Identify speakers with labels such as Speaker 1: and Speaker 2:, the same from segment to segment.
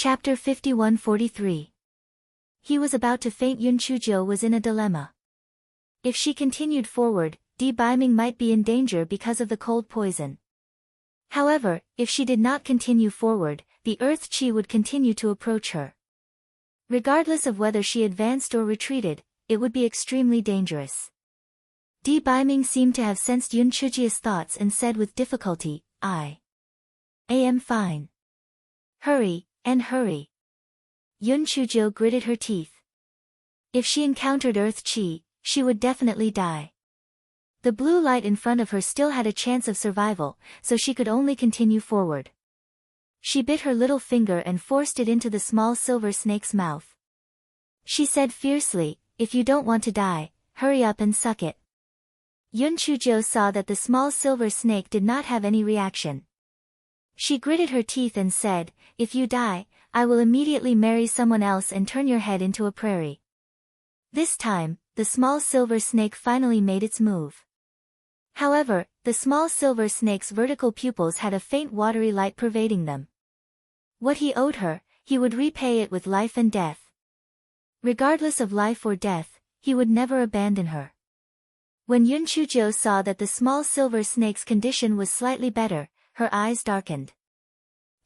Speaker 1: Chapter 51-43. He was about to faint. Yun Chujo was in a dilemma. If she continued forward, Di Biming might be in danger because of the cold poison. However, if she did not continue forward, the earth chi would continue to approach her. Regardless of whether she advanced or retreated, it would be extremely dangerous. Di Biming seemed to have sensed Yun Chujia's thoughts and said with difficulty, I am fine. Hurry, and hurry. Yun Chujo gritted her teeth. If she encountered earth chi, she would definitely die. The blue light in front of her still had a chance of survival, so she could only continue forward. She bit her little finger and forced it into the small silver snake's mouth. She said fiercely, if you don't want to die, hurry up and suck it. Yun Chujo saw that the small silver snake did not have any reaction. She gritted her teeth and said, if you die, I will immediately marry someone else and turn your head into a prairie. This time, the small silver snake finally made its move. However, the small silver snake's vertical pupils had a faint watery light pervading them. What he owed her, he would repay it with life and death. Regardless of life or death, he would never abandon her. When Yun Chujo saw that the small silver snake's condition was slightly better, her eyes darkened.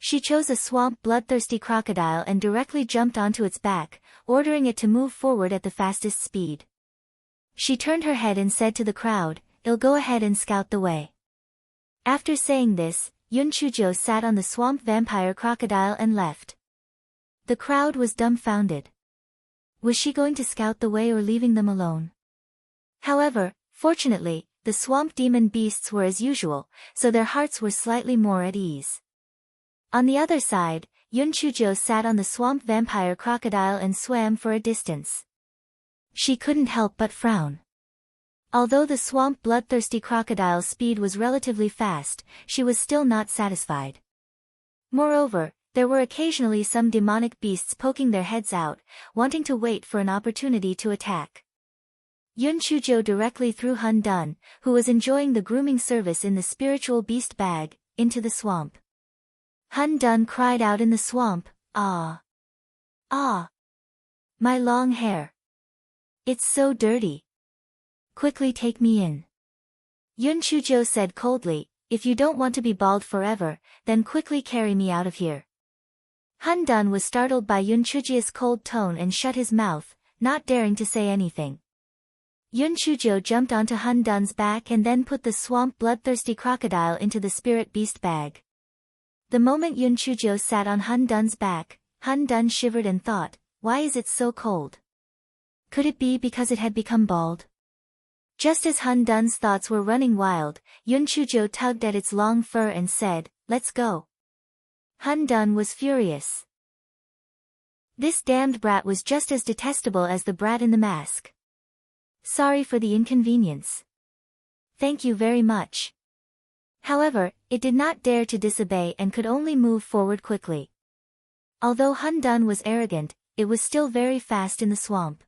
Speaker 1: She chose a swamp bloodthirsty crocodile and directly jumped onto its back, ordering it to move forward at the fastest speed. She turned her head and said to the crowd, "I'll go ahead and scout the way." After saying this, Yun Chujo sat on the swamp vampire crocodile and left. The crowd was dumbfounded. Was she going to scout the way or leaving them alone? However, fortunately, the swamp demon beasts were as usual, so their hearts were slightly more at ease. On the other side, Yun Chujo sat on the swamp vampire crocodile and swam for a distance. She couldn't help but frown. Although the swamp bloodthirsty crocodile's speed was relatively fast, she was still not satisfied. Moreover, there were occasionally some demonic beasts poking their heads out, wanting to wait for an opportunity to attack. Yun Chujo directly threw Hun Dun, who was enjoying the grooming service in the spiritual beast bag, into the swamp. Hun Dun cried out in the swamp, "Ah! Ah! My long hair! It's so dirty! Quickly take me in." Yun Chujo said coldly, "If you don't want to be bald forever, then quickly carry me out of here." Hun Dun was startled by Yun Chujia's cold tone and shut his mouth, not daring to say anything. Yun Chujo jumped onto Hun Dun's back and then put the swamp bloodthirsty crocodile into the spirit beast bag. The moment Yun Chujo sat on Hun Dun's back, Hun Dun shivered and thought, why is it so cold? Could it be because it had become bald? Just as Hun Dun's thoughts were running wild, Yun Chujo tugged at its long fur and said, "Let's go." Hun Dun was furious. This damned brat was just as detestable as the brat in the mask. Sorry for the inconvenience. Thank you very much. However, it did not dare to disobey and could only move forward quickly. Although Hun Dun was arrogant, it was still very fast in the swamp.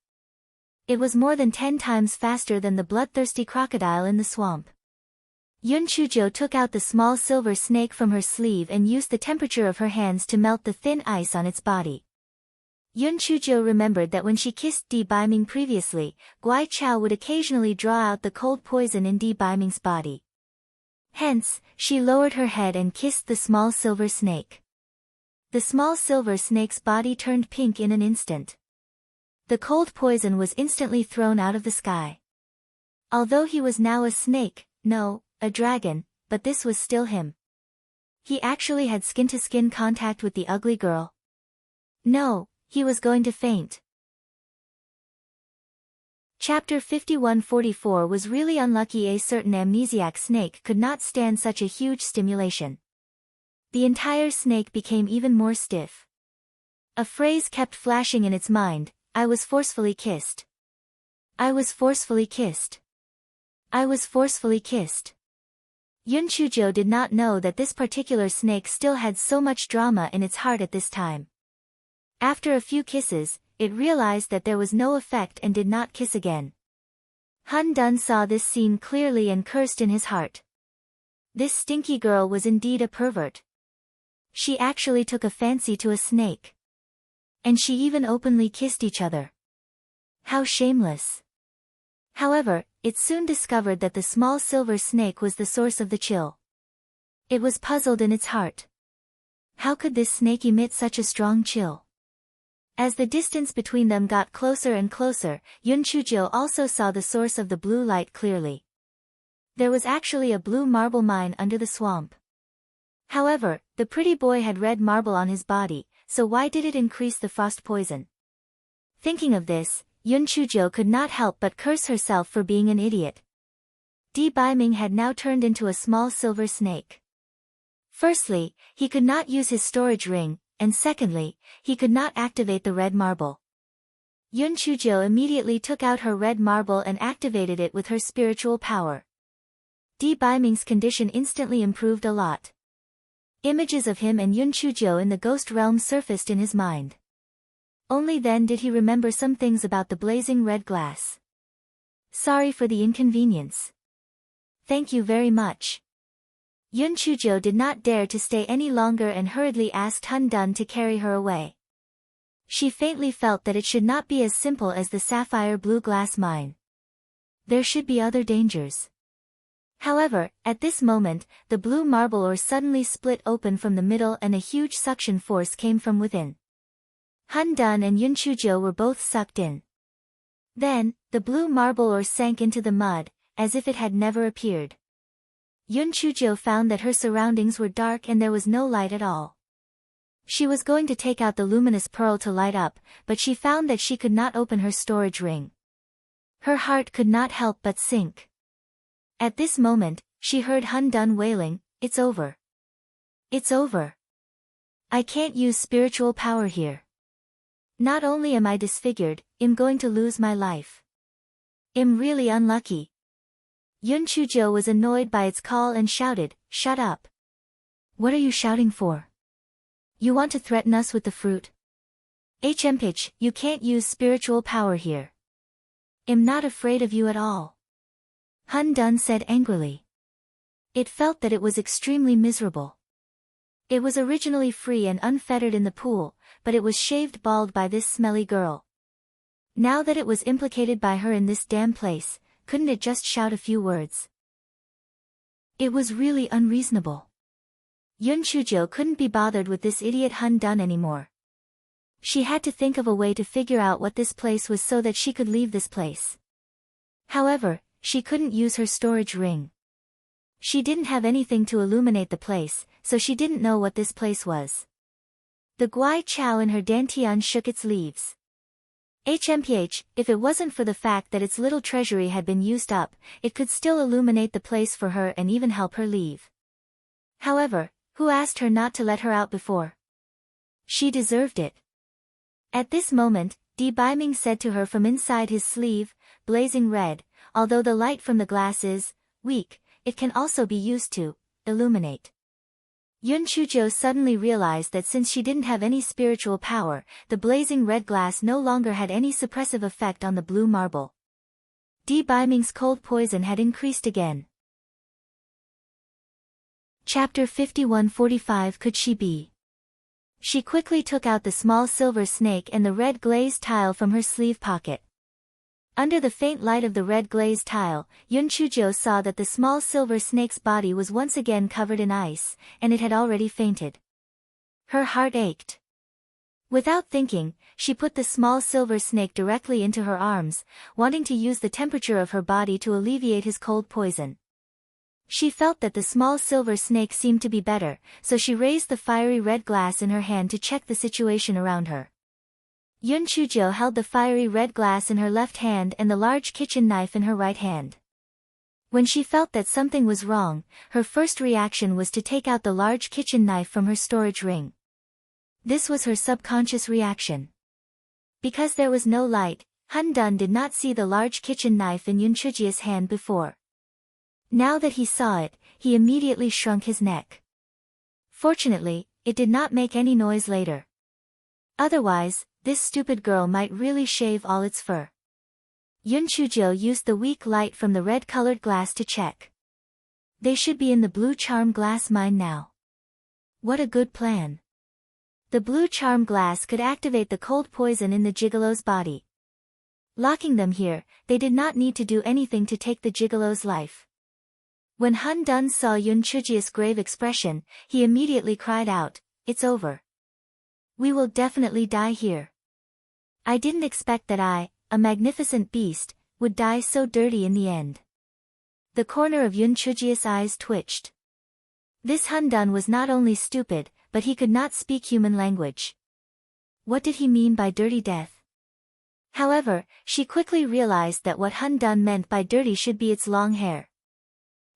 Speaker 1: It was more than 10 times faster than the bloodthirsty crocodile in the swamp. Yun Chujo took out the small silver snake from her sleeve and used the temperature of her hands to melt the thin ice on its body. Yun Chujo remembered that when she kissed Di Biming previously, Guai Chao would occasionally draw out the cold poison in Di Biming's body. Hence, she lowered her head and kissed the small silver snake. The small silver snake's body turned pink in an instant. The cold poison was instantly thrown out of the sky. Although he was now a snake, no, a dragon, but this was still him. He actually had skin-to-skin contact with the ugly girl. No, he was going to faint. Chapter 51-44 was really unlucky. A certain amnesiac snake could not stand such a huge stimulation. The entire snake became even more stiff. A phrase kept flashing in its mind, "I was forcefully kissed. I was forcefully kissed. I was forcefully kissed." Yun Chujo did not know that this particular snake still had so much drama in its heart at this time. After a few kisses, it realized that there was no effect and did not kiss again. Hun Dun saw this scene clearly and cursed in his heart. This stinky girl was indeed a pervert. She actually took a fancy to a snake. And she even openly kissed each other. How shameless. However, it soon discovered that the small silver snake was the source of the chill. It was puzzled in its heart. How could this snake emit such a strong chill? As the distance between them got closer and closer, Yun Chujio also saw the source of the blue light clearly. There was actually a blue marble mine under the swamp. However, the pretty boy had red marble on his body, so why did it increase the frost poison? Thinking of this, Yun Chujio could not help but curse herself for being an idiot. Di Baiming had now turned into a small silver snake. Firstly, he could not use his storage ring, and secondly, he could not activate the red marble. Yun Chujio immediately took out her red marble and activated it with her spiritual power. Di Baiming's condition instantly improved a lot. Images of him and Yun Chujio in the ghost realm surfaced in his mind. Only then did he remember some things about the blazing red glass. Sorry for the inconvenience. Thank you very much. Yun Chujio did not dare to stay any longer and hurriedly asked Hun Dun to carry her away. She faintly felt that it should not be as simple as the sapphire blue glass mine. There should be other dangers. However, at this moment, the blue marble ore suddenly split open from the middle and a huge suction force came from within. Hun Dun and Yun Chujio were both sucked in. Then, the blue marble ore sank into the mud, as if it had never appeared. Yun Chujio found that her surroundings were dark and there was no light at all. She was going to take out the luminous pearl to light up, but she found that she could not open her storage ring. Her heart could not help but sink. At this moment, she heard Hun Dun wailing, "It's over. It's over. I can't use spiritual power here. Not only am I disfigured, I'm going to lose my life. I'm really unlucky." Yun Chujio was annoyed by its call and shouted, "Shut up. What are you shouting for? You want to threaten us with the fruit? HMPH, you can't use spiritual power here. I'm not afraid of you at all," Hun Dun said angrily. It felt that it was extremely miserable. It was originally free and unfettered in the pool, but it was shaved bald by this smelly girl. Now that it was implicated by her in this damn place, couldn't it just shout a few words? It was really unreasonable. Yun Chujio couldn't be bothered with this idiot Hun Dun anymore. She had to think of a way to figure out what this place was so that she could leave this place. However, she couldn't use her storage ring. She didn't have anything to illuminate the place, so she didn't know what this place was. The Guai Chao in her dantian shook its leaves. HMPH, if it wasn't for the fact that its little treasury had been used up, it could still illuminate the place for her and even help her leave. However, who asked her not to let her out before? She deserved it. At this moment, Di Baiming said to her from inside his sleeve, blazing red, "Although the light from the glass is weak, it can also be used to illuminate." Yun Chujio suddenly realized that since she didn't have any spiritual power, the blazing red glass no longer had any suppressive effect on the blue marble. Di Baiming's cold poison had increased again. Chapter 51-45 Could she be? She quickly took out the small silver snake and the red glazed tile from her sleeve pocket. Under the faint light of the red glazed tile, Yun Chujio saw that the small silver snake's body was once again covered in ice, and it had already fainted. Her heart ached. Without thinking, she put the small silver snake directly into her arms, wanting to use the temperature of her body to alleviate his cold poison. She felt that the small silver snake seemed to be better, so she raised the fiery red glass in her hand to check the situation around her. Yun Chujio held the fiery red glass in her left hand and the large kitchen knife in her right hand. When she felt that something was wrong, her first reaction was to take out the large kitchen knife from her storage ring. This was her subconscious reaction. Because there was no light, Hun Dun did not see the large kitchen knife in Yun Chujio's hand before. Now that he saw it, he immediately shrunk his neck. Fortunately, it did not make any noise later. Otherwise, this stupid girl might really shave all its fur. Yun Chujio used the weak light from the red-colored glass to check. They should be in the blue charm glass mine now. What a good plan. The blue charm glass could activate the cold poison in the gigolo's body. Locking them here, they did not need to do anything to take the gigolo's life. When Hun Dun saw Yun Chujia's grave expression, he immediately cried out, "It's over. We will definitely die here. I didn't expect that I, a magnificent beast, would die so dirty in the end." The corner of Yun Chujia's eyes twitched. This Hun Dun was not only stupid, but he could not speak human language. What did he mean by dirty death? However, she quickly realized that what Hun Dun meant by dirty should be its long hair.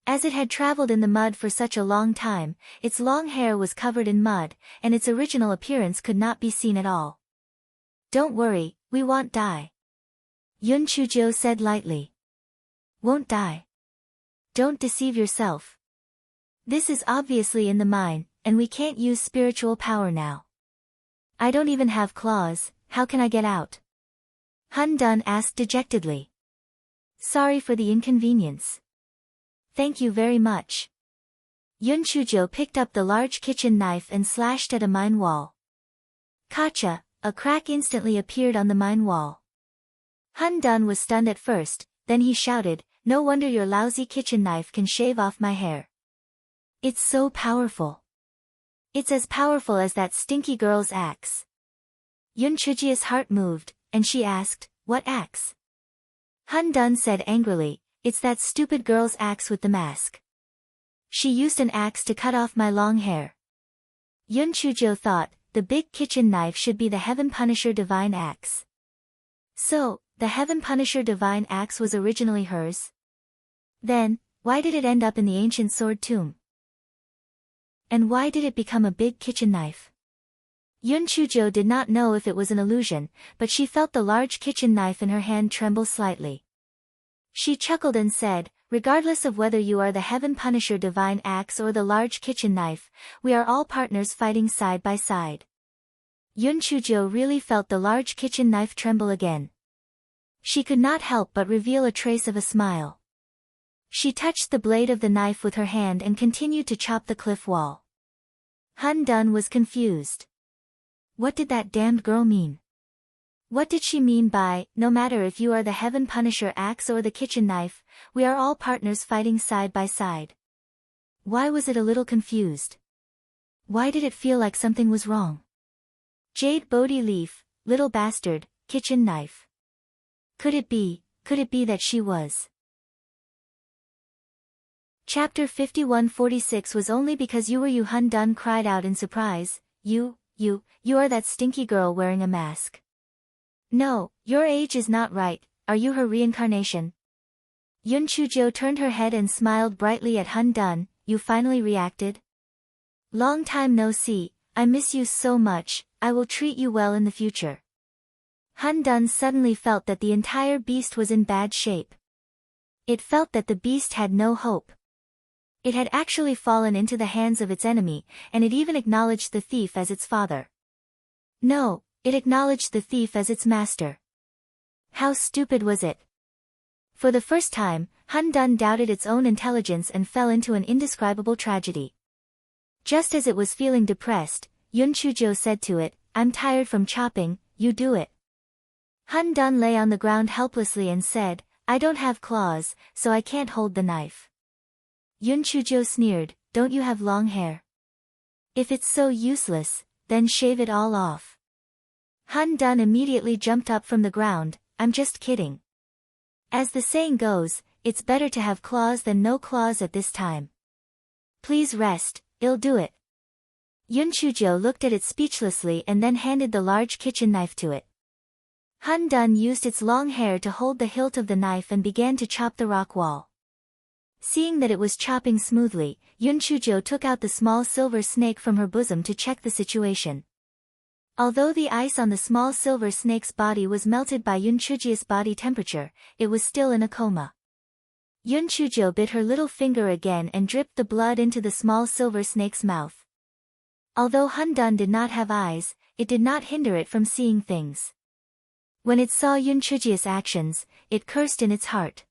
Speaker 1: As it had traveled in the mud for such a long time, its long hair was covered in mud, and its original appearance could not be seen at all. "Don't worry, we won't die," Yun Chuzhou said lightly. "Won't die? Don't deceive yourself. This is obviously in the mine, and we can't use spiritual power now. I don't even have claws, how can I get out?" Hun Dun asked dejectedly. "Sorry for the inconvenience." "Thank you very much." Yun Chuzhou picked up the large kitchen knife and slashed at a mine wall. Kacha, a crack instantly appeared on the mine wall. Hun Dun was stunned at first, then he shouted, "No wonder your lousy kitchen knife can shave off my hair. It's so powerful. It's as powerful as that stinky girl's axe." Yun Chujia's heart moved, and she asked, "What axe?" Hun Dun said angrily, "It's that stupid girl's axe with the mask. She used an axe to cut off my long hair." Yun Chuzhou thought, the big kitchen knife should be the Heaven Punisher Divine Axe. So, the Heaven Punisher Divine Axe was originally hers? Then, why did it end up in the ancient sword tomb? And why did it become a big kitchen knife? Yun Chuzhou did not know if it was an illusion, but she felt the large kitchen knife in her hand tremble slightly. She chuckled and said, "Regardless of whether you are the Heaven Punisher Divine Axe or the large kitchen knife, we are all partners fighting side by side." Yun Chuzhou really felt the large kitchen knife tremble again. She could not help but reveal a trace of a smile. She touched the blade of the knife with her hand and continued to chop the cliff wall. Hun Dun was confused. What did that damned girl mean? What did she mean by, "No matter if you are the Heaven Punisher axe or the kitchen knife, we are all partners fighting side by side"? Why was it a little confused? Why did it feel like something was wrong? Jade Bodhi leaf, little bastard, kitchen knife. Could it be that she was? Chapter 5146 Was only because you were you. Hun Dun cried out in surprise, You are that stinky girl wearing a mask. No, your age is not right, are you her reincarnation? Yun Chuzhou turned her head and smiled brightly at Hun Dun, "You finally reacted? Long time no see, I miss you so much, I will treat you well in the future." Hun Dun suddenly felt that the entire beast was in bad shape. It felt that the beast had no hope. It had actually fallen into the hands of its enemy, and it even acknowledged the thief as its father. No, it acknowledged the thief as its master. How stupid was it? For the first time, Hun Dun doubted its own intelligence and fell into an indescribable tragedy. Just as it was feeling depressed, Yun Chuzhou said to it, "I'm tired from chopping, you do it." Hun Dun lay on the ground helplessly and said, "I don't have claws, so I can't hold the knife." Yun Chuzhou sneered, "Don't you have long hair? If it's so useless, then shave it all off." Hun Dun immediately jumped up from the ground, "I'm just kidding. As the saying goes, it's better to have claws than no claws at this time. Please rest, I'll do it." Yun Chuzhou looked at it speechlessly and then handed the large kitchen knife to it. Hun Dun used its long hair to hold the hilt of the knife and began to chop the rock wall. Seeing that it was chopping smoothly, Yun Chuzhou took out the small silver snake from her bosom to check the situation. Although the ice on the small silver snake's body was melted by Yun Chujia's body temperature, it was still in a coma. Yun Chuzhou bit her little finger again and dripped the blood into the small silver snake's mouth. Although Hun Dun did not have eyes, it did not hinder it from seeing things. When it saw Yun Chujia's actions, it cursed in its heart.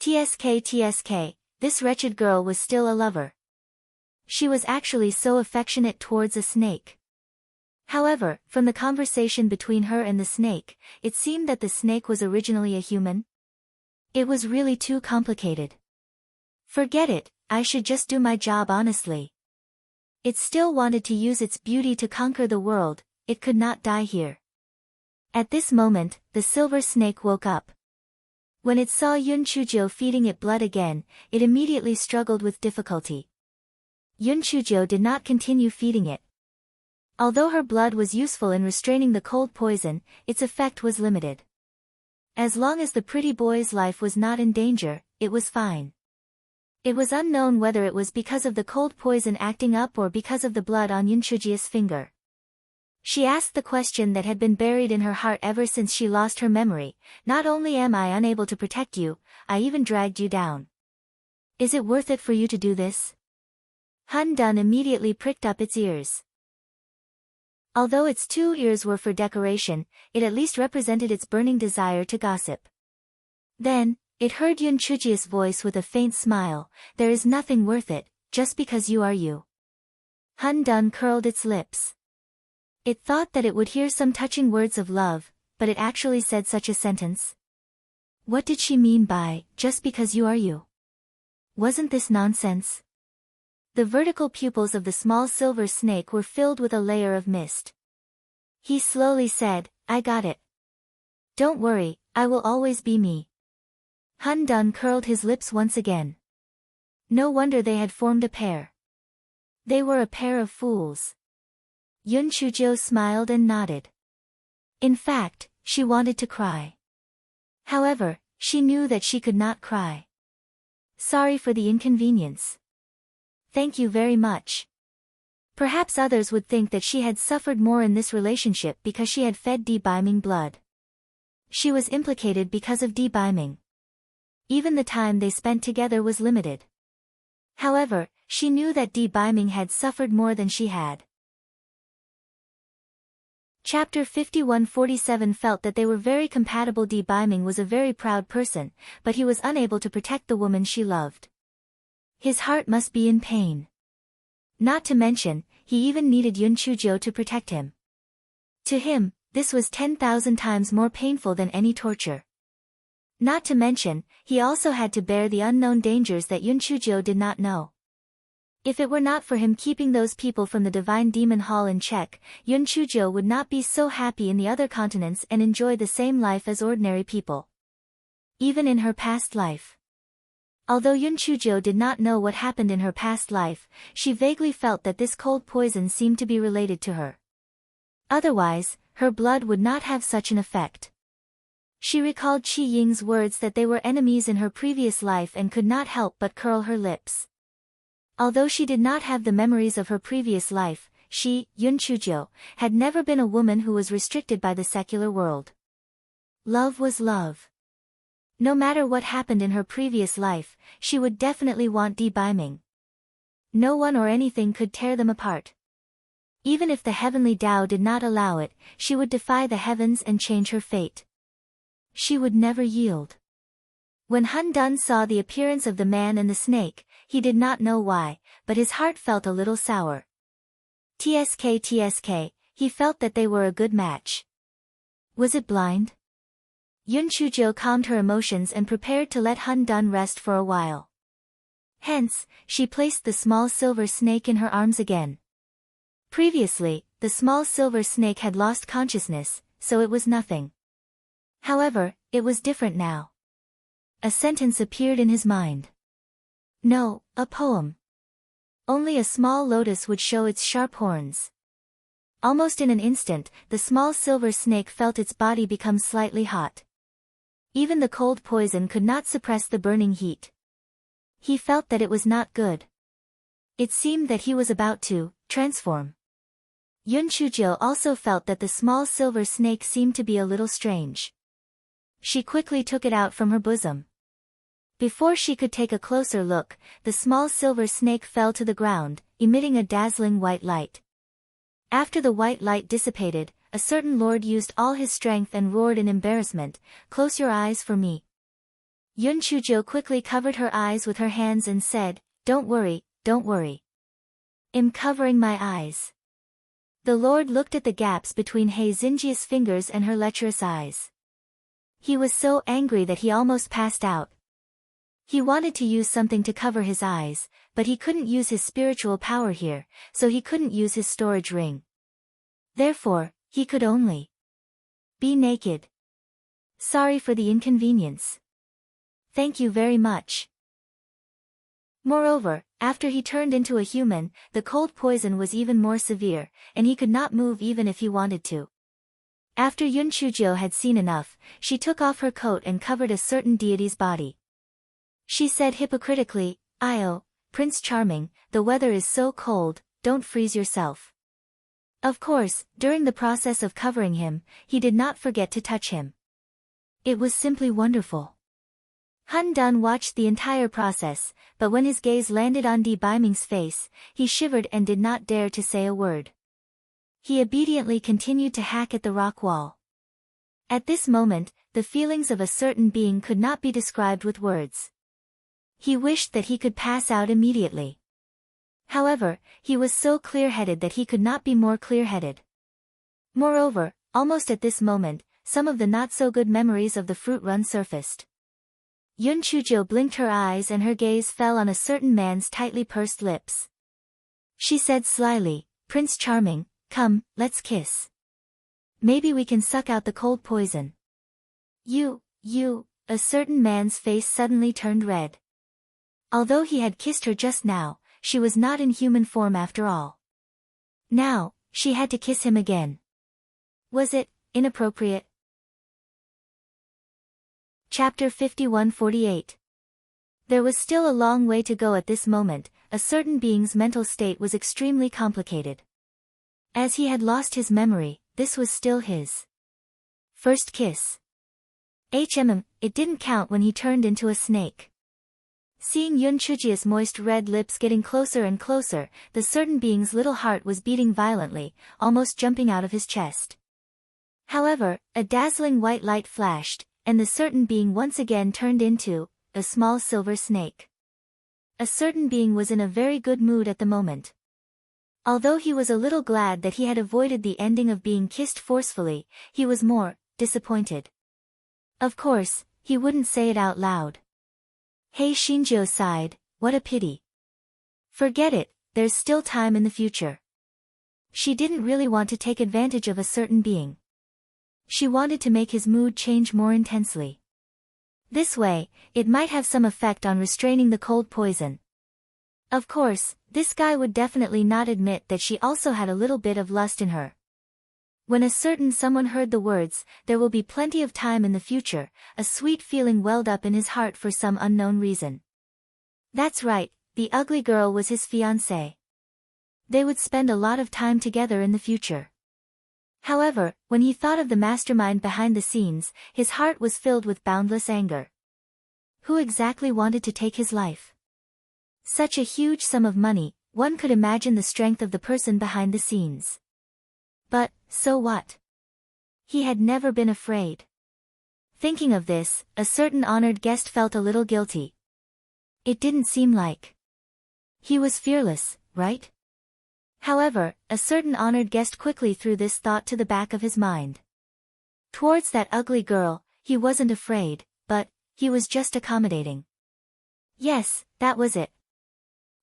Speaker 1: TSK, this wretched girl was still a lover. She was actually so affectionate towards a snake. However, from the conversation between her and the snake, it seemed that the snake was originally a human. It was really too complicated. Forget it, I should just do my job honestly. It still wanted to use its beauty to conquer the world, it could not die here. At this moment, the silver snake woke up. When it saw Yun Chujo feeding it blood again, it immediately struggled with difficulty. Yun Chujo did not continue feeding it. Although her blood was useful in restraining the cold poison, its effect was limited. As long as the pretty boy's life was not in danger, it was fine. It was unknown whether it was because of the cold poison acting up or because of the blood on Yun Chujo's finger. She asked the question that had been buried in her heart ever since she lost her memory, not only am I unable to protect you, I even dragged you down. Is it worth it for you to do this? Hun Dun immediately pricked up its ears. Although its 2 ears were for decoration, it at least represented its burning desire to gossip. Then, it heard Yun Chuji's voice with a faint smile, there is nothing worth it, just because you are you. Hun Dun curled its lips. It thought that it would hear some touching words of love, but it actually said such a sentence. What did she mean by, just because you are you? Wasn't this nonsense? The vertical pupils of the small silver snake were filled with a layer of mist. He slowly said, I got it. Don't worry, I will always be me. Hun Dun curled his lips once again. No wonder they had formed a pair. They were a pair of fools. Yun Chujo smiled and nodded. In fact, she wanted to cry. However, she knew that she could not cry. Sorry for the inconvenience. Thank you very much. Perhaps others would think that she had suffered more in this relationship because she had fed debeiming blood. She was implicated because of debeiming. Even the time they spent together was limited. However, she knew that debeiming had suffered more than she had. Chapter 51-47 felt that they were very compatible. Debeiming was a very proud person, but he was unable to protect the woman she loved. His heart must be in pain. Not to mention, he even needed Yun Chujo to protect him. To him, this was 10,000 times more painful than any torture. Not to mention, he also had to bear the unknown dangers that Yun Chujo did not know. If it were not for him keeping those people from the Divine Demon Hall in check, Yun Chujo would not be so happy in the other continents and enjoy the same life as ordinary people. Even in her past life. Although Yun Chujo did not know what happened in her past life, she vaguely felt that this cold poison seemed to be related to her. Otherwise, her blood would not have such an effect. She recalled Qi Ying's words that they were enemies in her previous life and could not help but curl her lips. Although she did not have the memories of her previous life, she, Yun Chujo, had never been a woman who was restricted by the secular world. Love was love. No matter what happened in her previous life, she would definitely want debeiming. No one or anything could tear them apart. Even if the heavenly Tao did not allow it, she would defy the heavens and change her fate. She would never yield. When Hun Dun saw the appearance of the man and the snake, he did not know why, but his heart felt a little sour. TSK, he felt that they were a good match. Was it blind? Yun Chujo calmed her emotions and prepared to let Hun Dun rest for a while. Hence, she placed the small silver snake in her arms again. Previously, the small silver snake had lost consciousness, so it was nothing. However, it was different now. A sentence appeared in his mind. No, a poem. Only a small lotus would show its sharp horns. Almost in an instant, the small silver snake felt its body become slightly hot. Even the cold poison could not suppress the burning heat. He felt that it was not good. It seemed that he was about to transform. Yun Chujo also felt that the small silver snake seemed to be a little strange. She quickly took it out from her bosom. Before she could take a closer look, the small silver snake fell to the ground, emitting a dazzling white light. After the white light dissipated, a certain lord used all his strength and roared in embarrassment, "Close your eyes for me." Yun Chujo quickly covered her eyes with her hands and said, don't worry. I'm covering my eyes." The Lord looked at the gaps between Hei Xinjia's fingers and her lecherous eyes. He was so angry that he almost passed out. He wanted to use something to cover his eyes, but he couldn't use his spiritual power here, so he couldn't use his storage ring. Therefore, he could only be naked. Sorry for the inconvenience. Thank you very much. Moreover, after he turned into a human, the cold poison was even more severe, and he could not move even if he wanted to. After Yun Chuzhou had seen enough, she took off her coat and covered a certain deity's body. She said hypocritically, "Io, Prince Charming, the weather is so cold, don't freeze yourself." Of course, during the process of covering him, he did not forget to touch him. It was simply wonderful. Han Dun watched the entire process, but when his gaze landed on Di Baiming's face, he shivered and did not dare to say a word. He obediently continued to hack at the rock wall. At this moment, the feelings of a certain being could not be described with words. He wished that he could pass out immediately. However, he was so clear-headed that he could not be more clear-headed. Moreover, almost at this moment, some of the not-so-good memories of the fruit run surfaced. Yun Chuzhou blinked her eyes and her gaze fell on a certain man's tightly pursed lips. She said slyly, "Prince Charming, come, let's kiss. Maybe we can suck out the cold poison." You, a certain man's face suddenly turned red. Although he had kissed her just now, she was not in human form after all. Now, she had to kiss him again. Was it inappropriate? Chapter 51-48. There was still a long way to go at this moment. A certain being's mental state was extremely complicated. As he had lost his memory, this was still his first kiss. It didn't count when he turned into a snake. Seeing Yun Chujia's moist red lips getting closer and closer, the certain being's little heart was beating violently, almost jumping out of his chest. However, a dazzling white light flashed, and the certain being once again turned into a small silver snake. A certain being was in a very good mood at the moment. Although he was a little glad that he had avoided the ending of being kissed forcefully, he was more disappointed. Of course, he wouldn't say it out loud. Hei Xinjiu sighed, "What a pity. Forget it, there's still time in the future." She didn't really want to take advantage of a certain being. She wanted to make his mood change more intensely. This way, it might have some effect on restraining the cold poison. Of course, this guy would definitely not admit that she also had a little bit of lust in her. When a certain someone heard the words, "There will be plenty of time in the future," a sweet feeling welled up in his heart for some unknown reason. That's right, the ugly girl was his fiancée. They would spend a lot of time together in the future. However, when he thought of the mastermind behind the scenes, his heart was filled with boundless anger. Who exactly wanted to take his life? Such a huge sum of money, one could imagine the strength of the person behind the scenes. But, so what? He had never been afraid. Thinking of this, a certain honored guest felt a little guilty. It didn't seem like he was fearless, right? However, a certain honored guest quickly threw this thought to the back of his mind. Towards that ugly girl, he wasn't afraid, but he was just accommodating. Yes, that was it.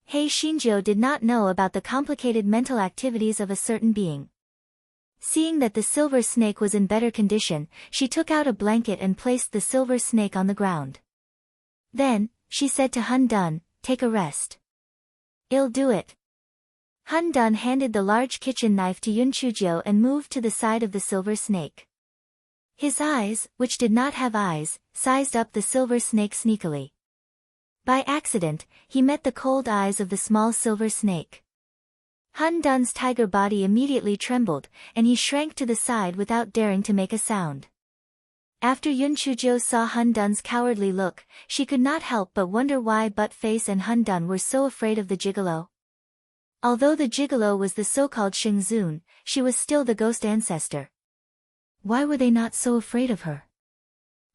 Speaker 1: Hei Xinjiu did not know about the complicated mental activities of a certain being. Seeing that the silver snake was in better condition, she took out a blanket and placed the silver snake on the ground. Then, she said to Han Dun, "Take a rest. I'll do it." Han Dun handed the large kitchen knife to Yun Chuzhou and moved to the side of the silver snake. His eyes, which did not have eyes, sized up the silver snake sneakily. By accident, he met the cold eyes of the small silver snake. Han Dun's tiger body immediately trembled, and he shrank to the side without daring to make a sound. After Yun Chuzhou saw Han Dun's cowardly look, she could not help but wonder why Butt-Face and Han Dun were so afraid of the gigolo. Although the gigolo was the so-called Sheng Zun, she was still the ghost ancestor. Why were they not so afraid of her?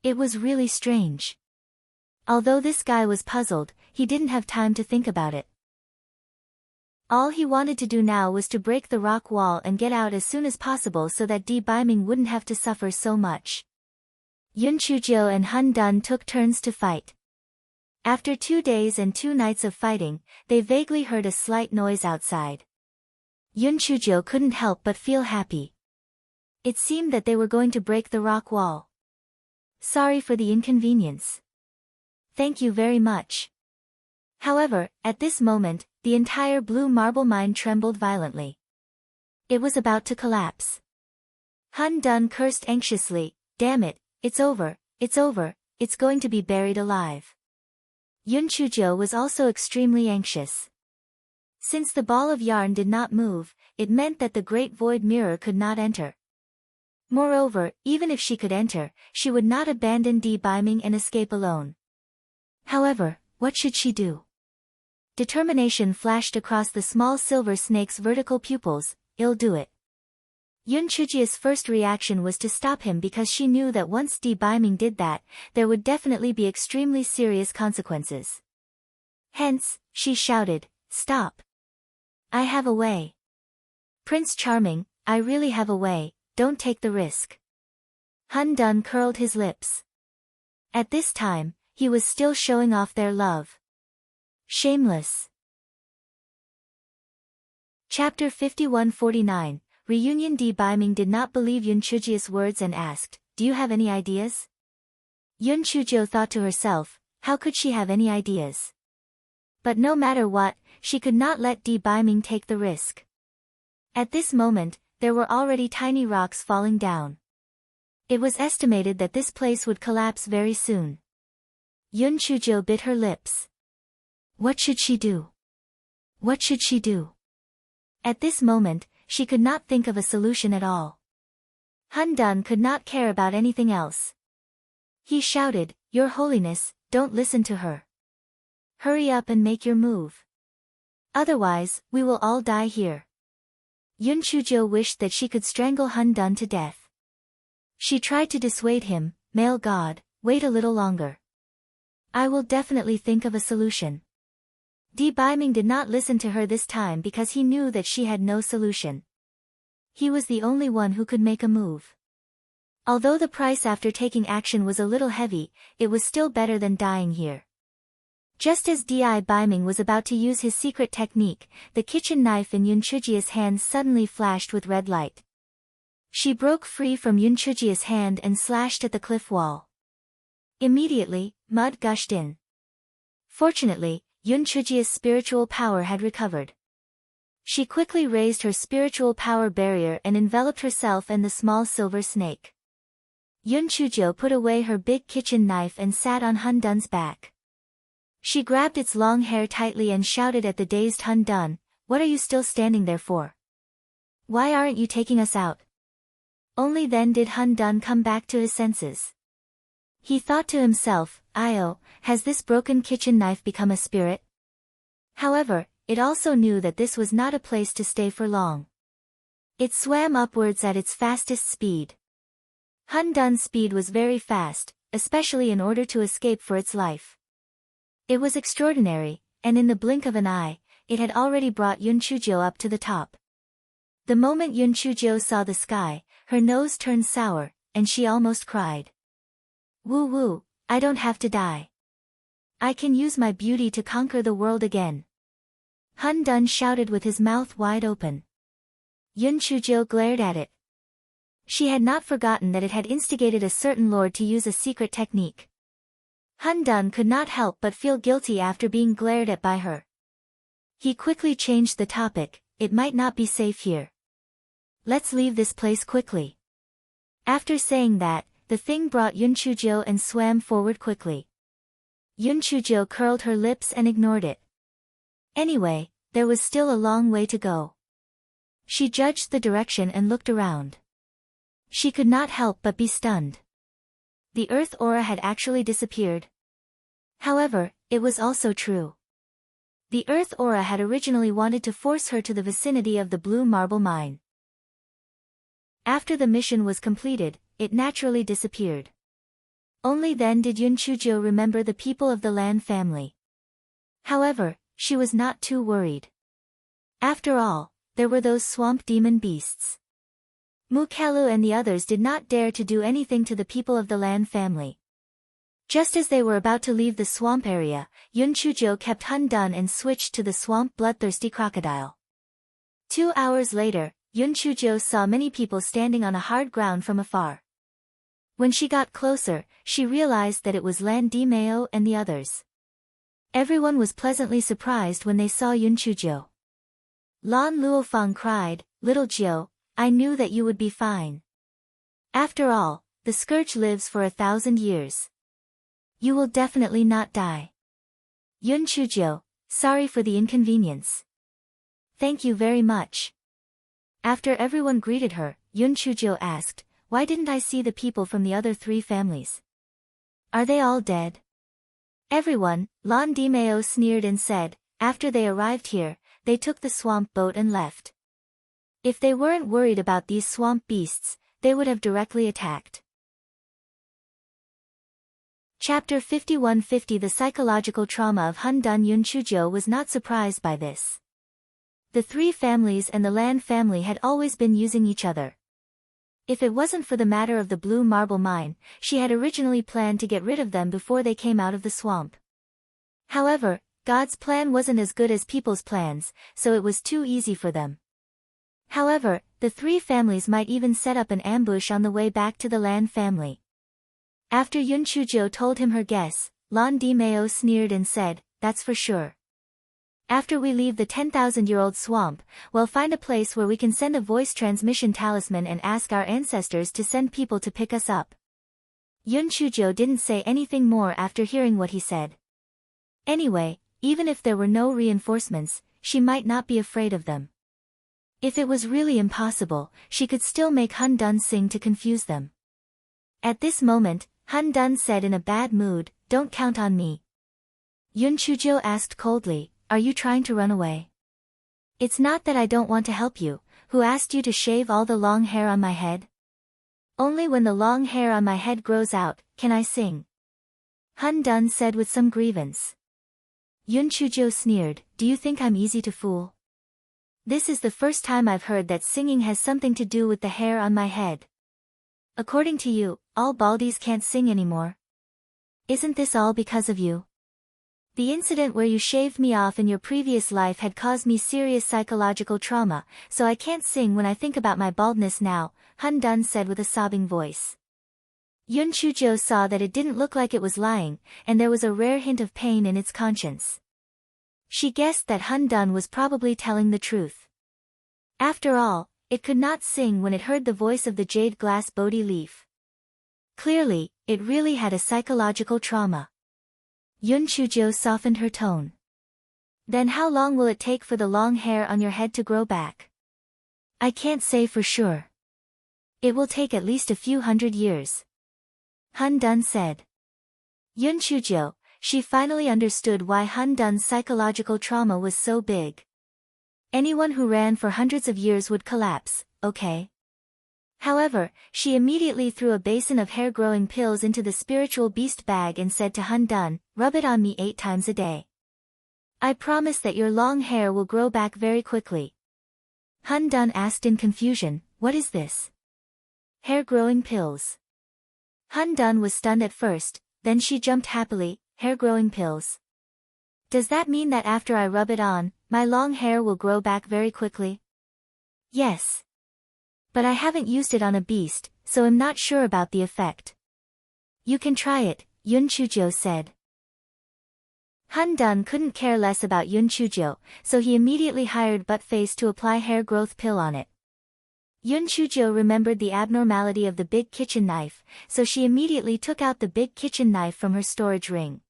Speaker 1: It was really strange. Although this guy was puzzled, he didn't have time to think about it. All he wanted to do now was to break the rock wall and get out as soon as possible so that Di Biming wouldn't have to suffer so much. Yun Chuzhou and Hun Dun took turns to fight. After 2 days and 2 nights of fighting, they vaguely heard a slight noise outside. Yun Chuzhou couldn't help but feel happy. It seemed that they were going to break the rock wall. Sorry for the inconvenience. Thank you very much. However, at this moment, the entire blue marble mine trembled violently. It was about to collapse. Hun Dun cursed anxiously, "Damn it, it's over, it's going to be buried alive." Yun Chuzhou was also extremely anxious. Since the ball of yarn did not move, it meant that the great void mirror could not enter. Moreover, even if she could enter, she would not abandon Di Biming and escape alone. However, what should she do? Determination flashed across the small silver snake's vertical pupils. "I'll do it." Yun Chujia's first reaction was to stop him because she knew that once Di Biming did that, there would definitely be extremely serious consequences. Hence, she shouted, "Stop! I have a way. Prince Charming, I really have a way, don't take the risk." Hun Dun curled his lips. At this time, he was still showing off their love. Shameless. Chapter 51-49, Reunion. Di Biming did not believe Yun Chujia's words and asked, "Do you have any ideas?" Yun Chuzhou thought to herself, how could she have any ideas? But no matter what, she could not let Di Biming take the risk. At this moment, there were already tiny rocks falling down. It was estimated that this place would collapse very soon. Yun Chuzhou bit her lips. What should she do? What should she do? At this moment, she could not think of a solution at all. Hun Dun could not care about anything else. He shouted, "Your Holiness, don't listen to her. Hurry up and make your move. Otherwise, we will all die here." Yun Chuzhou wished that she could strangle Hun Dun to death. She tried to dissuade him, "Male god, wait a little longer. I will definitely think of a solution." Di Biming did not listen to her this time because he knew that she had no solution. He was the only one who could make a move. Although the price after taking action was a little heavy, it was still better than dying here. Just as Di Biming was about to use his secret technique, the kitchen knife in Yun Chujia's hand suddenly flashed with red light. She broke free from Yun Chujia's hand and slashed at the cliff wall. Immediately, mud gushed in. Fortunately, Yun Chujia's spiritual power had recovered. She quickly raised her spiritual power barrier and enveloped herself and the small silver snake. Yun Chuzhou put away her big kitchen knife and sat on Hun Dun's back. She grabbed its long hair tightly and shouted at the dazed Hun Dun, "What are you still standing there for? Why aren't you taking us out?" Only then did Hun Dun come back to his senses. He thought to himself, "Io, has this broken kitchen knife become a spirit?" However, it also knew that this was not a place to stay for long. It swam upwards at its fastest speed. Hun Dun's speed was very fast, especially in order to escape for its life. It was extraordinary, and in the blink of an eye, it had already brought Yun Chuzhou up to the top. The moment Yun Chuzhou saw the sky, her nose turned sour, and she almost cried. "Woo woo, I don't have to die. I can use my beauty to conquer the world again." Hun Dun shouted with his mouth wide open. Yun Chuzhou glared at it. She had not forgotten that it had instigated a certain lord to use a secret technique. Hun Dun could not help but feel guilty after being glared at by her. He quickly changed the topic, "It might not be safe here. Let's leave this place quickly." After saying that, the thing brought Yun Chuzhou and swam forward quickly. Yun Chuzhou curled her lips and ignored it. Anyway, there was still a long way to go. She judged the direction and looked around. She could not help but be stunned. The earth aura had actually disappeared. However, it was also true. The earth aura had originally wanted to force her to the vicinity of the blue marble mine. After the mission was completed, it naturally disappeared. Only then did Yun Chuzhou remember the people of the Lan family. However, she was not too worried. After all, there were those swamp demon beasts. Mukalu and the others did not dare to do anything to the people of the Lan family. Just as they were about to leave the swamp area, Yun Chujo kept Hun Dun and switched to the swamp bloodthirsty crocodile. 2 hours later, Yun Chujo saw many people standing on a hard ground from afar. When she got closer, she realized that it was Lan Dimeo and the others. Everyone was pleasantly surprised when they saw Yun Chujo. Lan Luofang cried, "Little Jiu, I knew that you would be fine. After all, the scourge lives for 1,000 years. You will definitely not die." Yun Chujo, sorry for the inconvenience. Thank you very much. After everyone greeted her, Yun Chujo asked, why didn't I see the people from the other 3 families? Are they all dead? Everyone, Lan Dimeo sneered and said, after they arrived here, they took the swamp boat and left. If they weren't worried about these swamp beasts, they would have directly attacked. Chapter 5150 The psychological trauma of Hun Dun. Yun Chujo was not surprised by this. The 3 families and the Lan family had always been using each other. If it wasn't for the matter of the blue marble mine, she had originally planned to get rid of them before they came out of the swamp. However, God's plan wasn't as good as people's plans, so it was too easy for them. However, the 3 families might even set up an ambush on the way back to the Lan family. After Yun Chujo told him her guess, Lan Dimeo sneered and said, that's for sure. After we leave the 10,000-year-old swamp, we'll find a place where we can send a voice transmission talisman and ask our ancestors to send people to pick us up. Yun Chujo didn't say anything more after hearing what he said. Anyway, even if there were no reinforcements, she might not be afraid of them. If it was really impossible, she could still make Hun Dun sing to confuse them. At this moment, Hun Dun said in a bad mood, don't count on me. Yun Chujo asked coldly, are you trying to run away? It's not that I don't want to help you. Who asked you to shave all the long hair on my head? Only when the long hair on my head grows out, can I sing. Hun Dun said with some grievance. Yun Chujo sneered, do you think I'm easy to fool? This is the first time I've heard that singing has something to do with the hair on my head. According to you, all baldies can't sing anymore. Isn't this all because of you? The incident where you shaved me off in your previous life had caused me serious psychological trauma, so I can't sing when I think about my baldness now, Hun Dun said with a sobbing voice. Yun Chujo saw that it didn't look like it was lying, and there was a rare hint of pain in its conscience. She guessed that Hun Dun was probably telling the truth. After all, it could not sing when it heard the voice of the jade glass Bodhi leaf. Clearly, it really had a psychological trauma. Yun Chujo softened her tone. Then how long will it take for the long hair on your head to grow back? I can't say for sure. It will take at least a few hundred years. Hun Dun said. Yun Chujo, she finally understood why Hun Dun's psychological trauma was so big. Anyone who ran for hundreds of years would collapse, okay? However, she immediately threw a basin of hair-growing pills into the spiritual beast bag and said to Hun Dun, rub it on me 8 times a day. I promise that your long hair will grow back very quickly. Hun Dun asked in confusion, what is this? Hair-growing pills. Hun Dun was stunned at first, then she jumped happily, hair-growing pills. Does that mean that after I rub it on, my long hair will grow back very quickly? Yes. But I haven't used it on a beast, so I'm not sure about the effect. You can try it, Yun Chujo said. Hun Dun couldn't care less about Yun Chujo, so he immediately hired Buttface to apply hair growth pill on it. Yun Chujo remembered the abnormality of the big kitchen knife, so she immediately took out the big kitchen knife from her storage ring.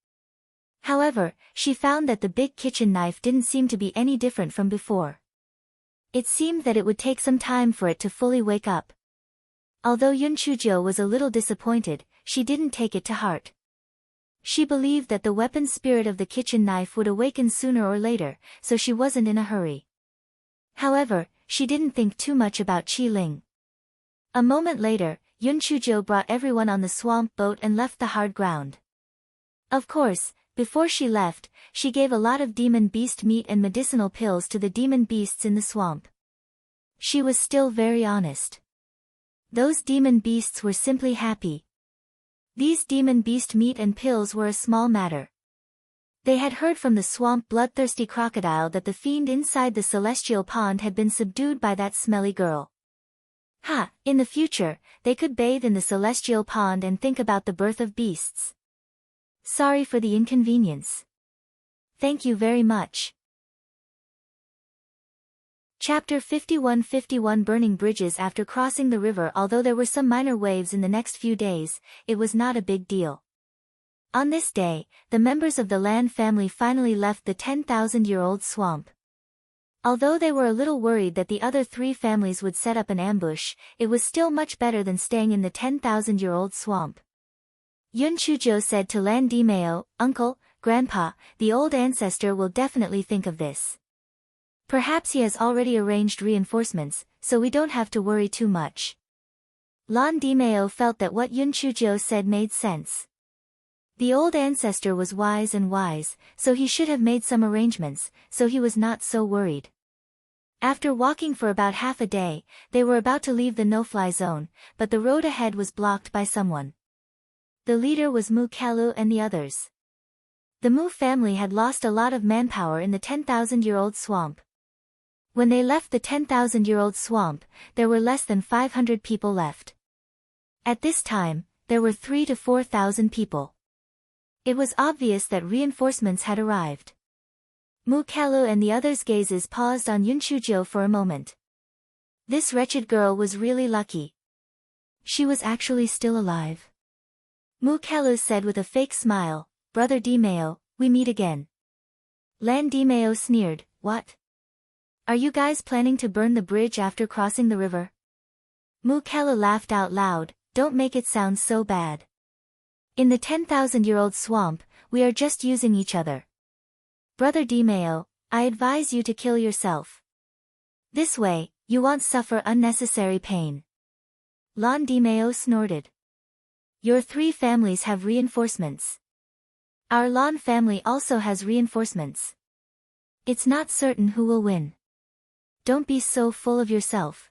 Speaker 1: However, she found that the big kitchen knife didn't seem to be any different from before. It seemed that it would take some time for it to fully wake up. Although Yun Chujo was a little disappointed, she didn't take it to heart. She believed that the weapon spirit of the kitchen knife would awaken sooner or later, so she wasn't in a hurry. However, she didn't think too much about Qi Ling. A moment later, Yun Chujo brought everyone on the swamp boat and left the hard ground. Of course, Before she left, she gave a lot of demon beast meat and medicinal pills to the demon beasts in the swamp. She was still very honest. Those demon beasts were simply happy. These demon beast meat and pills were a small matter. They had heard from the swamp bloodthirsty crocodile that the fiend inside the celestial pond had been subdued by that smelly girl. In the future, they could bathe in the celestial pond and think about the birth of beasts. Sorry for the inconvenience. Thank you very much. Chapter 51 Burning bridges. After crossing the river, although there were some minor waves in the next few days, it was not a big deal. On this day, the members of the Land family finally left the 10,000-year-old swamp. Although they were a little worried that the other 3 families would set up an ambush, it was still much better than staying in the 10,000-year-old swamp. Yun Chujo said to Lan Dimeo, "Uncle, Grandpa, the old ancestor will definitely think of this. Perhaps he has already arranged reinforcements, so we don't have to worry too much." Lan Dimeo felt that what Yun Chujo said made sense. The old ancestor was wise, so he should have made some arrangements, so he was not so worried. After walking for about half a day, they were about to leave the no-fly zone, but the road ahead was blocked by someone. The leader was Mu Kalu and the others. The Mu family had lost a lot of manpower in the 10,000-year-old swamp. When they left the 10,000-year-old swamp, there were less than 500 people left. At this time, there were 3,000 to 4,000 people. It was obvious that reinforcements had arrived. Mu Kalu and the others' gazes paused on Yun Chujo for a moment. This wretched girl was really lucky. She was actually still alive. Mu Kalu said with a fake smile, "Brother Dimeo, we meet again." Lan Dimeo sneered, "What? Are you guys planning to burn the bridge after crossing the river?" Mu Kalu laughed out loud, "Don't make it sound so bad. In the 10,000-year-old swamp, we are just using each other. Brother Dimeo, I advise you to kill yourself. This way, you won't suffer unnecessary pain." Lan Dimeo snorted. "Your 3 families have reinforcements. Our Lan family also has reinforcements. It's not certain who will win. Don't be so full of yourself."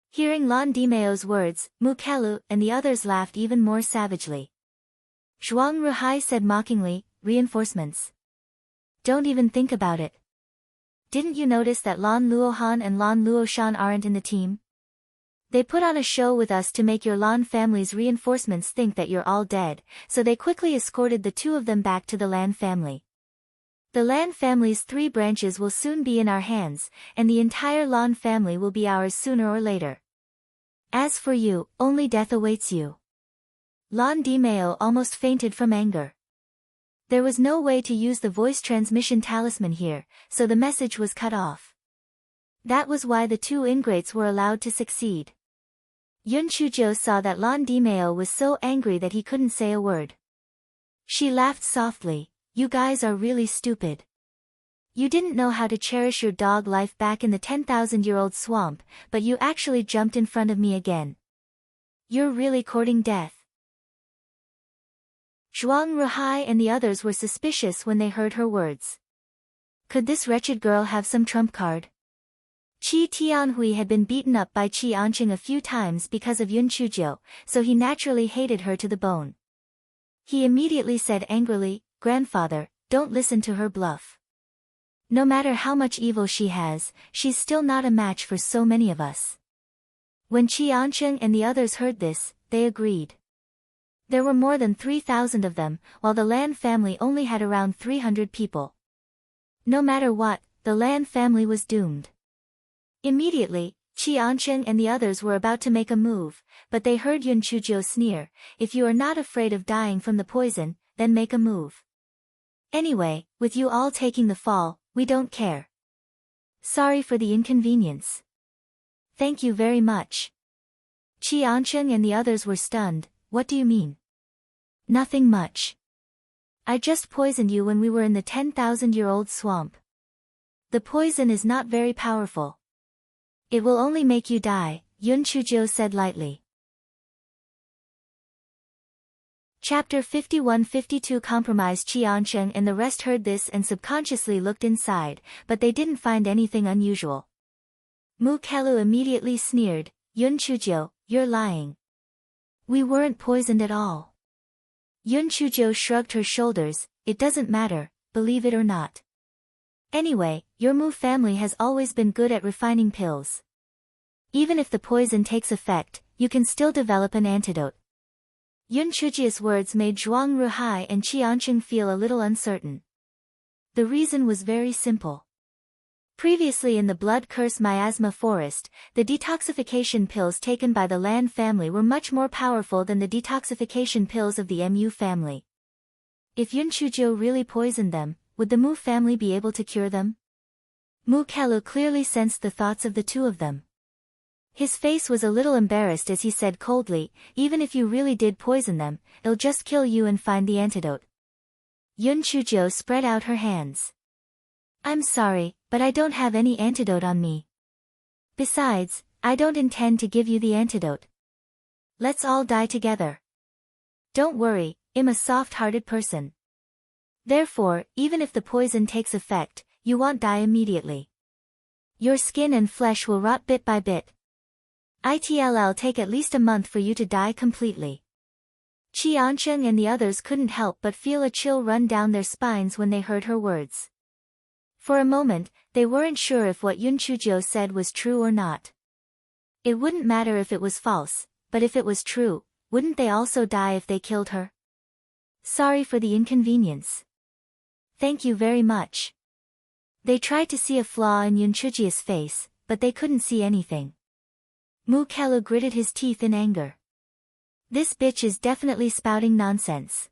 Speaker 1: Hearing Lan Dimeo's words, Mu Kalu and the others laughed even more savagely. Zhuang Ruhai said mockingly, "Reinforcements? Don't even think about it. Didn't you notice that Lan Luohan and Lan Luoshan aren't in the team? They put on a show with us to make your Lan family's reinforcements think that you're all dead, so they quickly escorted the 2 of them back to the Lan family. The Lan family's 3 branches will soon be in our hands, and the entire Lan family will be ours sooner or later. As for you, only death awaits you." Lan Dimeo almost fainted from anger. There was no way to use the voice transmission talisman here, so the message was cut off. That was why the 2 ingrates were allowed to succeed. Yun Chujo saw that Lan Dimeo was so angry that he couldn't say a word. She laughed softly, "You guys are really stupid. You didn't know how to cherish your dog life back in the 10,000-year-old swamp, but you actually jumped in front of me again. You're really courting death." Zhuang Ruhai and the others were suspicious when they heard her words. Could this wretched girl have some trump card? Qi Tianhui had been beaten up by Qi Anqing a few times because of Yun Chujo, so he naturally hated her to the bone. He immediately said angrily, "Grandfather, don't listen to her bluff. No matter how much evil she has, she's still not a match for so many of us." When Qi Anqing and the others heard this, they agreed. There were more than 3,000 of them, while the Lan family only had around 300 people. No matter what, the Lan family was doomed. Immediately, Qi Anqing and the others were about to make a move, but they heard Yun Chujo sneer, "If you are not afraid of dying from the poison, then make a move. Anyway, with you all taking the fall, we don't care. Sorry for the inconvenience." "Thank you very much." Qi Anqing and the others were stunned. "What do you mean?" "Nothing much. I just poisoned you when we were in the 10,000-year-old swamp. The poison is not very powerful. It will only make you die," Yun Chujo said lightly. Chapter 51-52 Compromise. Qiansheng and the rest heard this and subconsciously looked inside, but they didn't find anything unusual. Mu Kelu immediately sneered, Yun Chujiu, you're lying. We weren't poisoned at all. Yun Chujiu shrugged her shoulders, it doesn't matter, believe it or not. Anyway, your Mu family has always been good at refining pills. Even if the poison takes effect, you can still develop an antidote. Yun Chujiu's words made Zhuang Ruhai and Qiansheng feel a little uncertain. The reason was very simple. Previously in the blood curse miasma forest, the detoxification pills taken by the Lan family were much more powerful than the detoxification pills of the Mu family. If Yun Chujiu really poisoned them, would the Mu family be able to cure them? Mu Kelu clearly sensed the thoughts of the two of them. His face was a little embarrassed as he said coldly, even if you really did poison them, it'll just kill you and find the antidote. Yun Chujiu spread out her hands. I'm sorry, but I don't have any antidote on me. Besides, I don't intend to give you the antidote. Let's all die together. Don't worry, I'm a soft-hearted person. Therefore, even if the poison takes effect, you won't die immediately. Your skin and flesh will rot bit by bit. It'll take at least a month for you to die completely. Qiansheng and the others couldn't help but feel a chill run down their spines when they heard her words. For a moment, they weren't sure if what Yun Chujiu said was true or not. It wouldn't matter if it was false, but if it was true, wouldn't they also die if they killed her? Sorry for the inconvenience. Thank you very much. They tried to see a flaw in Yun Chujiu's face, but they couldn't see anything. Mu Kelu gritted his teeth in anger. This bitch is definitely spouting nonsense.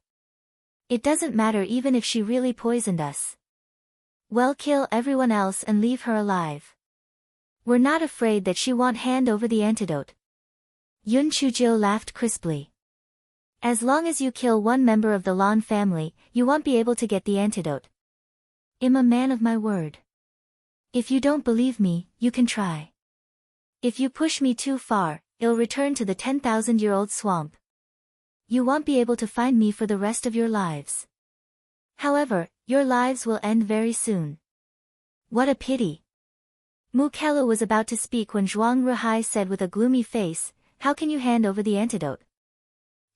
Speaker 1: It doesn't matter even if she really poisoned us. Well, kill everyone else and leave her alive. We're not afraid that she won't hand over the antidote. Yun Chujiu laughed crisply. As long as you kill one member of the Lan family, you won't be able to get the antidote. I'm a man of my word. If you don't believe me, you can try. If you push me too far, it'll return to the 10,000-year-old swamp. You won't be able to find me for the rest of your lives. However, your lives will end very soon. What a pity. Mu Kelu was about to speak when Zhuang Ruhai said with a gloomy face, how can you hand over the antidote?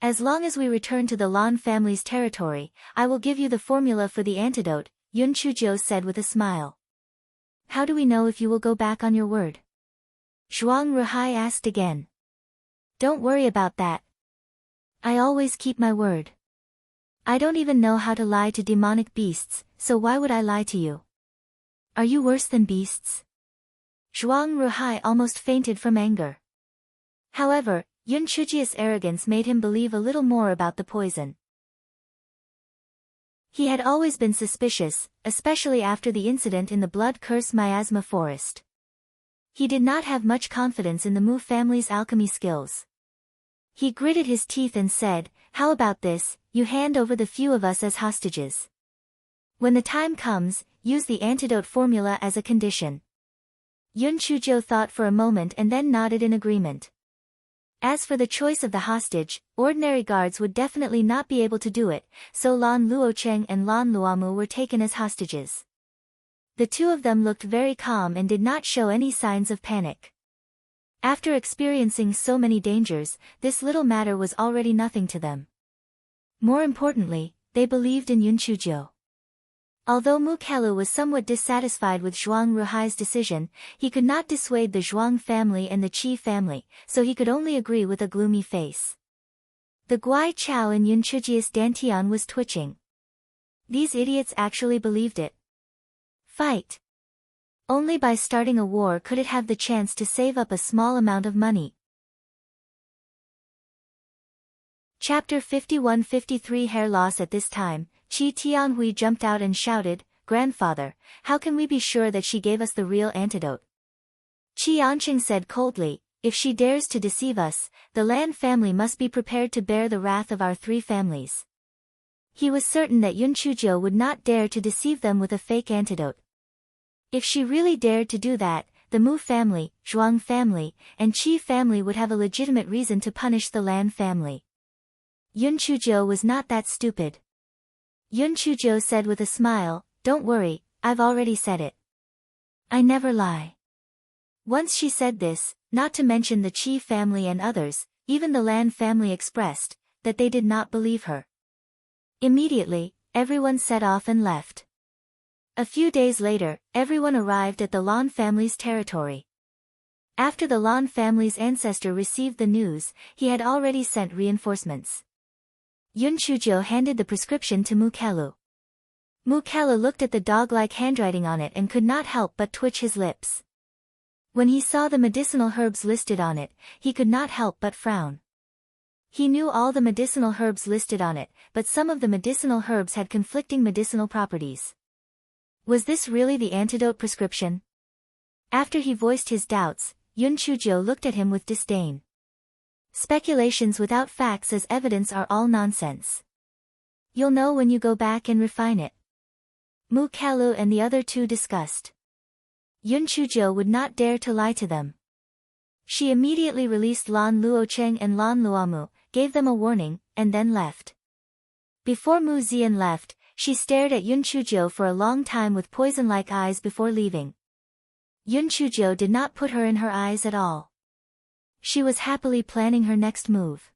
Speaker 1: As long as we return to the Lan family's territory, I will give you the formula for the antidote, Yun Chujiu said with a smile. How do we know if you will go back on your word? Zhuang Ruhai asked again. Don't worry about that. I always keep my word. I don't even know how to lie to demonic beasts, so why would I lie to you? Are you worse than beasts? Zhuang Ruhai almost fainted from anger. However, Yun Chujiu's arrogance made him believe a little more about the poison. He had always been suspicious, especially after the incident in the blood curse miasma forest. He did not have much confidence in the Mu family's alchemy skills. He gritted his teeth and said, how about this, you hand over the few of us as hostages. When the time comes, use the antidote formula as a condition. Yun Chujiu thought for a moment and then nodded in agreement. As for the choice of the hostage, ordinary guards would definitely not be able to do it, so Lan Luocheng and Lan Luamu were taken as hostages. The two of them looked very calm and did not show any signs of panic. After experiencing so many dangers, this little matter was already nothing to them. More importantly, they believed in Yun Chujiu. Although Mu Kelu was somewhat dissatisfied with Zhuang Ruhai's decision, he could not dissuade the Zhuang family and the Qi family, so he could only agree with a gloomy face. The Guai Chao in Yun Chujiu's dantian was twitching. These idiots actually believed it. Fight. Only by starting a war could it have the chance to save up a small amount of money. Chapter 51-53 Hair loss. At this time, Qi Tianhui jumped out and shouted, Grandfather, how can we be sure that she gave us the real antidote? Qiansheng said coldly, if she dares to deceive us, the Lan family must be prepared to bear the wrath of our three families. He was certain that Yun Chujiu would not dare to deceive them with a fake antidote. If she really dared to do that, the Mu family, Zhuang family, and Qi family would have a legitimate reason to punish the Lan family. Yun Chuzhou was not that stupid. Yun Chuzhou said with a smile, "Don't worry, I've already said it. I never lie." Once she said this, not to mention the Qi family and others, even the Lan family expressed that they did not believe her. Immediately, everyone set off and left. A few days later, everyone arrived at the Lan family's territory. After the Lan family's ancestor received the news, he had already sent reinforcements. Yun Chuzhou handed the prescription to Mu Kelu. Mu Kelu looked at the dog-like handwriting on it and could not help but twitch his lips. When he saw the medicinal herbs listed on it, he could not help but frown. He knew all the medicinal herbs listed on it, but some of the medicinal herbs had conflicting medicinal properties. Was this really the antidote prescription? After he voiced his doubts, Yun Chuzhou looked at him with disdain. Speculations without facts as evidence are all nonsense. You'll know when you go back and refine it. Mu Kelu and the other two discussed. Yun Chuzhou would not dare to lie to them. She immediately released Lan Luocheng and Lan Luomu, gave them a warning, and then left. Before Mu Zian left, she stared at Yun Chuzhou for a long time with poison-like eyes before leaving. Yun Chuzhou did not put her in her eyes at all. She was happily planning her next move.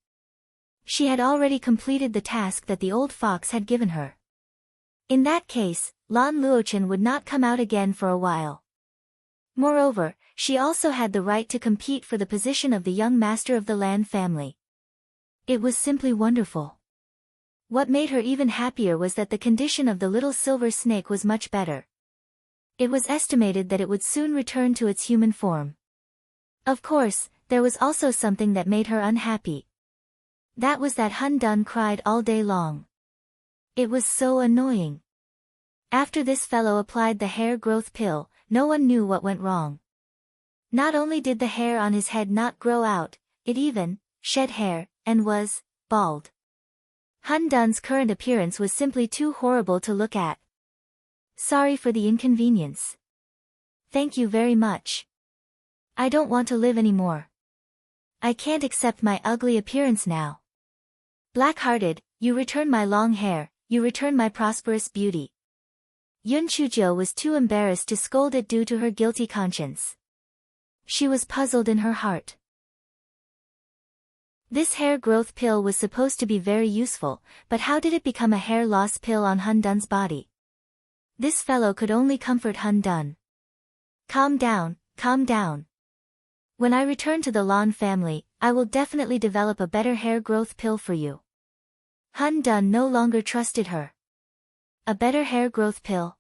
Speaker 1: She had already completed the task that the old fox had given her. In that case, Lan Luochen would not come out again for a while. Moreover, she also had the right to compete for the position of the young master of the Lan family. It was simply wonderful. What made her even happier was that the condition of the little silver snake was much better. It was estimated that it would soon return to its human form. Of course, there was also something that made her unhappy. That was that Hun Dun cried all day long. It was so annoying. After this fellow applied the hair growth pill, no one knew what went wrong. Not only did the hair on his head not grow out, it even shed hair, and was bald. Hun Dun's current appearance was simply too horrible to look at. Sorry for the inconvenience. Thank you very much. I don't want to live anymore. I can't accept my ugly appearance now. Black-hearted, you return my long hair, you return my prosperous beauty. Yun Chuzhou was too embarrassed to scold it due to her guilty conscience. She was puzzled in her heart. This hair growth pill was supposed to be very useful, but how did it become a hair loss pill on Hun Dun's body? This fellow could only comfort Hun Dun. Calm down, calm down. When I return to the Lan family, I will definitely develop a better hair growth pill for you. Hun Dun no longer trusted her. A better hair growth pill?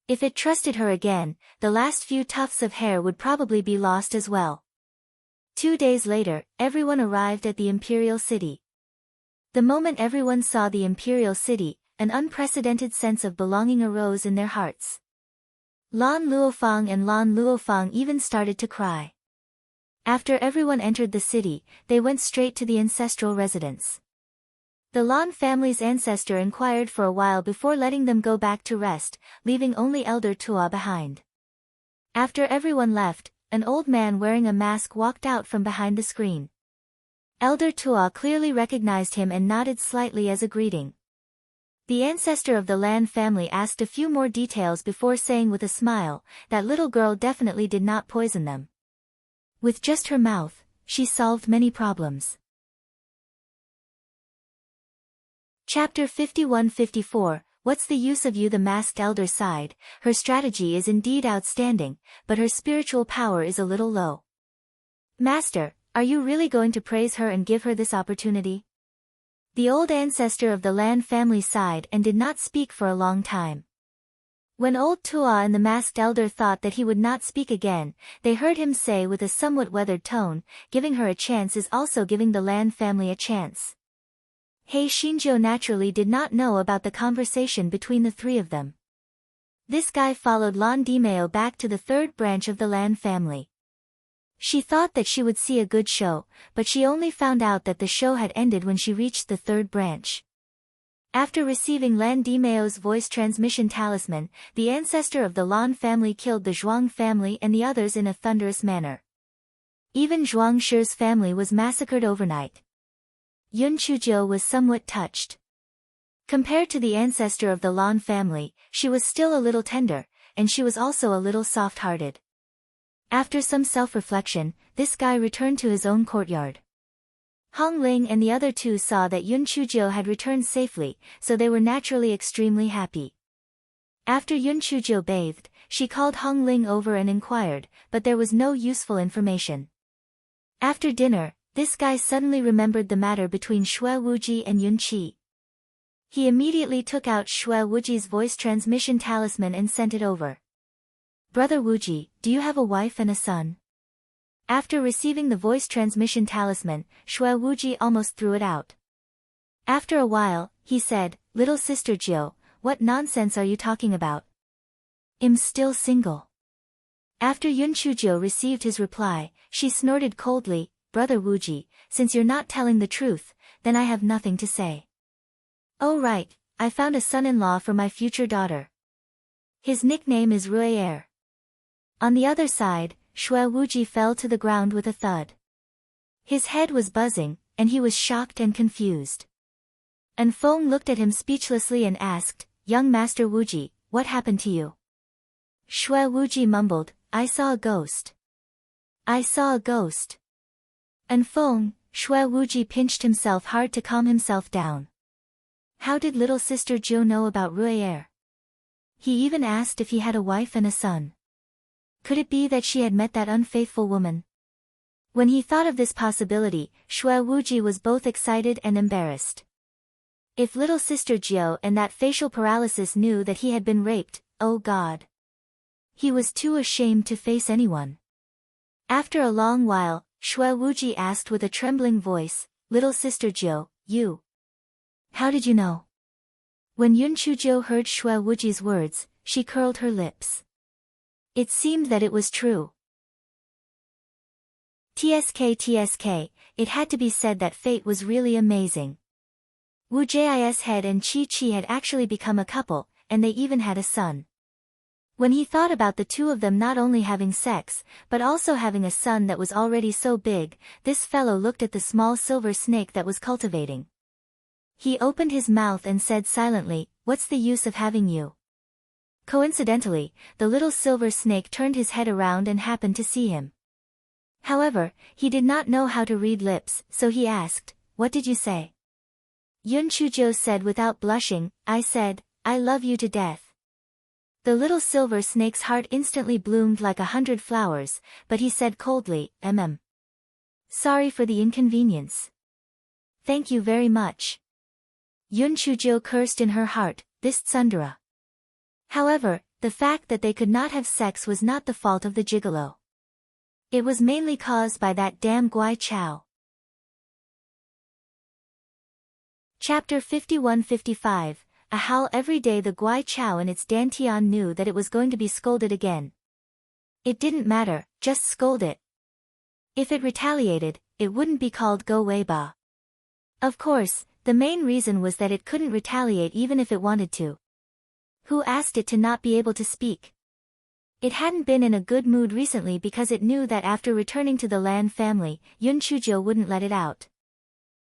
Speaker 1: If it trusted her again, the last few tufts of hair would probably be lost as well. 2 days later, everyone arrived at the imperial city. The moment everyone saw the imperial city, an unprecedented sense of belonging arose in their hearts. Lan Luofang and Lan Luofang even started to cry. After everyone entered the city, they went straight to the ancestral residence. The Lan family's ancestor inquired for a while before letting them go back to rest, leaving only Elder Tua behind. After everyone left, an old man wearing a mask walked out from behind the screen. Elder Tua clearly recognized him and nodded slightly as a greeting. The ancestor of the Lan family asked a few more details before saying with a smile, that little girl definitely did not poison them. With just her mouth, she solved many problems. Chapter 51-54, What's the use of you? The masked elder sighed. Her strategy is indeed outstanding, but her spiritual power is a little low. Master, are you really going to praise her and give her this opportunity? The old ancestor of the Lan family sighed and did not speak for a long time. When old Tua and the masked elder thought that he would not speak again, they heard him say with a somewhat weathered tone, giving her a chance is also giving the Lan family a chance. Hei Xinzhou naturally did not know about the conversation between the three of them. This guy followed Lan Dimeo back to the third branch of the Lan family. She thought that she would see a good show, but she only found out that the show had ended when she reached the third branch. After receiving Lan Dimeo's voice transmission talisman, the ancestor of the Lan family killed the Zhuang family and the others in a thunderous manner. Even Zhuang Shi's family was massacred overnight. Yun Chuzhou was somewhat touched. Compared to the ancestor of the Lan family, she was still a little tender, and she was also a little soft-hearted. After some self-reflection, this guy returned to his own courtyard. Hong Ling and the other two saw that Yun Chuzhou had returned safely, so they were naturally extremely happy. After Yun Chuzhou bathed, she called Hong Ling over and inquired, but there was no useful information. After dinner, this guy suddenly remembered the matter between Xue Wuji and Yun Qi. He immediately took out Xue Wuji's voice transmission talisman and sent it over. Brother Wuji, do you have a wife and a son? After receiving the voice transmission talisman, Xue Wuji almost threw it out. After a while, he said, Little sister Jiu, what nonsense are you talking about? I'm still single. After Yun Chuzhou received his reply, she snorted coldly, Brother Wuji, since you're not telling the truth, then I have nothing to say. Oh right, I found a son-in-law for my future daughter. His nickname is Ruier. On the other side, Xue Wuji fell to the ground with a thud. His head was buzzing, and he was shocked and confused. And Feng looked at him speechlessly and asked, Young Master Wuji, what happened to you? Xue Wuji mumbled, I saw a ghost. I saw a ghost. And Feng, Xue Wuji pinched himself hard to calm himself down. How did little sister Jiu know about Ruier? He even asked if he had a wife and a son. Could it be that she had met that unfaithful woman? When he thought of this possibility, Xue Wuji was both excited and embarrassed. If little sister Jiu and that facial paralysis knew that he had been raped, oh God. He was too ashamed to face anyone. After a long while, Xue Wuji asked with a trembling voice, Little sister Jiu, you. How did you know? When Yun Chuzhou heard Xue Wuji's words, she curled her lips. It seemed that it was true. TSK, it had to be said that fate was really amazing. Wu Ji's head and Qi Qi had actually become a couple, and they even had a son. When he thought about the two of them not only having sex, but also having a son that was already so big, this fellow looked at the small silver snake that was cultivating. He opened his mouth and said silently, What's the use of having you? Coincidentally, the little silver snake turned his head around and happened to see him. However, he did not know how to read lips, so he asked, What did you say? Yun Chuzhou said without blushing, I said, I love you to death. The little silver snake's heart instantly bloomed like 100 flowers, but he said coldly, Sorry for the inconvenience. Thank you very much. Yun Chuzhou cursed in her heart, this tsundere. However, the fact that they could not have sex was not the fault of the gigolo. It was mainly caused by that damn Guai Chao. Chapter 51-55, A howl every day. The Guai Chao and its dantian knew that it was going to be scolded again. It didn't matter, just scold it. If it retaliated, it wouldn't be called Go Wei Ba. Of course, the main reason was that it couldn't retaliate even if it wanted to. Who asked it to not be able to speak? It hadn't been in a good mood recently because it knew that after returning to the Lan family, Yun Chuzhou wouldn't let it out.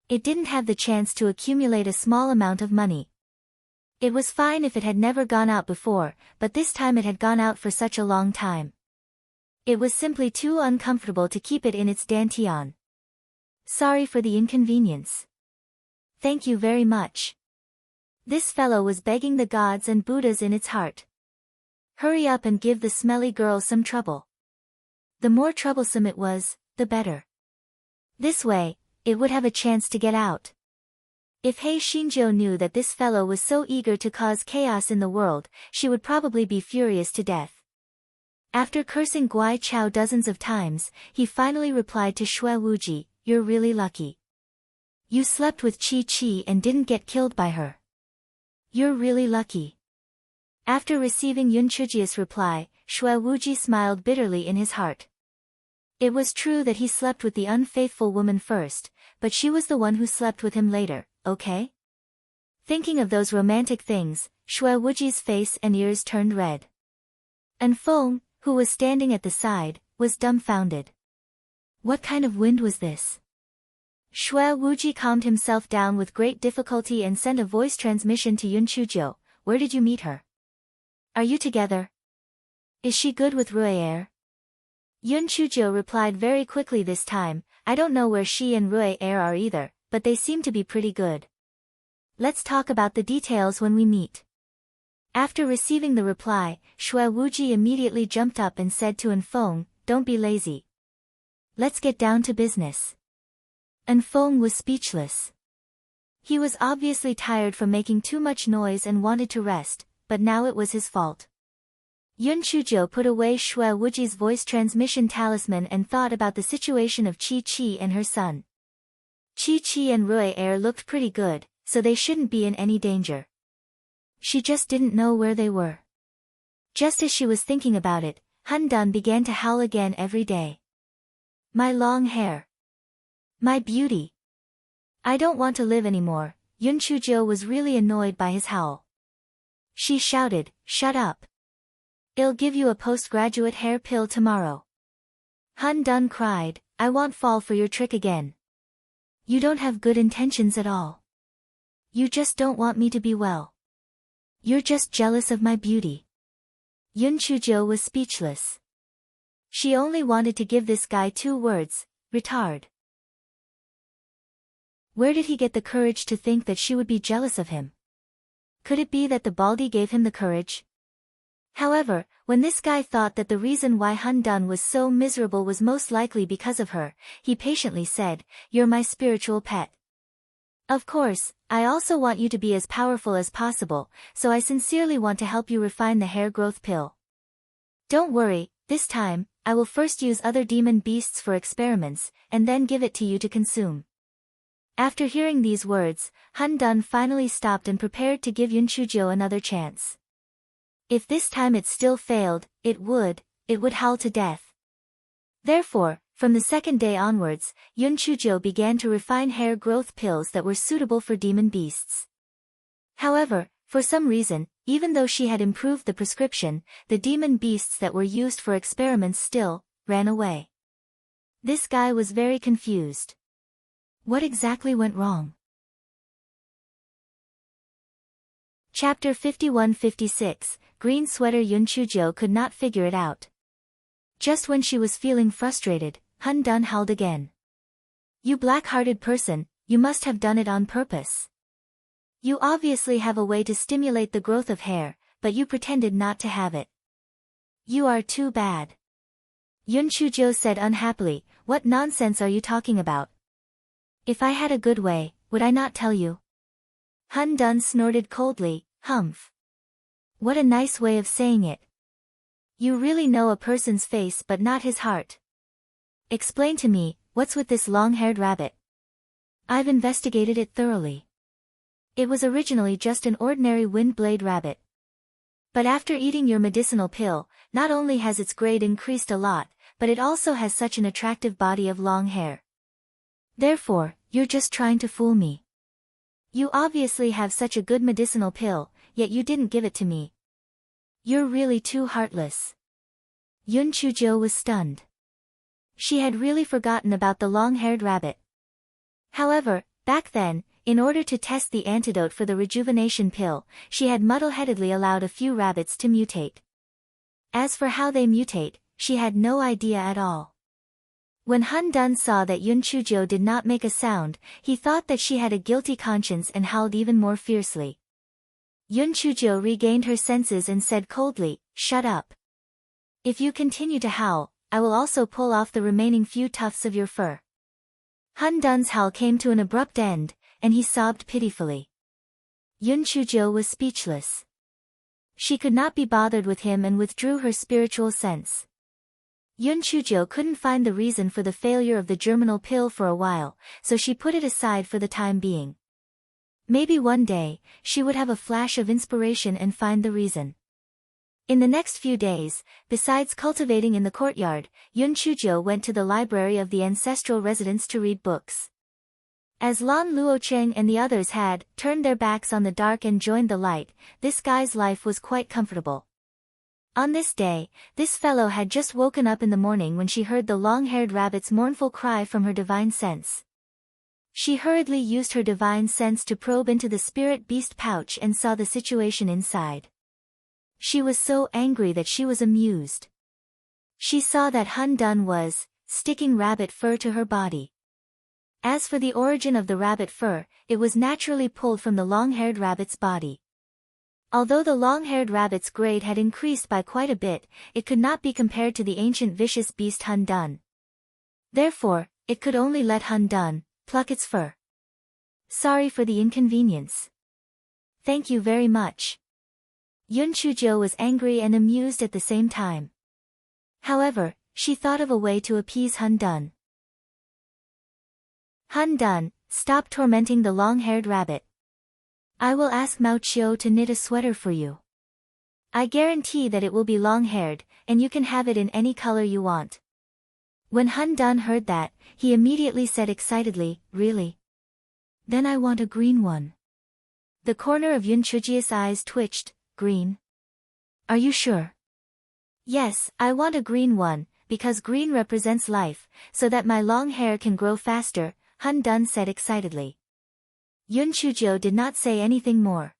Speaker 1: It didn't have the chance to accumulate a small amount of money. It was fine if it had never gone out before, but this time it had gone out for such a long time. It was simply too uncomfortable to keep it in its dantian. Sorry for the inconvenience. Thank you very much. This fellow was begging the gods and Buddhas in its heart. Hurry up and give the smelly girl some trouble. The more troublesome it was, the better. This way, it would have a chance to get out. If Hei Xinjiu knew that this fellow was so eager to cause chaos in the world, she would probably be furious to death. After cursing Guai Chao dozens of times, he finally replied to Xue Wuji, You're really lucky. You slept with Qi Qi and didn't get killed by her. You're really lucky. After receiving Yun Chuzhi's reply, Xue Wuji smiled bitterly in his heart. It was true that he slept with the unfaithful woman first, but she was the one who slept with him later, okay? Thinking of those romantic things, Xue Wuji's face and ears turned red. And Feng, who was standing at the side, was dumbfounded. What kind of wind was this? Shui Wuji calmed himself down with great difficulty and sent a voice transmission to Yun Chuzhou. Where did you meet her? Are you together? Is she good with Rui? Yun Chuzhou replied very quickly this time. I don't know where she and Rui are either, but they seem to be pretty good. Let's talk about the details when we meet. After receiving the reply, Shui Wuji immediately jumped up and said to Enfeng, don't be lazy. Let's get down to business. Enfeng was speechless. He was obviously tired from making too much noise and wanted to rest, but now it was his fault. Yun Chuzhou put away Shui Wuji's voice transmission talisman and thought about the situation of Chi and her son. Chi and Rui looked pretty good, so they shouldn't be in any danger. She just didn't know where they were. Just as she was thinking about it, Han Dan began to howl again every day. My long hair. My beauty. I don't want to live anymore. Yun Chuzhou was really annoyed by his howl. She shouted, shut up. I'll give you a postgraduate hair pill tomorrow. Han Dan cried, I won't fall for your trick again. You don't have good intentions at all. You just don't want me to be well. You're just jealous of my beauty. Yun Chuzhou was speechless. She only wanted to give this guy 2 words, retard. Where did he get the courage to think that she would be jealous of him? Could it be that the baldy gave him the courage? However, when this guy thought that the reason why Han Dan was so miserable was most likely because of her, he patiently said, you're my spiritual pet. Of course, I also want you to be as powerful as possible, so I sincerely want to help you refine the hair growth pill. Don't worry, this time, I will first use other demon beasts for experiments, and then give it to you to consume. After hearing these words, Han Dan finally stopped and prepared to give Yun Chuzhou another chance. If this time it still failed, it would howl to death. Therefore, from the second day onwards, Yun Chuzhou began to refine hair growth pills that were suitable for demon beasts. However, for some reason, even though she had improved the prescription, the demon beasts that were used for experiments still ran away. This guy was very confused. What exactly went wrong? Chapter 51-56, Green Sweater. Yun Chuzhou could not figure it out. Just when she was feeling frustrated, Han Dan howled again. You black-hearted person, you must have done it on purpose. You obviously have a way to stimulate the growth of hair, but you pretended not to have it. You are too bad. Yun Chuzhou said unhappily, what nonsense are you talking about? If I had a good way, would I not tell you? Han Dan snorted coldly, humph. What a nice way of saying it. You really know a person's face but not his heart. Explain to me, what's with this long-haired rabbit? I've investigated it thoroughly. It was originally just an ordinary wind-blade rabbit. But after eating your medicinal pill, not only has its grade increased a lot, but it also has such an attractive body of long hair. Therefore, you're just trying to fool me. You obviously have such a good medicinal pill, yet you didn't give it to me. You're really too heartless. Yun Chuzhou was stunned. She had really forgotten about the long-haired rabbit. However, back then, in order to test the antidote for the rejuvenation pill, she had muddle-headedly allowed a few rabbits to mutate. As for how they mutate, she had no idea at all. When Han Dan saw that Yun Chuzhou did not make a sound, he thought that she had a guilty conscience and howled even more fiercely. Yun Chuzhou regained her senses and said coldly, shut up. If you continue to howl, I will also pull off the remaining few tufts of your fur. Han Dan's howl came to an abrupt end, and he sobbed pitifully. Yun Chuzhou was speechless. She could not be bothered with him and withdrew her spiritual sense. Yun Chuzhou couldn't find the reason for the failure of the germinal pill for a while, so she put it aside for the time being. Maybe one day, she would have a flash of inspiration and find the reason. In the next few days, besides cultivating in the courtyard, Yun Chuzhou went to the library of the ancestral residence to read books. As Lan Luocheng and the others had turned their backs on the dark and joined the light, this guy's life was quite comfortable. On this day, this fellow had just woken up in the morning when she heard the long-haired rabbit's mournful cry from her divine sense. She hurriedly used her divine sense to probe into the spirit beast pouch and saw the situation inside. She was so angry that she was amused. She saw that Hun Dun was sticking rabbit fur to her body. As for the origin of the rabbit fur, it was naturally pulled from the long-haired rabbit's body. Although the long-haired rabbit's grade had increased by quite a bit, it could not be compared to the ancient vicious beast Hun Dun. Therefore, it could only let Hun Dun pluck its fur. Sorry for the inconvenience. Thank you very much. Yun Chujo was angry and amused at the same time. However, she thought of a way to appease Hun Dun. Hun Dun, stop tormenting the long-haired rabbit. I will ask Mao Chiu to knit a sweater for you. I guarantee that it will be long-haired, and you can have it in any color you want. When Hun Dun heard that, he immediately said excitedly, Really? Then I want a green one. The corner of Yun Chuji's eyes twitched. Green? Are you sure? Yes, I want a green one, because green represents life, so that my long hair can grow faster, Hun Dun said excitedly. Yun Chujo did not say anything more.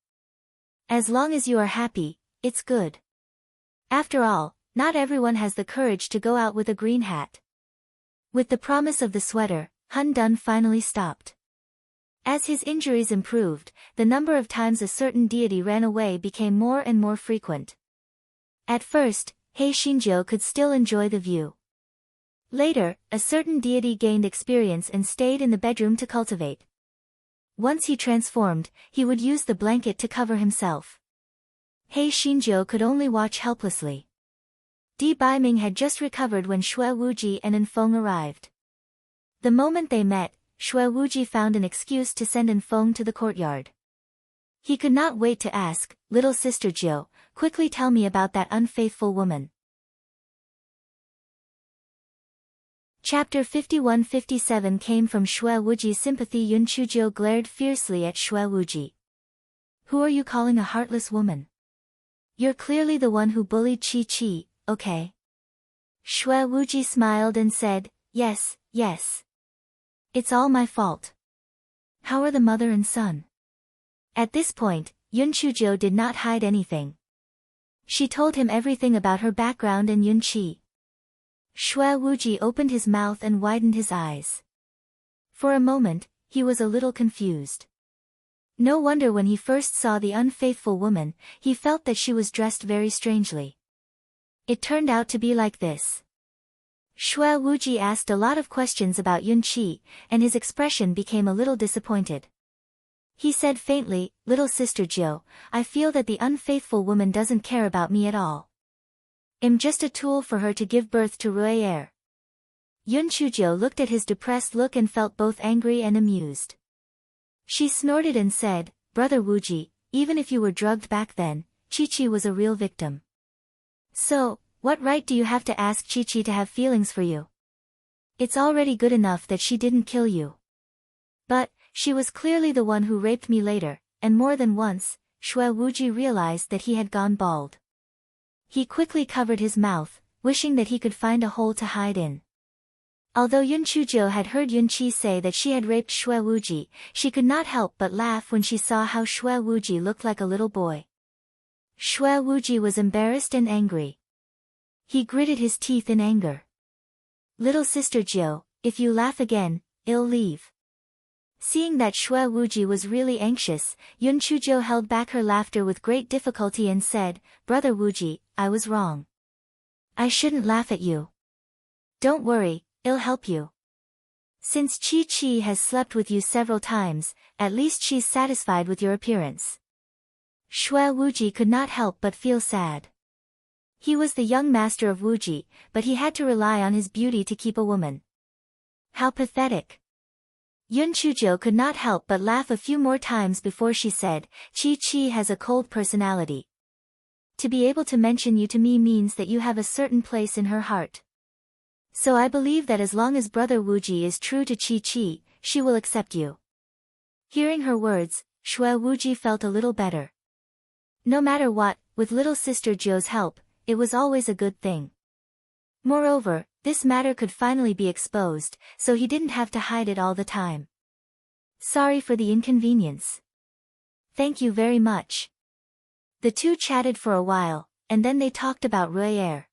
Speaker 1: As long as you are happy, it's good. After all, not everyone has the courage to go out with a green hat. With the promise of the sweater, Hun Dun finally stopped. As his injuries improved, the number of times a certain deity ran away became more and more frequent. At first, Hei Shinjo could still enjoy the view. Later, a certain deity gained experience and stayed in the bedroom to cultivate. Once he transformed, he would use the blanket to cover himself. Hei Shinjo could only watch helplessly. Di Baiming had just recovered when Xue Wuji and Enfeng arrived. The moment they met, Xue Wuji found an excuse to send Enfeng to the courtyard. He could not wait to ask, Little Sister Jiu, quickly tell me about that unfaithful woman. Chapter 51-57 came from Xue Wuji's sympathy. Yun Chujo glared fiercely at Xue Wuji. Who are you calling a heartless woman? You're clearly the one who bullied Chi-Chi, okay? Xue Wuji smiled and said, Yes, yes. It's all my fault. How are the mother and son? At this point, Yun Chujo did not hide anything. She told him everything about her background and Yun Chi. Xue Wuji opened his mouth and widened his eyes. For a moment, he was a little confused. No wonder when he first saw the unfaithful woman, he felt that she was dressed very strangely. It turned out to be like this. Xue Wuji asked a lot of questions about Yun Chi, and his expression became a little disappointed. He said faintly, Little Sister Jiu, I feel that the unfaithful woman doesn't care about me at all. I'm just a tool for her to give birth to Ruier. Yun Chujo looked at his depressed look and felt both angry and amused. She snorted and said, Brother Wuji, even if you were drugged back then, Chi-Chi was a real victim. So, what right do you have to ask Chi-Chi to have feelings for you? It's already good enough that she didn't kill you. But, she was clearly the one who raped me later, and more than once, Xue Wuji realized that he had gone bald. He quickly covered his mouth, wishing that he could find a hole to hide in. Although Yun Chujo had heard Yun Chi say that she had raped Xue Wuji, she could not help but laugh when she saw how Xue Wuji looked like a little boy. Xue Wuji was embarrassed and angry. He gritted his teeth in anger. Little Sister Jiu, if you laugh again, I'll leave. Seeing that Xue Wuji was really anxious, Yun Chujo held back her laughter with great difficulty and said, Brother Wuji, I was wrong. I shouldn't laugh at you. Don't worry, I'll help you. Since Chi-Chi has slept with you several times, at least she's satisfied with your appearance. Xue Wuji could not help but feel sad. He was the young master of Wuji, but he had to rely on his beauty to keep a woman. How pathetic. Yun Chujo could not help but laugh a few more times before she said, Chi-Chi has a cold personality. To be able to mention you to me means that you have a certain place in her heart. So I believe that as long as Brother Wuji is true to Chi-Chi, she will accept you. Hearing her words, Xue Wuji felt a little better. No matter what, with Little Sister Jiu's help, it was always a good thing. Moreover, this matter could finally be exposed, so he didn't have to hide it all the time. Sorry for the inconvenience. Thank you very much. The two chatted for a while, and then they talked about Ruier.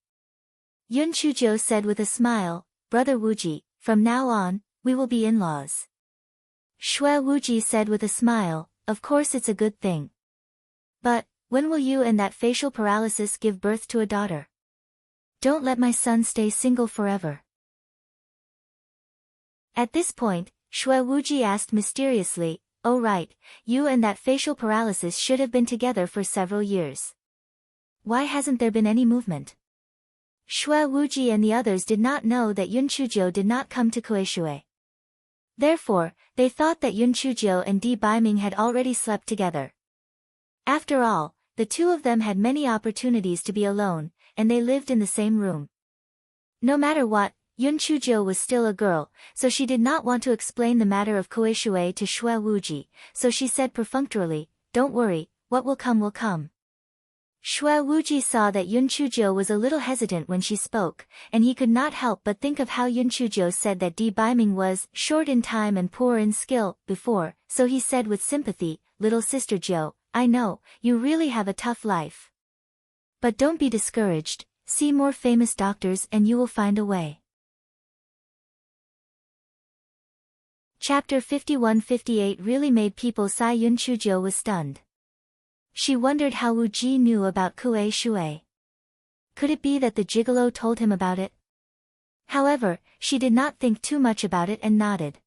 Speaker 1: Yun Chujo said with a smile, Brother Wuji, from now on, we will be in-laws. Shui Wuji said with a smile, of course it's a good thing. But, when will you and that facial paralysis give birth to a daughter? Don't let my son stay single forever. At this point, Shui Wuji asked mysteriously, oh right, you and that facial paralysis should have been together for several years. Why hasn't there been any movement? Shui Wuji and the others did not know that Yun Chujo did not come to Kueishui. Therefore, they thought that Yun Chujo and Di Baiming had already slept together. After all, the two of them had many opportunities to be alone, and they lived in the same room. No matter what, Yun Chujo was still a girl, so she did not want to explain the matter of Kueishui to Shui Wuji, so she said perfunctorily, don't worry, what will come will come. Shui Wuji saw that Yun Chujo was a little hesitant when she spoke, and he could not help but think of how Yun Chujo said that Di Baiming was short in time and poor in skill before, so he said with sympathy, little sister Jo, I know, you really have a tough life. But don't be discouraged, see more famous doctors and you will find a way. Chapter 51-58 really made people sigh. Yun Chujo was stunned. She wondered how Wu Ji knew about Kueishui. Could it be that the gigolo told him about it? However, she did not think too much about it and nodded.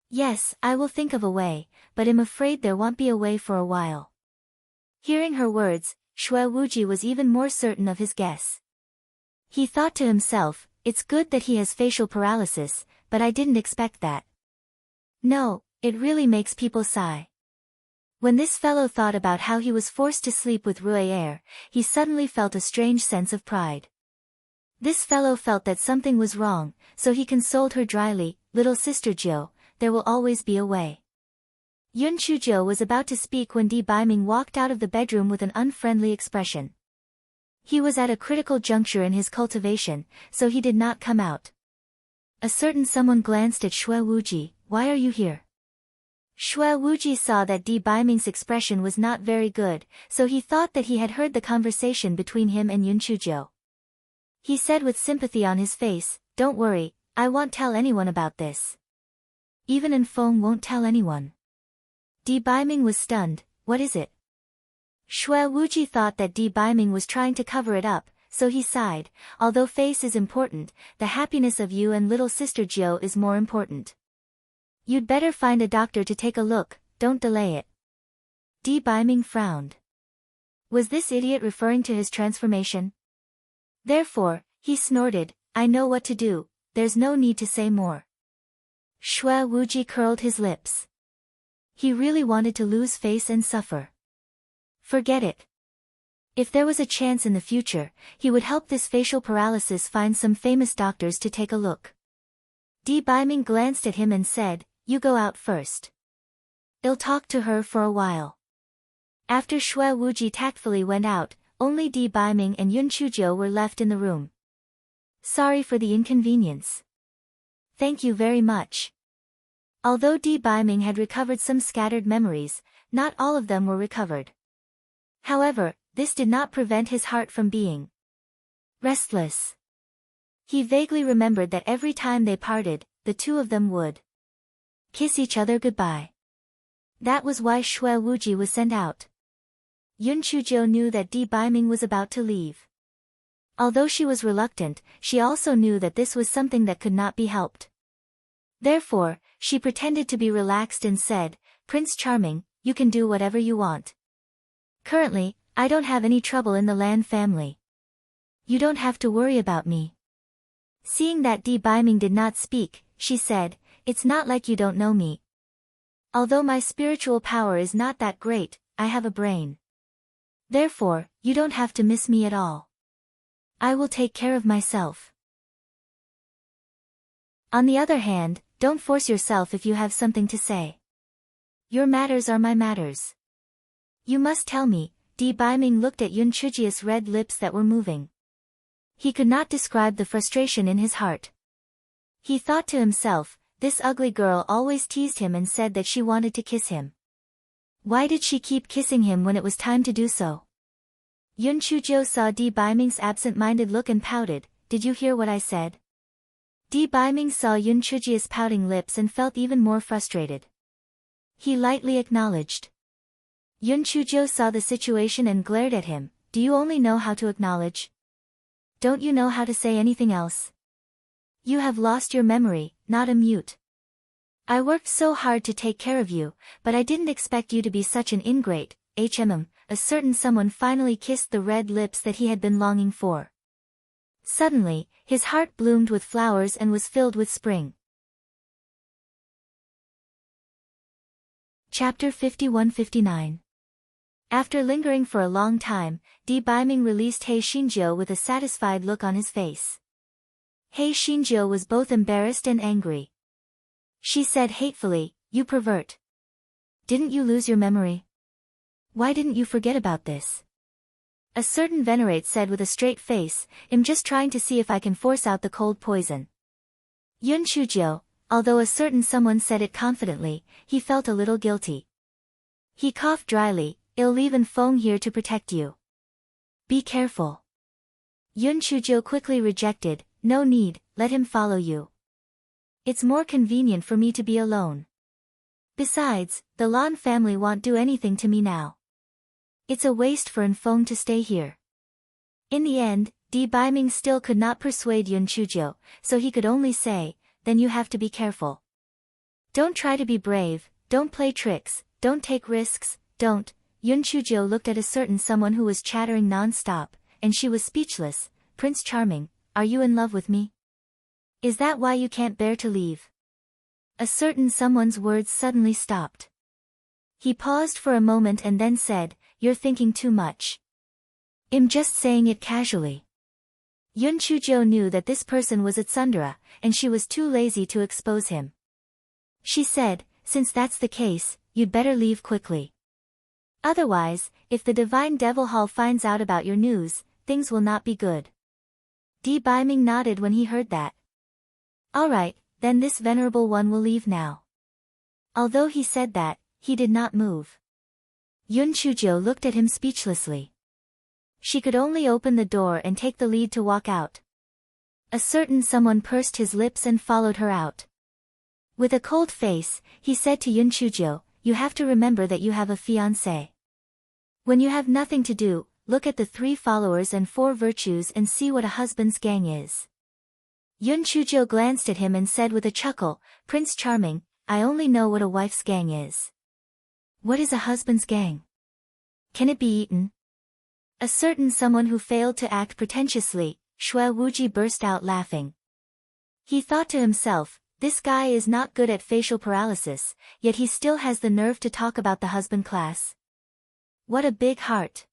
Speaker 1: Yes, I will think of a way, but I'm afraid there won't be a way for a while. Hearing her words, Shui Wuji was even more certain of his guess. He thought to himself, it's good that he has facial paralysis, but I didn't expect that. No, it really makes people sigh. When this fellow thought about how he was forced to sleep with Ruier, he suddenly felt a strange sense of pride. This fellow felt that something was wrong, so he consoled her dryly, little sister Jo, there will always be a way. Yun Chujo was about to speak when Di Baiming walked out of the bedroom with an unfriendly expression. He was at a critical juncture in his cultivation, so he did not come out. A certain someone glanced at Shui Wuji, why are you here? Shui Wuji saw that Di Baiming's expression was not very good, so he thought that he had heard the conversation between him and Yun Chujo. He said with sympathy on his face, don't worry, I won't tell anyone about this. Even Enfeng won't tell anyone. Di Baiming was stunned, what is it? Shui Wuji thought that Di Baiming was trying to cover it up, so he sighed, although face is important, the happiness of you and little sister Jo is more important. You'd better find a doctor to take a look, don't delay it. Di Baiming frowned. Was this idiot referring to his transformation? Therefore, he snorted, I know what to do, there's no need to say more. Shui Wuji curled his lips. He really wanted to lose face and suffer. Forget it. If there was a chance in the future, he would help this facial paralysis find some famous doctors to take a look. Di Baiming glanced at him and said, you go out first. I'll talk to her for a while. After Shui Wuji tactfully went out, only Di Baiming and Yun Chujo were left in the room. Sorry for the inconvenience. Thank you very much. Although Di Baiming had recovered some scattered memories, not all of them were recovered. However, this did not prevent his heart from being restless. He vaguely remembered that every time they parted, the two of them would kiss each other goodbye. That was why Shui Wuji was sent out. Yun Chujo knew that Di Baiming was about to leave. Although she was reluctant, she also knew that this was something that could not be helped. Therefore, she pretended to be relaxed and said, Prince Charming, you can do whatever you want. Currently, I don't have any trouble in the Lan family. You don't have to worry about me. Seeing that Di Baiming did not speak, she said, it's not like you don't know me. Although my spiritual power is not that great, I have a brain. Therefore, you don't have to miss me at all. I will take care of myself. On the other hand, don't force yourself if you have something to say. Your matters are my matters. You must tell me. Di Baiming looked at Yun Chuji's red lips that were moving. He could not describe the frustration in his heart. He thought to himself, this ugly girl always teased him and said that she wanted to kiss him. Why did she keep kissing him when it was time to do so? Yun Chujo saw Di Baiming's absent-minded look and pouted, "Did you hear what I said?" Di Baiming saw Yun Chujia's pouting lips and felt even more frustrated. He lightly acknowledged. Yun Chujo saw the situation and glared at him, "Do you only know how to acknowledge? Don't you know how to say anything else? You have lost your memory, not a mute. I worked so hard to take care of you, but I didn't expect you to be such an ingrate." A certain someone finally kissed the red lips that he had been longing for. Suddenly, his heart bloomed with flowers and was filled with spring. Chapter 51-59. After lingering for a long time, Di Baiming released He Xinjiu with a satisfied look on his face. He Xinjiu was both embarrassed and angry. She said hatefully, "You pervert. Didn't you lose your memory? Why didn't you forget about this?" A certain venerate said with a straight face, "I'm just trying to see if I can force out the cold poison." Yun Chujiu, although a certain someone said it confidently, he felt a little guilty. He coughed dryly, "I'll leave an Feng here to protect you. Be careful." Yun Chujiu quickly rejected, "No need, let him follow you. It's more convenient for me to be alone. Besides, the Lan family won't do anything to me now. It's a waste for an Feng to stay here." In the end, Di Baiming still could not persuade Yun Chujiu, so he could only say, "Then you have to be careful. Don't try to be brave, don't play tricks, don't take risks, don't." Yun Chujiu looked at a certain someone who was chattering non-stop, and she was speechless. "Prince Charming, are you in love with me? Is that why you can't bear to leave?" A certain someone's words suddenly stopped. He paused for a moment and then said, "You're thinking too much. I'm just saying it casually." Yun Chujiu knew that this person was a tsundere, and she was too lazy to expose him. She said, "Since that's the case, you'd better leave quickly. Otherwise, if the Divine Devil Hall finds out about your news, things will not be good." Di Baiming nodded when he heard that. "All right, then this venerable one will leave now." Although he said that, he did not move. Yun Chujiu looked at him speechlessly. She could only open the door and take the lead to walk out. A certain someone pursed his lips and followed her out. With a cold face, he said to Yun Chujiu, "You have to remember that you have a fiancé. When you have nothing to do, look at the 3 followers and 4 virtues and see what a husband's gang is." Yun Chujiu glanced at him and said with a chuckle, "Prince Charming, I only know what a wife's gang is." "What is a husband's gang? Can it be eaten?" A certain someone who failed to act pretentiously, Shui Wuji burst out laughing. He thought to himself, this guy is not good at facial paralysis, yet he still has the nerve to talk about the husband class. What a big heart.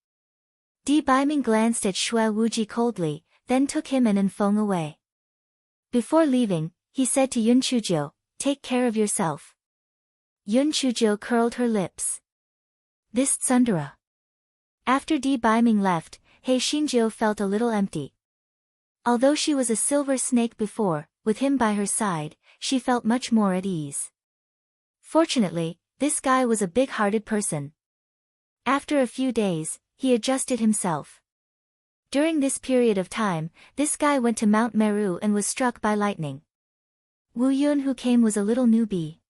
Speaker 1: Di Baiming glanced at Shui Wuji coldly, then took him and an Feng away. Before leaving, he said to Yun Chujiu, "Take care of yourself." Yun Chujiu curled her lips. This tsundere. After Di Baiming left, He Xinjiu felt a little empty. Although she was a silver snake before, with him by her side, she felt much more at ease. Fortunately, this guy was a big-hearted person. After a few days, he adjusted himself. During this period of time, this guy went to Mount Meru and was struck by lightning. Wu Yun who came was a little newbie.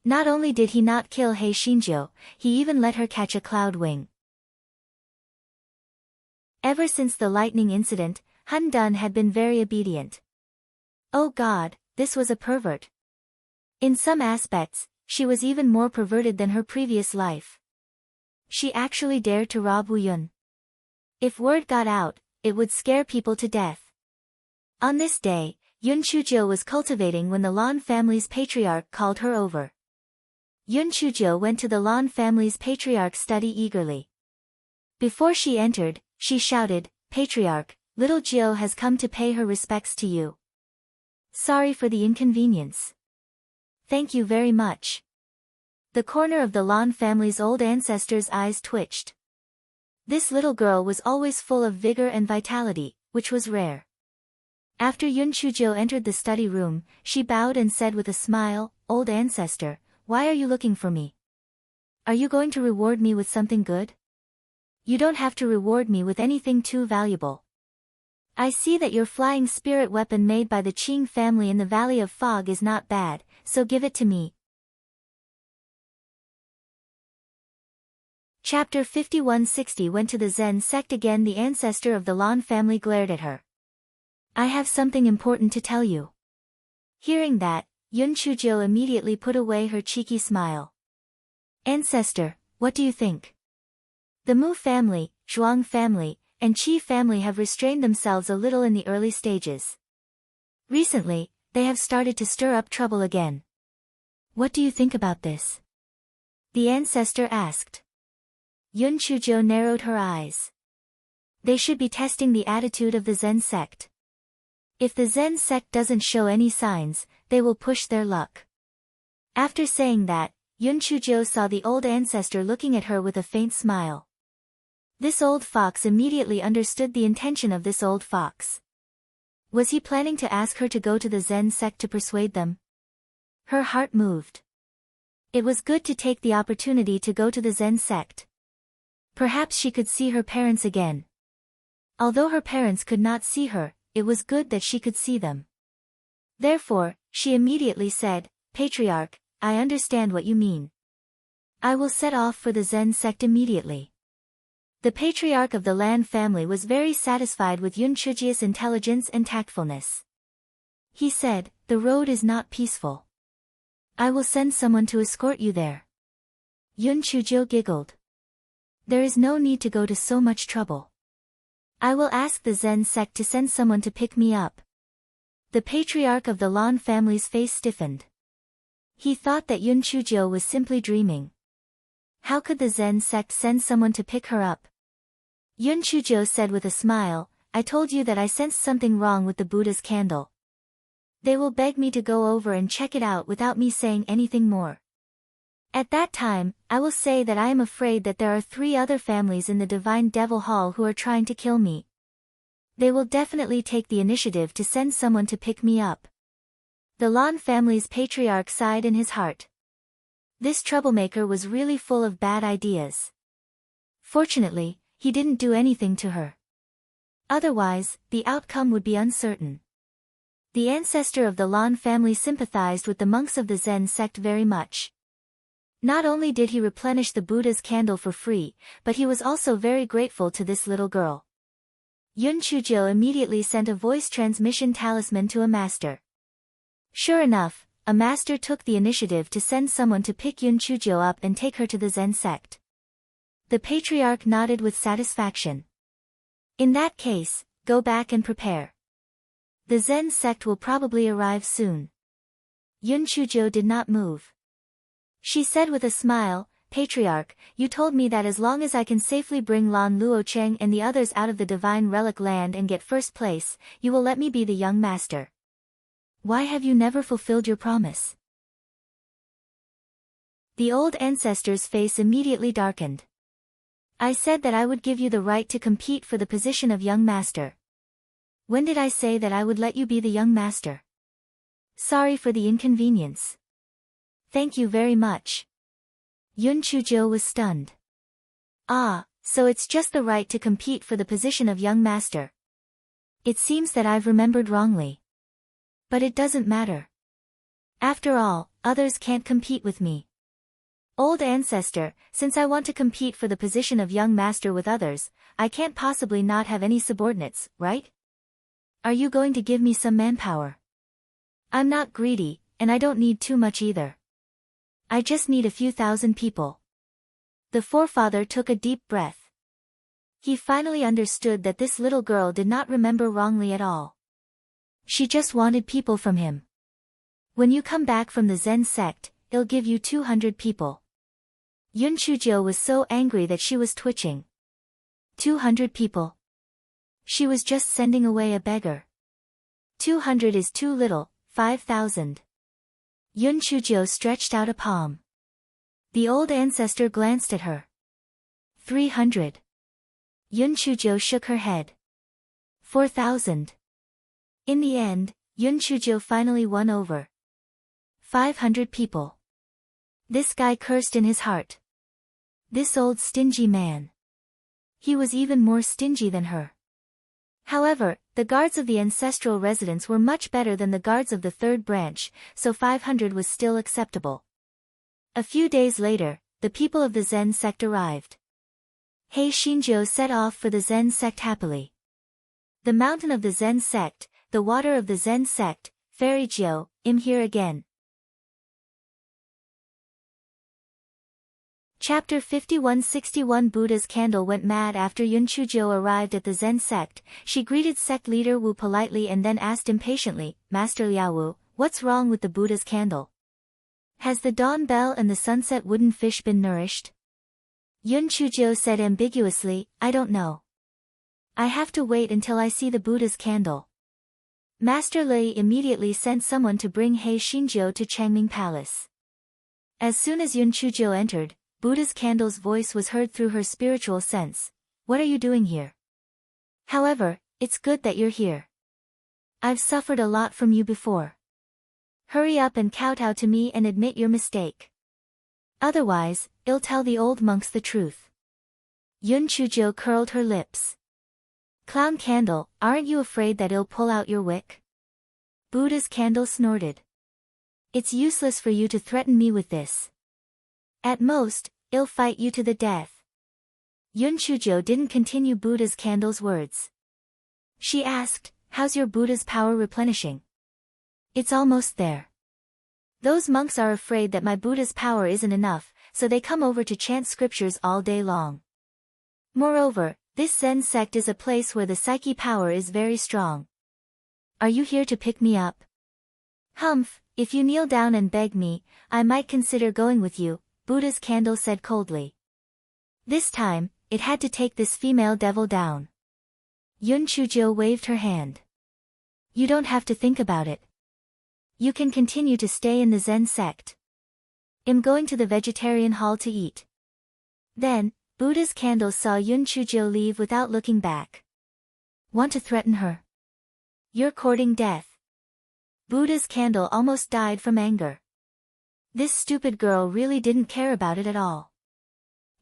Speaker 1: Not only did he not kill He Xinjiu, he even let her catch a cloud wing. Ever since the lightning incident, Han Dun had been very obedient. Oh God, this was a pervert. In some aspects, she was even more perverted than her previous life. She actually dared to rob Wu Yun. If word got out, it would scare people to death. On this day, Yun Chujiu was cultivating when the Lan family's patriarch called her over. Yun Chujiu went to the Lan family's patriarch's study eagerly. Before she entered, she shouted, "Patriarch, little Jiu has come to pay her respects to you. Sorry for the inconvenience." "Thank you very much." The corner of the Lan family's old ancestors' eyes twitched. This little girl was always full of vigor and vitality, which was rare. After Yun Chujo entered the study room, she bowed and said with a smile, "Old ancestor, why are you looking for me? Are you going to reward me with something good? You don't have to reward me with anything too valuable. I see that your flying spirit weapon made by the Qing family in the Valley of Fog is not bad, so give it to me." Chapter 5160 Went to the Zen sect again. The ancestor of the Lan family glared at her. "I have something important to tell you." Hearing that, Yun Chujo immediately put away her cheeky smile. "Ancestor, what do you think? The Mu family, Zhuang family, and Qi family have restrained themselves a little in the early stages. Recently, they have started to stir up trouble again. What do you think about this?" the ancestor asked. Yun Chujo narrowed her eyes. They should be testing the attitude of the Zen sect. If the Zen sect doesn't show any signs, they will push their luck. After saying that, Yun Chujo saw the old ancestor looking at her with a faint smile. This old fox immediately understood the intention of this old fox. Was he planning to ask her to go to the Zen sect to persuade them? Her heart moved. It was good to take the opportunity to go to the Zen sect. Perhaps she could see her parents again. Although her parents could not see her, it was good that she could see them. Therefore, she immediately said, "Patriarch, I understand what you mean. I will set off for the Zen sect immediately." The patriarch of the Lan family was very satisfied with Yun Chuji's intelligence and tactfulness. He said, "The road is not peaceful. I will send someone to escort you there." Yun Chujo giggled. "There is no need to go to so much trouble. I will ask the Zen sect to send someone to pick me up." The patriarch of the Lan family's face stiffened. He thought that Yun Chujo was simply dreaming. How could the Zen sect send someone to pick her up? Yun Chujo said with a smile, "I told you that I sensed something wrong with the Buddha's candle. They will beg me to go over and check it out without me saying anything more. At that time, I will say that I am afraid that there are 3 other families in the Divine Devil Hall who are trying to kill me. They will definitely take the initiative to send someone to pick me up." The Lan family's patriarch sighed in his heart. This troublemaker was really full of bad ideas. Fortunately, he didn't do anything to her. Otherwise, the outcome would be uncertain. The ancestor of the Lan family sympathized with the monks of the Zen sect very much. Not only did he replenish the Buddha's candle for free, but he was also very grateful to this little girl. Yun Chujo immediately sent a voice transmission talisman to a master. Sure enough, a master took the initiative to send someone to pick Yun Chujo up and take her to the Zen sect. The patriarch nodded with satisfaction. "In that case, go back and prepare. The Zen sect will probably arrive soon." Yun Chujo did not move. She said with a smile, "Patriarch, you told me that as long as I can safely bring Lan Luocheng and the others out of the Divine Relic Land and get first place, you will let me be the young master. Why have you never fulfilled your promise?" The old ancestor's face immediately darkened. "I said that I would give you the right to compete for the position of young master. When did I say that I would let you be the young master? Sorry for the inconvenience." "Thank you very much." Yun Chujo was stunned. "Ah, so it's just the right to compete for the position of young master. It seems that I've remembered wrongly. But it doesn't matter. After all, others can't compete with me. Old ancestor, since I want to compete for the position of young master with others, I can't possibly not have any subordinates, right? Are you going to give me some manpower? I'm not greedy, and I don't need too much either. I just need a few thousand people." The forefather took a deep breath. He finally understood that this little girl did not remember wrongly at all. She just wanted people from him. "When you come back from the Zen sect, I'll give you 200 people." Yun Chujo was so angry that she was twitching. 200 people. She was just sending away a beggar. 200 is too little, 5,000. Yun Chujo stretched out a palm. The old ancestor glanced at her. 300. Yun Chujo shook her head. 4,000. In the end, Yun Chujo finally won over 500 people. This guy cursed in his heart. This old stingy man. He was even more stingy than her. However, the guards of the ancestral residence were much better than the guards of the third branch, so 500 was still acceptable. A few days later, the people of the Zen sect arrived. Hei Shinjo set off for the Zen sect happily. The mountain of the Zen sect, the water of the Zen sect, Fairy Jiu, I'm here again. Chapter 5161 Buddha's candle went mad after Yun Chujo arrived at the Zen sect. She greeted sect leader Wu politely and then asked impatiently, Master Liao Wu, what's wrong with the Buddha's candle? Has the dawn bell and the sunset wooden fish been nourished? Yun Chujo said ambiguously, I don't know. I have to wait until I see the Buddha's candle. Master Li immediately sent someone to bring Hei Shinjo to Changming Palace. As soon as Yun Chujo entered, Buddha's candle's voice was heard through her spiritual sense. What are you doing here? However, it's good that you're here. I've suffered a lot from you before. Hurry up and kowtow to me and admit your mistake. Otherwise, I'll tell the old monks the truth. Yun Chujo curled her lips. Clown candle, aren't you afraid that I'll pull out your wick? Buddha's candle snorted. It's useless for you to threaten me with this. At most, I'll fight you to the death. Yun Chujo didn't continue Buddha's candle's words. She asked, how's your Buddha's power replenishing? It's almost there. Those monks are afraid that my Buddha's power isn't enough, so they come over to chant scriptures all day long. Moreover, this Zen sect is a place where the psyche power is very strong. Are you here to pick me up? Humph, if you kneel down and beg me, I might consider going with you, Buddha's candle said coldly. This time, it had to take this female devil down. Yun Chujo waved her hand. You don't have to think about it. You can continue to stay in the Zen sect. I'm going to the vegetarian hall to eat. Then, Buddha's candle saw Yun Chujo leave without looking back. Want to threaten her? You're courting death. Buddha's candle almost died from anger. This stupid girl really didn't care about it at all.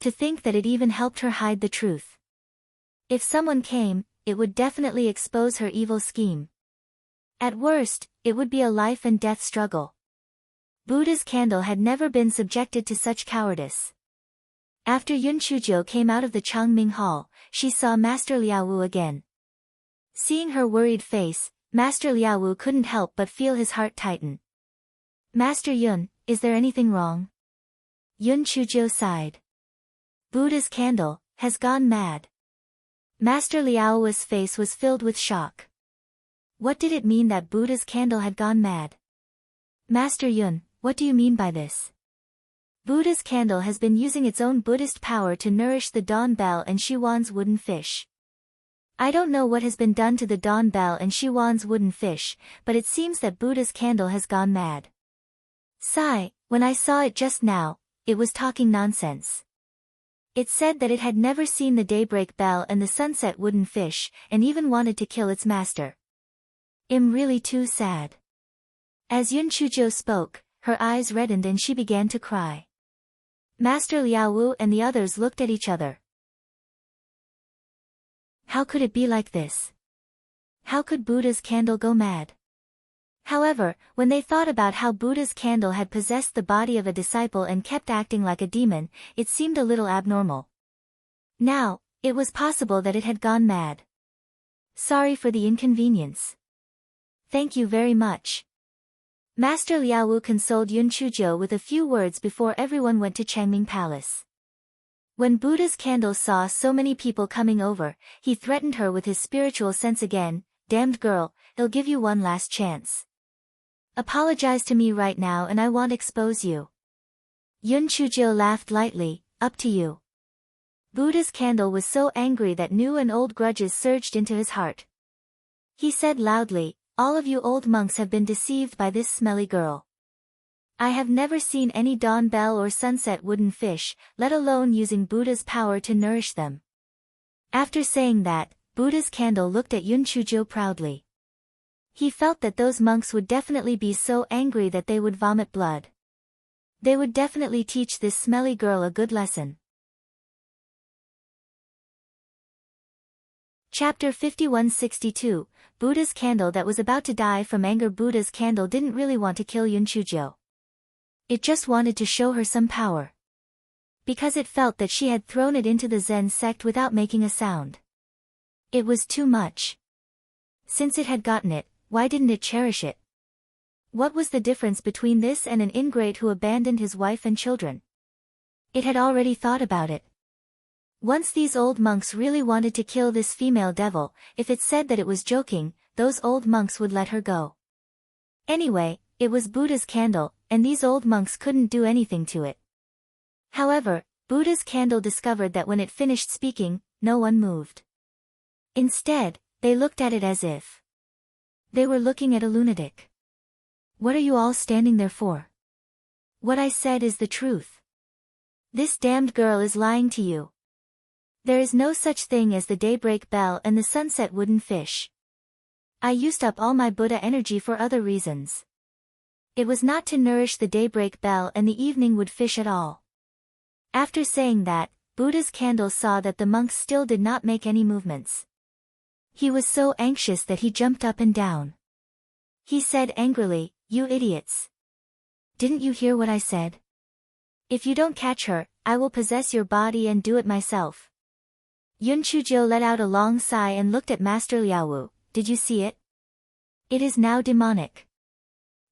Speaker 1: To think that it even helped her hide the truth. If someone came, it would definitely expose her evil scheme. At worst, it would be a life and death struggle. Buddha's candle had never been subjected to such cowardice. After Yun Chujo came out of the Changming Hall, she saw Master Liao Wu again. Seeing her worried face, Master Liao Wu couldn't help but feel his heart tighten. Master Yun, is there anything wrong? Yun Chujo sighed. Buddha's candle has gone mad. Master Liao Wu's face was filled with shock. What did it mean that Buddha's candle had gone mad? Master Yun, what do you mean by this? Buddha's candle has been using its own Buddhist power to nourish the dawn bell and Shiwan's wooden fish. I don't know what has been done to the dawn bell and Shiwan's wooden fish, but it seems that Buddha's candle has gone mad. Sigh, when I saw it just now, it was talking nonsense. It said that it had never seen the daybreak bell and the sunset wooden fish, and even wanted to kill its master. I'm really too sad. As Yun Chujo spoke, her eyes reddened and she began to cry. Master Liao Wu and the others looked at each other. How could it be like this? How could Buddha's candle go mad? However, when they thought about how Buddha's candle had possessed the body of a disciple and kept acting like a demon, it seemed a little abnormal. Now, it was possible that it had gone mad. Sorry for the inconvenience. Thank you very much. Master Liao Wu consoled Yun Chujo with a few words before everyone went to Changming Palace. When Buddha's candle saw so many people coming over, he threatened her with his spiritual sense again. Damned girl, I'll give you one last chance. Apologize to me right now and I won't expose you. Yun Chujo laughed lightly, up to you. Buddha's candle was so angry that new and old grudges surged into his heart. He said loudly, all of you old monks have been deceived by this smelly girl. I have never seen any dawn bell or sunset wooden fish, let alone using Buddha's power to nourish them. After saying that, Buddha's candle looked at Yun Chujo proudly. He felt that those monks would definitely be so angry that they would vomit blood. They would definitely teach this smelly girl a good lesson. Chapter 5162, Buddha's Candle that was about to die from anger. Buddha's candle didn't really want to kill Yun Chujo. It just wanted to show her some power. Because it felt that she had thrown it into the Zen sect without making a sound. It was too much. Since it had gotten it, why didn't it cherish it? What was the difference between this and an ingrate who abandoned his wife and children? It had already thought about it. Once these old monks really wanted to kill this female devil, if it said that it was joking, those old monks would let her go. Anyway, it was Buddha's candle, and these old monks couldn't do anything to it. However, Buddha's candle discovered that when it finished speaking, no one moved. Instead, they looked at it as if they were looking at a lunatic. What are you all standing there for? What I said is the truth. This damned girl is lying to you. There is no such thing as the daybreak bell and the sunset wooden fish. I used up all my Buddha energy for other reasons. It was not to nourish the daybreak bell and the evening wood fish at all. After saying that, Buddha's candle saw that the monks still did not make any movements. He was so anxious that he jumped up and down. He said angrily, "You idiots! Didn't you hear what I said? If you don't catch her, I will possess your body and do it myself." Yun Chujo let out a long sigh and looked at Master Liaowu. "Did you see it? It is now demonic.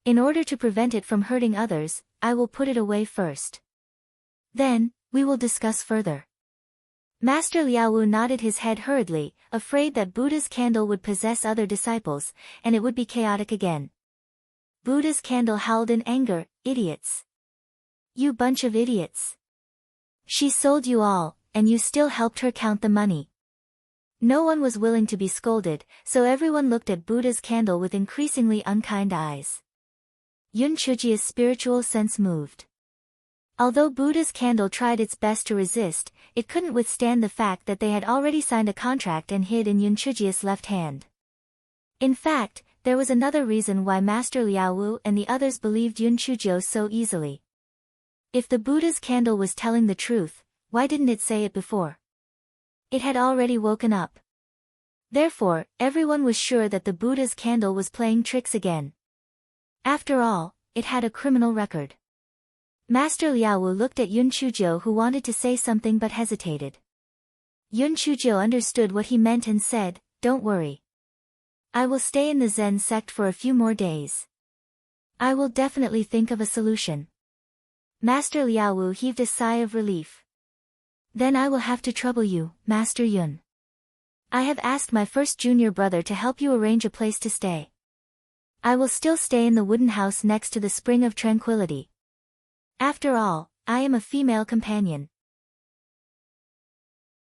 Speaker 1: In order to prevent it from hurting others, I will put it away first. Then, we will discuss further." Master Liaowu nodded his head hurriedly, afraid that Buddha's candle would possess other disciples, and it would be chaotic again. Buddha's candle howled in anger, "Idiots! You bunch of idiots! She sold you all, and you still helped her count the money." No one was willing to be scolded, so everyone looked at Buddha's candle with increasingly unkind eyes. Yun Chuji's spiritual sense moved. Although Buddha's candle tried its best to resist, it couldn't withstand the fact that they had already signed a contract and hid in Yun Chuji's left hand. In fact, there was another reason why Master Liaowu and the others believed Yun Chujo so easily. If the Buddha's candle was telling the truth, why didn't it say it before? It had already woken up. Therefore, everyone was sure that the Buddha's candle was playing tricks again. After all, it had a criminal record. Master Liaowu looked at Yun Chujo, who wanted to say something but hesitated. Yun Chujo understood what he meant and said, "Don't worry. I will stay in the Zen sect for a few more days. I will definitely think of a solution." Master Liaowu heaved a sigh of relief. "Then I will have to trouble you, Master Yun. I have asked my first junior brother to help you arrange a place to stay. I will still stay in the wooden house next to the Spring of Tranquility. After all, I am a female companion.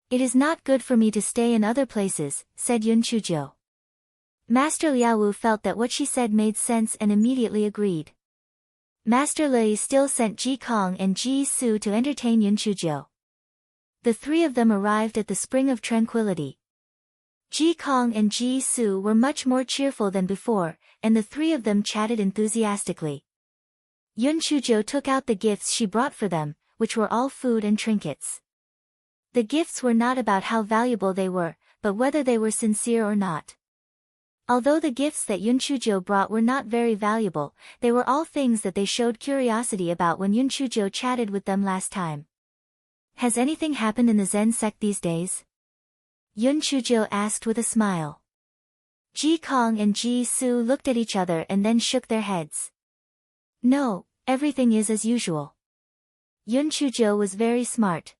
Speaker 1: It is not good for me to stay in other places," said Yun Chujo. Master Liaowu felt that what she said made sense and immediately agreed. Master Lei still sent Ji Kong and Ji Su to entertain Yun Chujo. The three of them arrived at the Spring of Tranquility. Ji Kong and Ji Su were much more cheerful than before, and the three of them chatted enthusiastically. Yun Chujo took out the gifts she brought for them, which were all food and trinkets. The gifts were not about how valuable they were, but whether they were sincere or not. Although the gifts that Yun Chujo brought were not very valuable, they were all things that they showed curiosity about when Yun Chujo chatted with them last time. "Has anything happened in the Zen sect these days?" Yun Chujo asked with a smile. Ji Kong and Ji Su looked at each other and then shook their heads. "No, everything is as usual." Yun Chujo was very smart.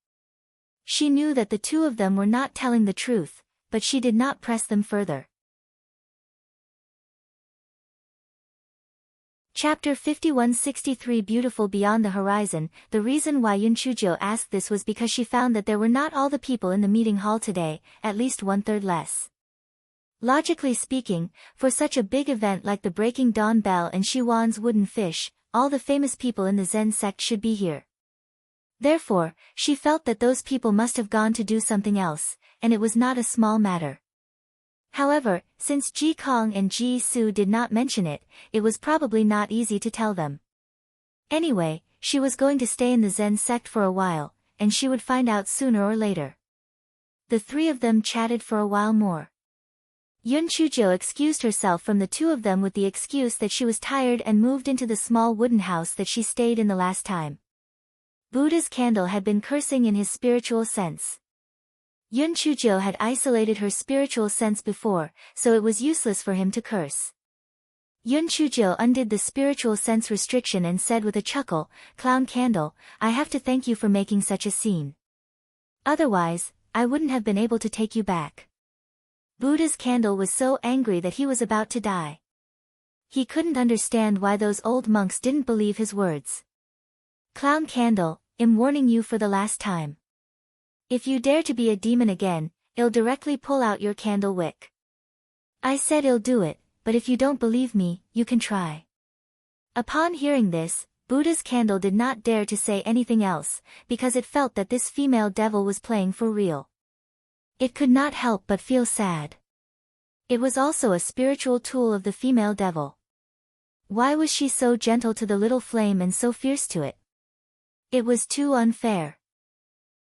Speaker 1: She knew that the two of them were not telling the truth, but she did not press them further. Chapter 5163 Beautiful Beyond the Horizon. The reason why Yun Chujo asked this was because she found that there were not all the people in the meeting hall today, at least 1/3 less. Logically speaking, for such a big event like the Breaking Dawn Bell and Shiwan's Wooden Fish, all the famous people in the Zen sect should be here. Therefore, she felt that those people must have gone to do something else, and it was not a small matter. However, since Ji Kong and Ji Su did not mention it, it was probably not easy to tell them. Anyway, she was going to stay in the Zen sect for a while, and she would find out sooner or later. The three of them chatted for a while more. Yun Chujo excused herself from the two of them with the excuse that she was tired and moved into the small wooden house that she stayed in the last time. Buddha's candle had been cursing in his spiritual sense. Yun Chujo had isolated her spiritual sense before, so it was useless for him to curse. Yun Chujo undid the spiritual sense restriction and said with a chuckle, "Clown Candle, I have to thank you for making such a scene. Otherwise, I wouldn't have been able to take you back." Buddha's candle was so angry that he was about to die. He couldn't understand why those old monks didn't believe his words. "Clown Candle, I'm warning you for the last time. If you dare to be a demon again, I'll directly pull out your candle wick. I said I'll do it, but if you don't believe me, you can try." Upon hearing this, Buddha's candle did not dare to say anything else, because it felt that this female devil was playing for real. It could not help but feel sad. It was also a spiritual tool of the female devil. Why was she so gentle to the little flame and so fierce to it? It was too unfair.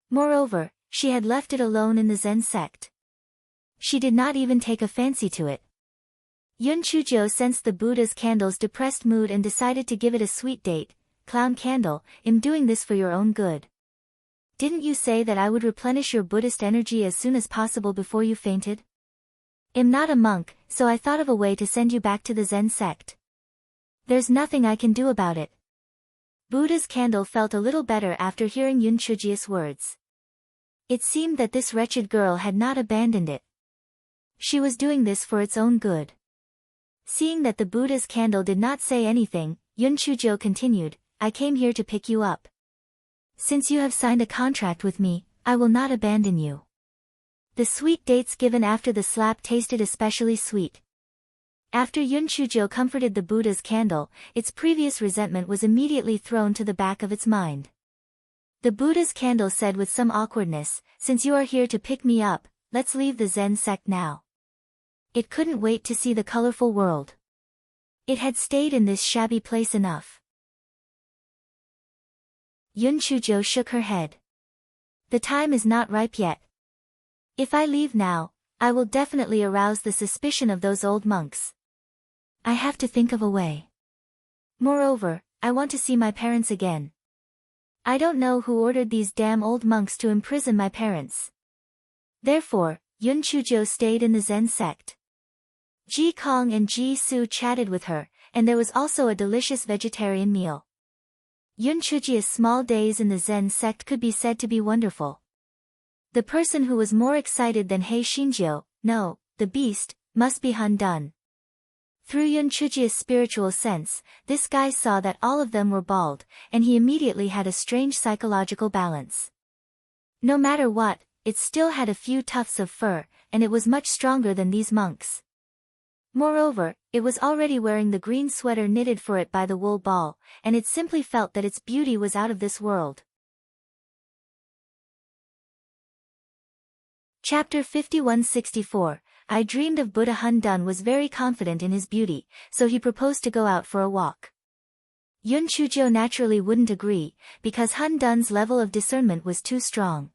Speaker 1: Moreover, she had left it alone in the Zen sect. She did not even take a fancy to it. Yun Chujo sensed the Buddha's candle's depressed mood and decided to give it a sweet date. "Clown Candle, I'm doing this for your own good. Didn't you say that I would replenish your Buddhist energy as soon as possible before you fainted? I'm not a monk, so I thought of a way to send you back to the Zen sect. There's nothing I can do about it." Buddha's candle felt a little better after hearing Yun Chuji's words. It seemed that this wretched girl had not abandoned it. She was doing this for its own good. Seeing that the Buddha's candle did not say anything, Yun Chujo continued, "I came here to pick you up. Since you have signed a contract with me, I will not abandon you." The sweet dates given after the slap tasted especially sweet. After Yun Chujo comforted the Buddha's candle, its previous resentment was immediately thrown to the back of its mind. The Buddha's candle said with some awkwardness, "Since you are here to pick me up, let's leave the Zen sect now." It couldn't wait to see the colorful world. It had stayed in this shabby place enough. Yun Chujo shook her head. "The time is not ripe yet. If I leave now, I will definitely arouse the suspicion of those old monks. I have to think of a way. Moreover, I want to see my parents again. I don't know who ordered these damn old monks to imprison my parents." Therefore, Yun Chujo stayed in the Zen sect. Ji Kong and Ji Su chatted with her, and there was also a delicious vegetarian meal. Yun Chuji's small days in the Zen sect could be said to be wonderful. The person who was more excited than Hei Shinjio, no, the beast, must be Han Dun. Through Yun Chuji's spiritual sense, this guy saw that all of them were bald, and he immediately had a strange psychological balance. No matter what, it still had a few tufts of fur, and it was much stronger than these monks. Moreover, it was already wearing the green sweater knitted for it by the wool ball, and it simply felt that its beauty was out of this world. Chapter 5164. I dreamed of Buddha. Han Dun was very confident in his beauty, so he proposed to go out for a walk. Yun Chujo naturally wouldn't agree, because Han Dun's level of discernment was too strong.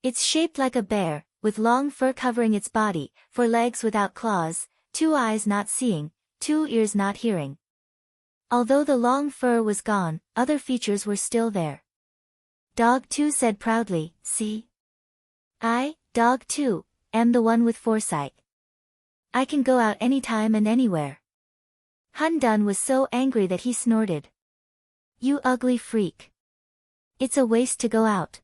Speaker 1: It's shaped like a bear, with long fur covering its body, 4 legs without claws, 2 eyes not seeing, 2 ears not hearing. Although the long fur was gone, other features were still there. Dog 2 said proudly, "See? I, Dog 2, am the one with foresight. I can go out anytime and anywhere." Han Dun was so angry that he snorted. "You ugly freak. It's a waste to go out.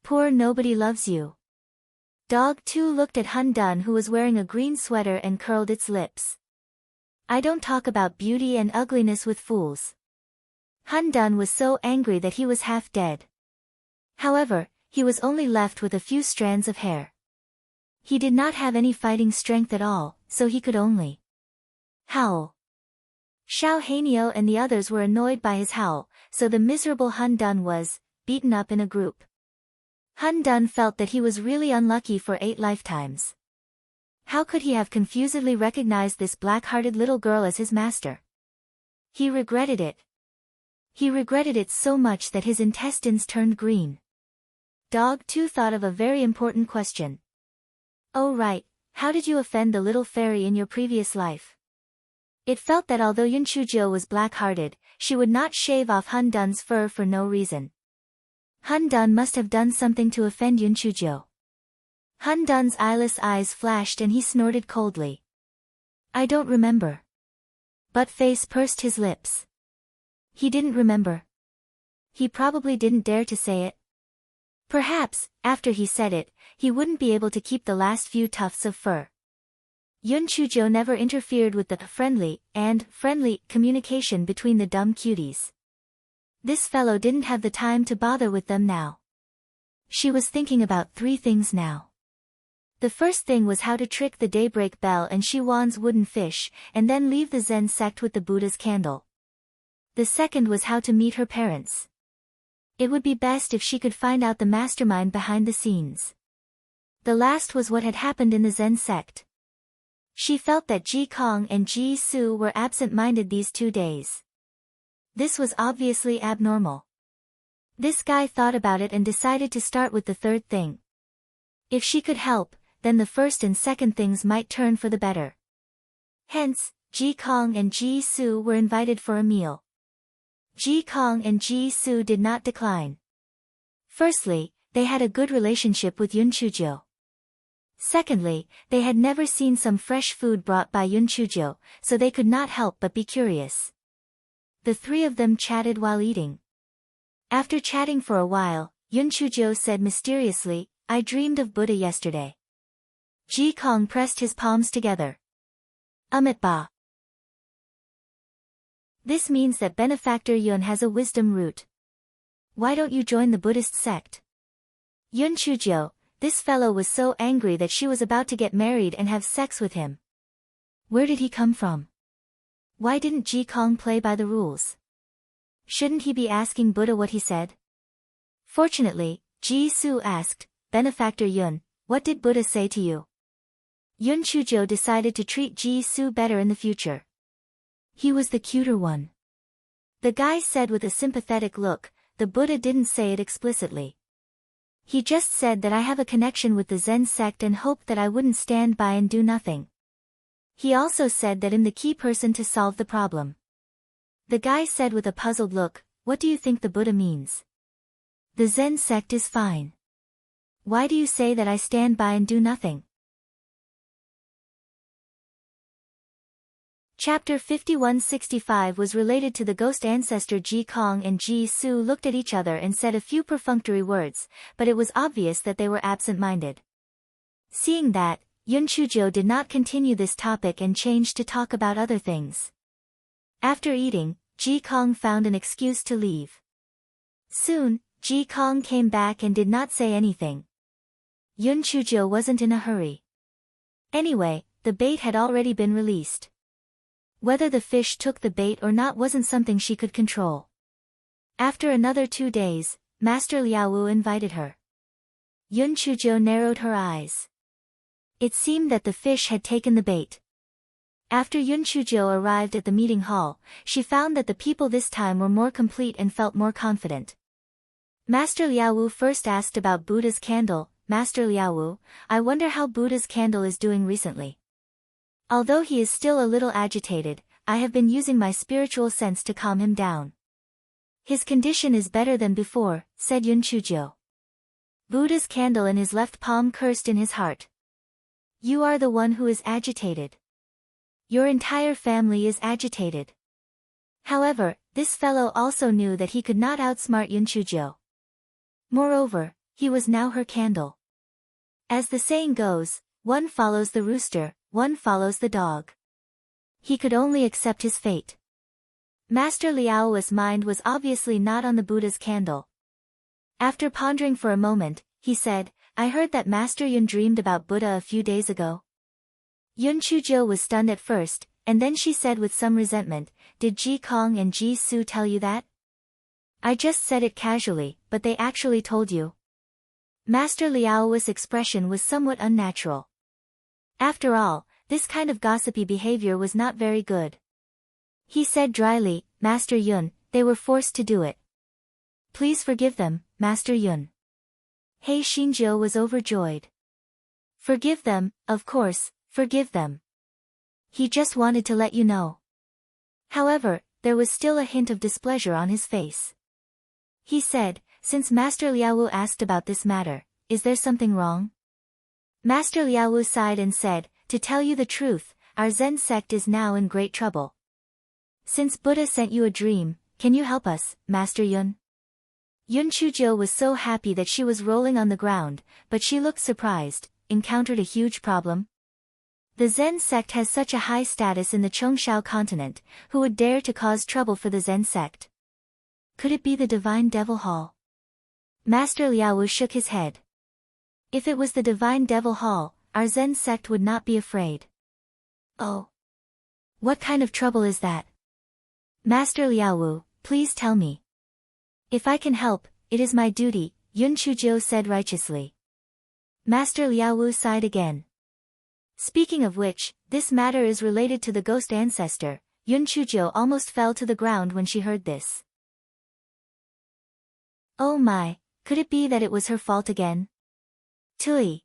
Speaker 1: Poor nobody loves you." Dog 2 looked at Han Dun, who was wearing a green sweater, and curled its lips. "I don't talk about beauty and ugliness with fools." Han Dun was so angry that he was half dead. However, he was only left with a few strands of hair. He did not have any fighting strength at all, so he could only howl. Xiao Hanio and the others were annoyed by his howl, so the miserable Han Dun was beaten up in a group. Han Dun felt that he was really unlucky for 8 lifetimes. How could he have confusedly recognized this black-hearted little girl as his master? He regretted it. He regretted it so much that his intestines turned green. Dog 2 thought of a very important question. Oh right, how did you offend the little fairy in your previous life? It felt that although Yun Chujo was black-hearted, she would not shave off Hun Dun's fur for no reason. Hun Dun must have done something to offend Yun Chujo. Hun Dun's eyeless eyes flashed and he snorted coldly. I don't remember. Buttface pursed his lips. He didn't remember. He probably didn't dare to say it. Perhaps, after he said it, he wouldn't be able to keep the last few tufts of fur. Yun Chujo never interfered with the friendly communication between the dumb cuties. This fellow didn't have the time to bother with them now. She was thinking about 3 things now. The first thing was how to trick the daybreak bell and Shiwan's wooden fish, and then leave the Zen sect with the Buddha's candle. The second was how to meet her parents. It would be best if she could find out the mastermind behind the scenes. The last was what had happened in the Zen sect. She felt that Ji Kong and Ji Su were absent-minded these 2 days. This was obviously abnormal. This guy thought about it and decided to start with the third thing. If she could help, then the first and second things might turn for the better. Hence, Ji Kong and Ji Su were invited for a meal. Ji Kong and Ji Su did not decline. Firstly, they had a good relationship with Yun Chujo. Secondly, they had never seen some fresh food brought by Yun Chujo, so they could not help but be curious. The 3 of them chatted while eating. After chatting for a while, Yun Chujo said mysteriously, I dreamed of Buddha yesterday. Ji Kong pressed his palms together. Ba. This means that Benefactor Yun has a wisdom root. Why don't you join the Buddhist sect? Yun Chujo, this fellow was so angry that she was about to get married and have sex with him. Where did he come from? Why didn't Ji Kong play by the rules? Shouldn't he be asking Buddha what he said? Fortunately, Ji Su asked, Benefactor Yun, what did Buddha say to you? Yun Chujo decided to treat Ji Su better in the future. He was the cuter one. The guy said with a sympathetic look, the Buddha didn't say it explicitly. He just said that I have a connection with the Zen sect and hoped that I wouldn't stand by and do nothing. He also said that I'm the key person to solve the problem. The guy said with a puzzled look, what do you think the Buddha means? The Zen sect is fine. Why do you say that I stand by and do nothing? Chapter 5165 was related to the ghost ancestor. Ji Kong and Ji Su looked at each other and said a few perfunctory words, but it was obvious that they were absent-minded. Seeing that, Yun Chujo did not continue this topic and changed to talk about other things. After eating, Ji Kong found an excuse to leave. Soon, Ji Kong came back and did not say anything. Yun Chujo wasn't in a hurry. Anyway, the bait had already been released. Whether the fish took the bait or not wasn't something she could control. After another 2 days, Master Liaowu invited her. Yun Chujo narrowed her eyes. It seemed that the fish had taken the bait. After Yun Chujo arrived at the meeting hall, she found that the people this time were more complete and felt more confident. Master Liaowu first asked about Buddha's candle. Master Liaowu, I wonder how Buddha's candle is doing recently. Although he is still a little agitated, I have been using my spiritual sense to calm him down. His condition is better than before, said Yun Chujo. Buddha's candle in his left palm cursed in his heart. You are the one who is agitated. Your entire family is agitated. However, this fellow also knew that he could not outsmart Yun Chujo. Moreover, he was now her candle. As the saying goes, one follows the rooster, one follows the dog. He could only accept his fate. Master Liao's mind was obviously not on the Buddha's candle. After pondering for a moment, he said, I heard that Master Yun dreamed about Buddha a few days ago. Yun Chujo was stunned at first, and then she said with some resentment, did Ji Kong and Ji Su tell you that? I just said it casually, but they actually told you. Master Liao's expression was somewhat unnatural. After all, this kind of gossipy behavior was not very good. He said dryly, Master Yun, they were forced to do it. Please forgive them, Master Yun. He Xinjiu was overjoyed. Forgive them, of course, forgive them. He just wanted to let you know. However, there was still a hint of displeasure on his face. He said, since Master Liaowu asked about this matter, is there something wrong? Master Liaowu sighed and said, to tell you the truth, our Zen sect is now in great trouble. Since Buddha sent you a dream, can you help us, Master Yun? Yun Chuzhou was so happy that she was rolling on the ground, but she looked surprised, encountered a huge problem. The Zen sect has such a high status in the Chongshao continent, who would dare to cause trouble for the Zen sect? Could it be the Divine Devil Hall? Master Liaowu shook his head. If it was the Divine Devil Hall, our Zen sect would not be afraid. Oh. What kind of trouble is that? Master Liaowu, please tell me. If I can help, it is my duty, Yun Chuzhou said righteously. Master Liaowu sighed again. Speaking of which, this matter is related to the ghost ancestor. Yun Chuzhou almost fell to the ground when she heard this. Oh my, could it be that it was her fault again? Tui.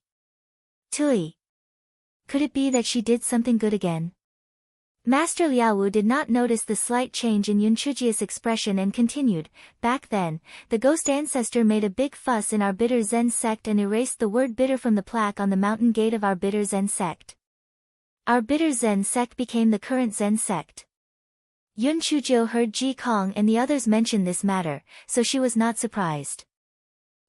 Speaker 1: Could it be that she did something good again? Master Liaowu did not notice the slight change in Yun Chuzhi's expression and continued, back then, the ghost ancestor made a big fuss in our bitter Zen sect and erased the word bitter from the plaque on the mountain gate of our bitter Zen sect. Our bitter Zen sect became the current Zen sect. Yun Chuzhou heard Ji Kong and the others mention this matter, so she was not surprised.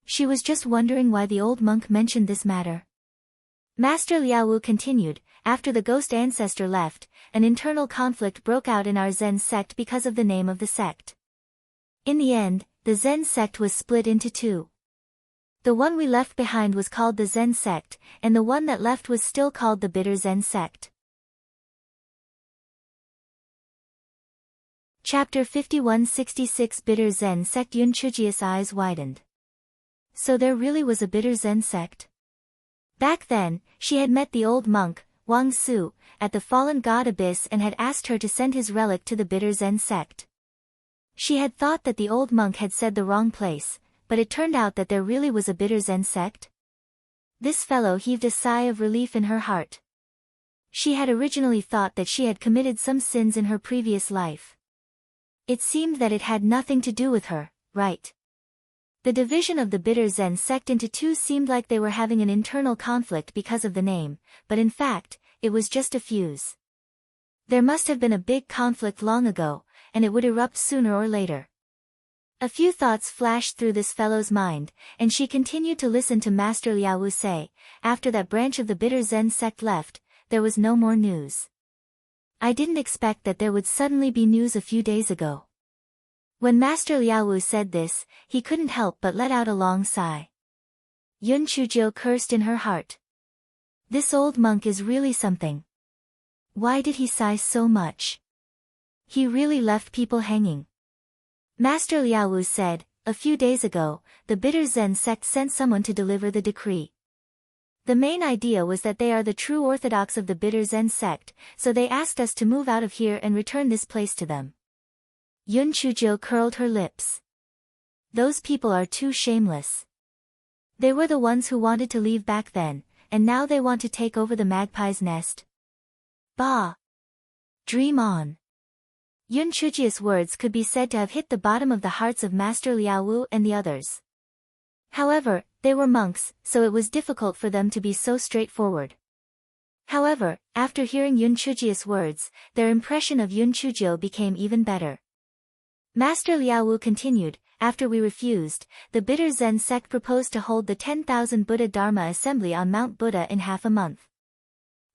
Speaker 1: She was just wondering why the old monk mentioned this matter. Master Liaowu continued, after the ghost ancestor left, an internal conflict broke out in our Zen sect because of the name of the sect. In the end, the Zen sect was split into two. The one we left behind was called the Zen sect, and the one that left was still called the bitter Zen sect. Chapter 5166 Bitter Zen Sect. Yun Chuzhi's eyes widened. So there really was a bitter Zen sect? Back then, she had met the old monk, Wang Su, at the fallen god abyss and had asked her to send his relic to the bitter Zen sect. She had thought that the old monk had said the wrong place, but it turned out that there really was a bitter Zen sect. This fellow heaved a sigh of relief in her heart. She had originally thought that she had committed some sins in her previous life. It seemed that it had nothing to do with her, right? The division of the bitter Zen sect into two seemed like they were having an internal conflict because of the name, but in fact, it was just a fuse. There must have been a big conflict long ago, and it would erupt sooner or later. A few thoughts flashed through this fellow's mind, and she continued to listen to Master Liaowu say, after that branch of the bitter Zen sect left, there was no more news. I didn't expect that there would suddenly be news a few days ago. When Master Liaowu said this, he couldn't help but let out a long sigh. Yun Chuzhou cursed in her heart. This old monk is really something. Why did he sigh so much? He really left people hanging. Master Liaowu said, a few days ago, the bitter Zen sect sent someone to deliver the decree. The main idea was that they are the true orthodox of the bitter Zen sect, so they asked us to move out of here and return this place to them. Yun Chuzhou curled her lips. Those people are too shameless. They were the ones who wanted to leave back then, and now they want to take over the magpie's nest. Bah! Dream on. Yun Chuzhi's words could be said to have hit the bottom of the hearts of Master Liaowu and the others. However, they were monks, so it was difficult for them to be so straightforward. However, after hearing Yun Chuzhi's words, their impression of Yun Chuzhou became even better. Master Liaowu continued, after we refused, the bitter Zen sect proposed to hold the 10,000 Buddha Dharma assembly on Mount Buddha in half a month.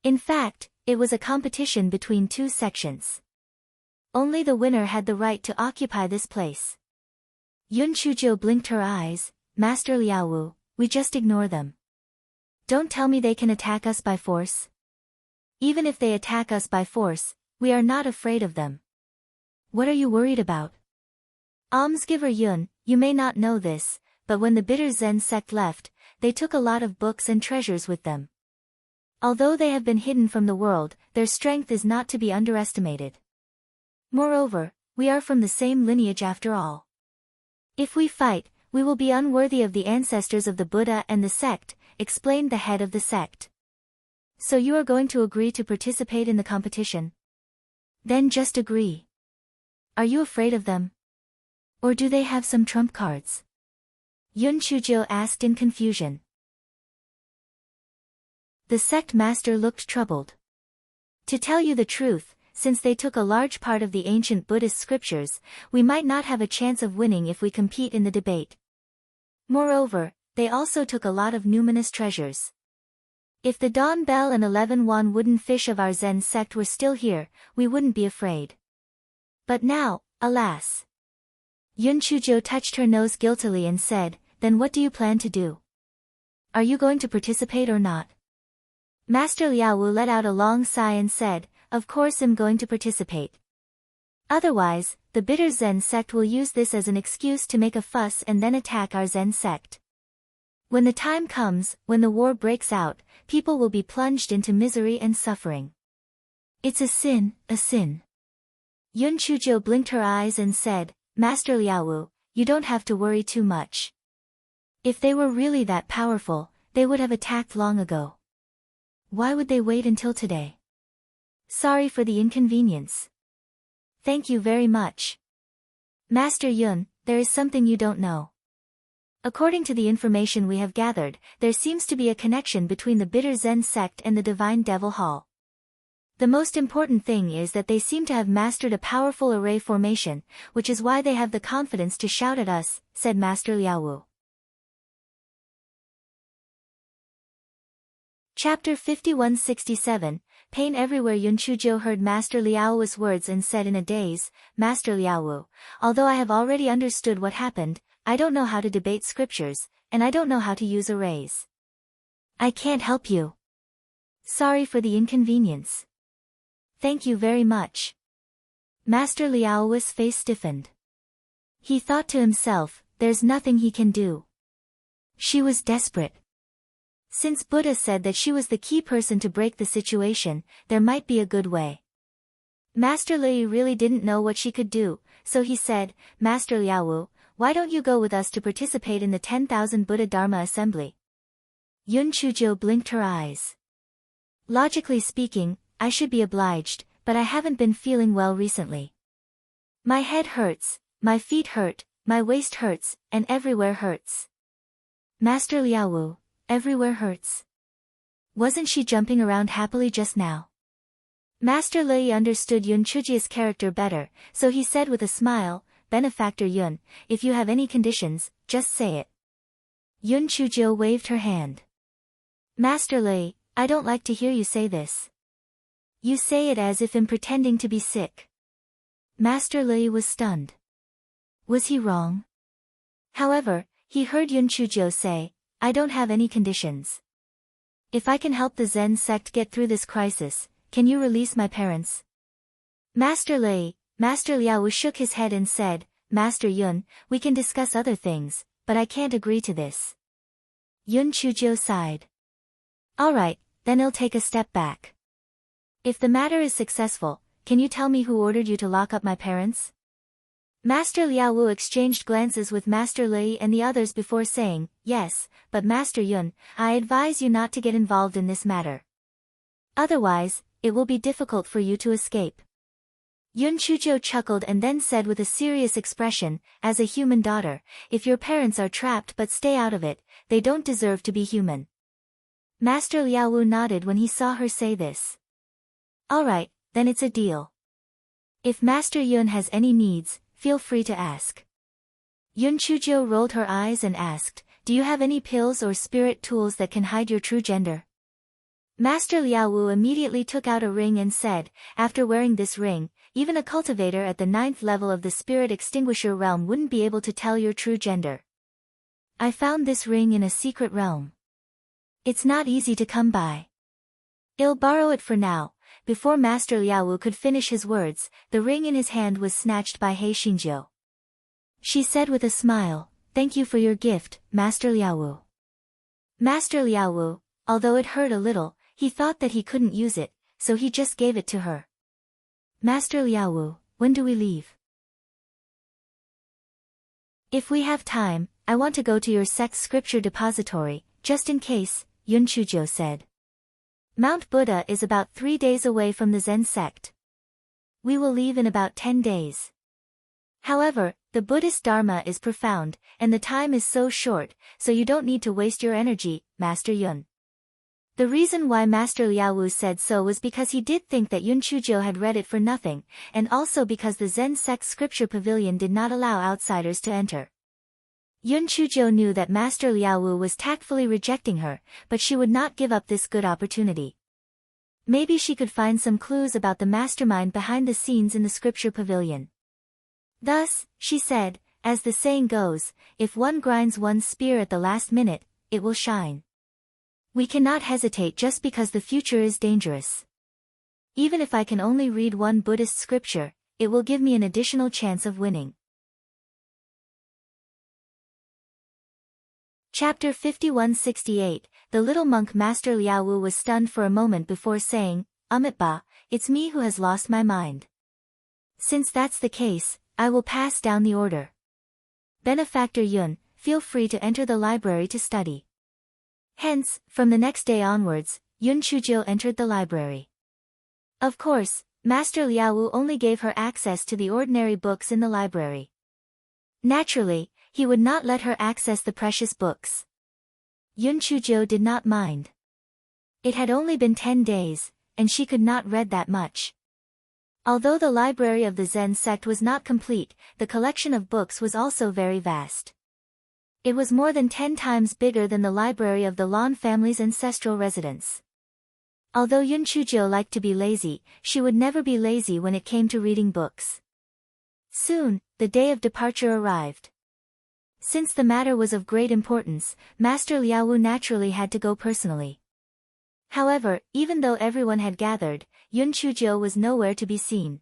Speaker 1: In fact, it was a competition between two sections. Only the winner had the right to occupy this place. Yun Chuzhou blinked her eyes, Master Liaowu, we just ignore them. Don't tell me they can attack us by force. Even if they attack us by force, we are not afraid of them. What are you worried about? Almsgiver Yun, you may not know this, but when the bitter Zen sect left, they took a lot of books and treasures with them. Although they have been hidden from the world, their strength is not to be underestimated. Moreover, we are from the same lineage after all. If we fight, we will be unworthy of the ancestors of the Buddha and the sect, explained the head of the sect. So you are going to agree to participate in the competition? Then just agree. Are you afraid of them? Or do they have some trump cards? Yun Chujo asked in confusion. The sect master looked troubled. To tell you the truth, since they took a large part of the ancient Buddhist scriptures, we might not have a chance of winning if we compete in the debate. Moreover, they also took a lot of numinous treasures. If the Dawn Bell and 11 won wooden fish of our Zen sect were still here, we wouldn't be afraid. But now, alas. Yun Chujo touched her nose guiltily and said, then what do you plan to do? Are you going to participate or not? Master Liaowu let out a long sigh and said, of course I'm going to participate. Otherwise, the bitter Zen sect will use this as an excuse to make a fuss and then attack our Zen sect. When the time comes, when the war breaks out, people will be plunged into misery and suffering. It's a sin, a sin. Yun Chujo blinked her eyes and said, Master Liaowu, you don't have to worry too much. If they were really that powerful, they would have attacked long ago. Why would they wait until today? Sorry for the inconvenience. Thank you very much. Master Yun, there is something you don't know. According to the information we have gathered, there seems to be a connection between the bitter Zen sect and the Divine Devil Hall. The most important thing is that they seem to have mastered a powerful array formation, which is why they have the confidence to shout at us, said Master Liaowu. Chapter 5167, Pain Everywhere. Yun Chujo heard Master Liaowu's words and said in a daze, Master Liaowu, although I have already understood what happened, I don't know how to debate scriptures, and I don't know how to use arrays. I can't help you. Sorry for the inconvenience. Thank you very much. Master Liaowu's face stiffened. He thought to himself, there's nothing he can do. She was desperate. Since Buddha said that she was the key person to break the situation, there might be a good way. Master Li really didn't know what she could do, so he said, Master Liaowu, why don't you go with us to participate in the 10,000 Buddha Dharma assembly? Yun Chujo blinked her eyes. Logically speaking, I should be obliged, but I haven't been feeling well recently. My head hurts, my feet hurt, my waist hurts, and everywhere hurts. Master Liaowu, everywhere hurts. Wasn't she jumping around happily just now? Master Li understood Yun Chuji's character better, so he said with a smile, Benefactor Yun, if you have any conditions, just say it. Yun Chujo waved her hand. Master Li, I don't like to hear you say this. You say it as if I'm pretending to be sick. Master Li was stunned. Was he wrong? However, he heard Yun Chujo say, I don't have any conditions. If I can help the Zen sect get through this crisis, can you release my parents? Master Liaowu shook his head and said, Master Yun, we can discuss other things, but I can't agree to this. Yun Chujo sighed. Alright, then I'll take a step back. If the matter is successful, can you tell me who ordered you to lock up my parents? Master Liaowu exchanged glances with Master Li and the others before saying, yes, but Master Yun, I advise you not to get involved in this matter. Otherwise, it will be difficult for you to escape. Yun Chujo chuckled and then said with a serious expression, as a human daughter, if your parents are trapped but stay out of it, they don't deserve to be human. Master Liaowu nodded when he saw her say this. Alright, then it's a deal. If Master Yun has any needs, feel free to ask. Yun Chujo rolled her eyes and asked, do you have any pills or spirit tools that can hide your true gender? Master Liaowu immediately took out a ring and said, after wearing this ring, even a cultivator at the 9th level of the spirit extinguisher realm wouldn't be able to tell your true gender. I found this ring in a secret realm. It's not easy to come by. I'll borrow it for now. Before Master Liaowu could finish his words, the ring in his hand was snatched by He Xingjiu. She said with a smile, thank you for your gift, Master Liaowu. Master Liaowu, although it hurt a little, He thought that he couldn't use it, so he just gave it to her. Master Liaowu, when do we leave? If we have time, I want to go to your sect's scripture depository, just in case, Yun Chujo said. Mount Buddha is about 3 days away from the Zen sect. We will leave in about 10 days. However, the Buddhist Dharma is profound, and the time is so short, so you don't need to waste your energy, Master Yun. The reason why Master Liaowu said so was because he did think that Yun Chujo had read it for nothing, and also because the Zen sect scripture pavilion did not allow outsiders to enter. Yun Chujo knew that Master Liaowu was tactfully rejecting her, but she would not give up this good opportunity. Maybe she could find some clues about the mastermind behind the scenes in the scripture pavilion. Thus, she said, as the saying goes, if one grinds one's spear at the last minute, it will shine. We cannot hesitate just because the future is dangerous. Even if I can only read one Buddhist scripture, it will give me an additional chance of winning. Chapter 5168, The little monk Master Liaowu was stunned for a moment before saying, Amitabha, it's me who has lost my mind. Since that's the case, I will pass down the order. Benefactor Yun, feel free to enter the library to study. Hence, from the next day onwards, Yun Chujo entered the library. Of course, Master Liaowu only gave her access to the ordinary books in the library. Naturally, he would not let her access the precious books. Yun Chujo did not mind. It had only been 10 days, and she could not read that much. Although the library of the Zen sect was not complete, the collection of books was also very vast. It was more than 10 times bigger than the library of the Lan family's ancestral residence. Although Yun Chujo liked to be lazy, she would never be lazy when it came to reading books. Soon, the day of departure arrived. Since the matter was of great importance, Master Liaowu naturally had to go personally. However, even though everyone had gathered, Yun Chujo was nowhere to be seen.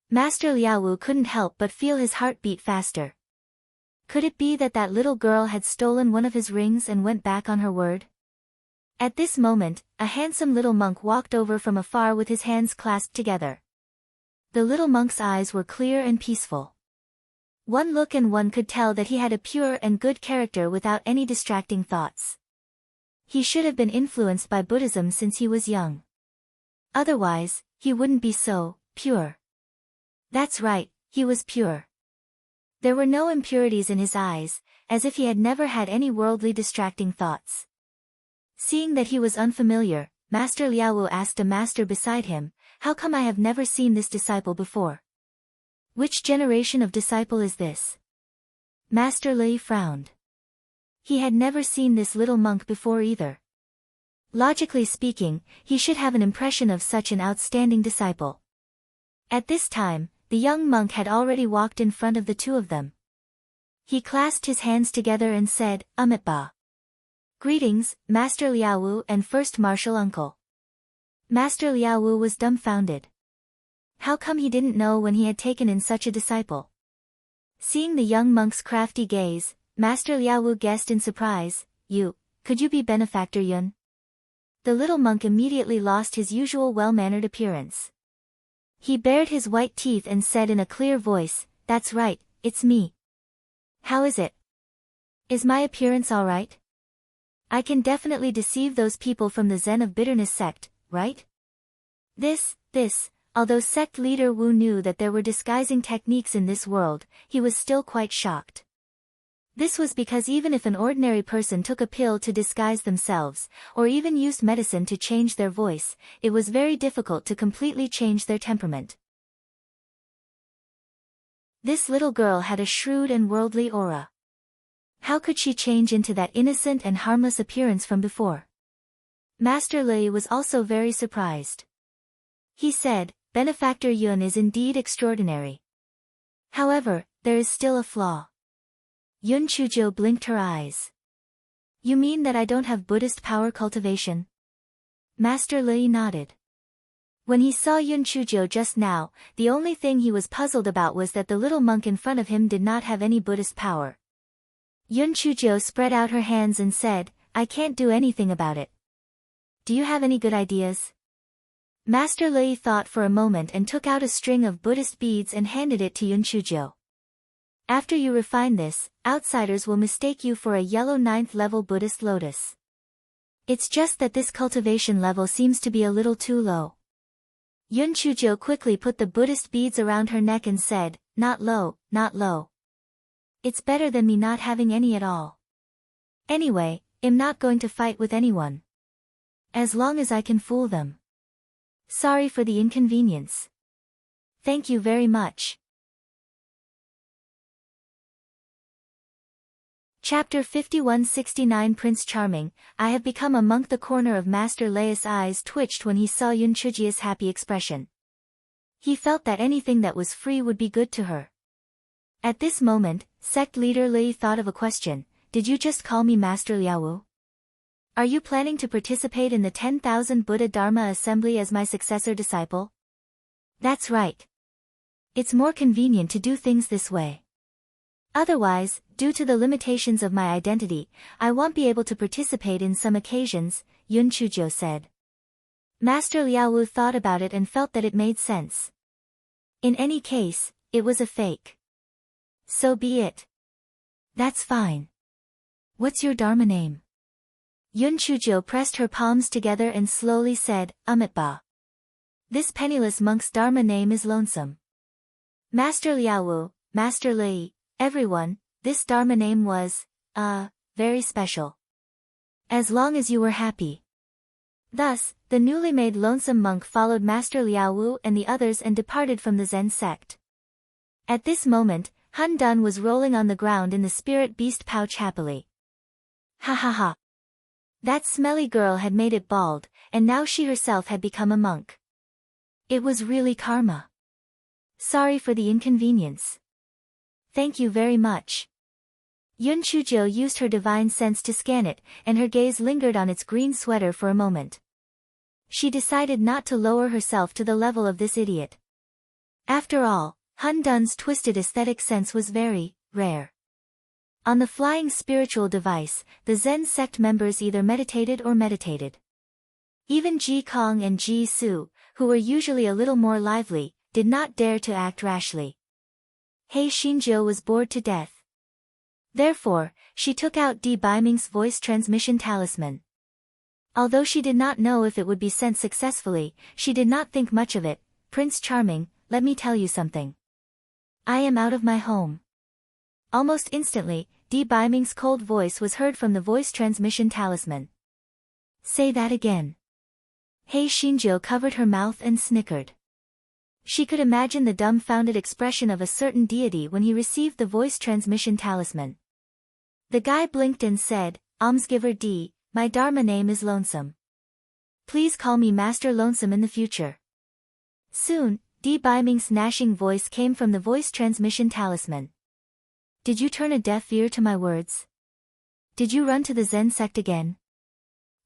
Speaker 1: Master Liaowu couldn't help but feel his heart beat faster. Could it be that that little girl had stolen one of his rings and went back on her word? At this moment, a handsome little monk walked over from afar with his hands clasped together. The little monk's eyes were clear and peaceful. One look and one could tell that he had a pure and good character without any distracting thoughts. He should have been influenced by Buddhism since he was young. Otherwise, he wouldn't be so pure. That's right, he was pure. There were no impurities in his eyes, as if he had never had any worldly distracting thoughts. Seeing that he was unfamiliar, Master Liaowu asked a master beside him, how come I have never seen this disciple before? Which generation of disciple is this? Master Li frowned. He had never seen this little monk before either. Logically speaking, he should have an impression of such an outstanding disciple. At this time, the young monk had already walked in front of the two of them. He clasped his hands together and said, Amitabha. Greetings, Master Liaowu and First Martial Uncle. Master Liaowu was dumbfounded. How come he didn't know when he had taken in such a disciple? Seeing the young monk's crafty gaze, Master Liaowu guessed in surprise, could you be Benefactor Yun? The little monk immediately lost his usual well-mannered appearance. He bared his white teeth and said in a clear voice, that's right, it's me. How is it? Is my appearance all right? I can definitely deceive those people from the Zen of Bitterness sect, right? Although sect leader Wu knew that there were disguising techniques in this world, he was still quite shocked. This was because even if an ordinary person took a pill to disguise themselves, or even used medicine to change their voice, it was very difficult to completely change their temperament. This little girl had a shrewd and worldly aura. How could she change into that innocent and harmless appearance from before? Master Li was also very surprised. He said, Benefactor Yun is indeed extraordinary. However, there is still a flaw. Yun Chujo blinked her eyes. You mean that I don't have Buddhist power cultivation? Master Li nodded. When he saw Yun Chujo just now, the only thing he was puzzled about was that the little monk in front of him did not have any Buddhist power. Yun Chujo spread out her hands and said, I can't do anything about it. Do you have any good ideas? Master Lei thought for a moment and took out a string of Buddhist beads and handed it to Yun Chujo. After you refine this, outsiders will mistake you for a yellow 9th level Buddhist lotus. It's just that this cultivation level seems to be a little too low. Yun Chujo quickly put the Buddhist beads around her neck and said, not low, not low. It's better than me not having any at all. Anyway, I'm not going to fight with anyone. As long as I can fool them. Sorry for the inconvenience. Thank you very much. Chapter 5169 Prince Charming, I have become a monk. The corner of Master Lei's eyes twitched when he saw Yun Chujia's happy expression. He felt that anything that was free would be good to her. At this moment, sect leader Lei thought of a question. Did you just call me Master Liaowu? Are you planning to participate in the 10,000 Buddha Dharma assembly as my successor disciple? That's right. It's more convenient to do things this way. Otherwise, due to the limitations of my identity, I won't be able to participate in some occasions, Yun Chujo said. Master Liaowu thought about it and felt that it made sense. In any case, it was a fake. So be it. That's fine. What's your Dharma name? Yun Chujo pressed her palms together and slowly said, Amitba. This penniless monk's Dharma name is Lonesome. Master Liaowu, Master Lei, everyone, this Dharma name was, very special. As long as you were happy. Thus, the newly made lonesome monk followed Master Liaowu and the others and departed from the Zen sect. At this moment, Han Dun was rolling on the ground in the spirit beast pouch happily. Ha ha ha. That smelly girl had made it bald, and now she herself had become a monk. It was really karma. Sorry for the inconvenience. Thank you very much. Yun Chujo used her divine sense to scan it, and her gaze lingered on its green sweater for a moment. She decided not to lower herself to the level of this idiot. After all, Han Dun's twisted aesthetic sense was very rare. On the flying spiritual device, the Zen sect members either meditated or meditated. Even Ji Kong and Ji Su, who were usually a little more lively, did not dare to act rashly. Hei Xinjiu was bored to death. Therefore, she took out Di Baiming's voice transmission talisman. Although she did not know if it would be sent successfully, she did not think much of it. Prince Charming, let me tell you something. I am out of my home. Almost instantly, Di Baiming's cold voice was heard from the voice transmission talisman. Say that again. Hei Xinjiu covered her mouth and snickered. She could imagine the dumbfounded expression of a certain deity when he received the voice transmission talisman. The guy blinked and said, Almsgiver D, my Dharma name is Lonesome. Please call me Master Lonesome in the future. Soon, Di Baiming's gnashing voice came from the voice transmission talisman. Did you turn a deaf ear to my words? Did you run to the Zen sect again?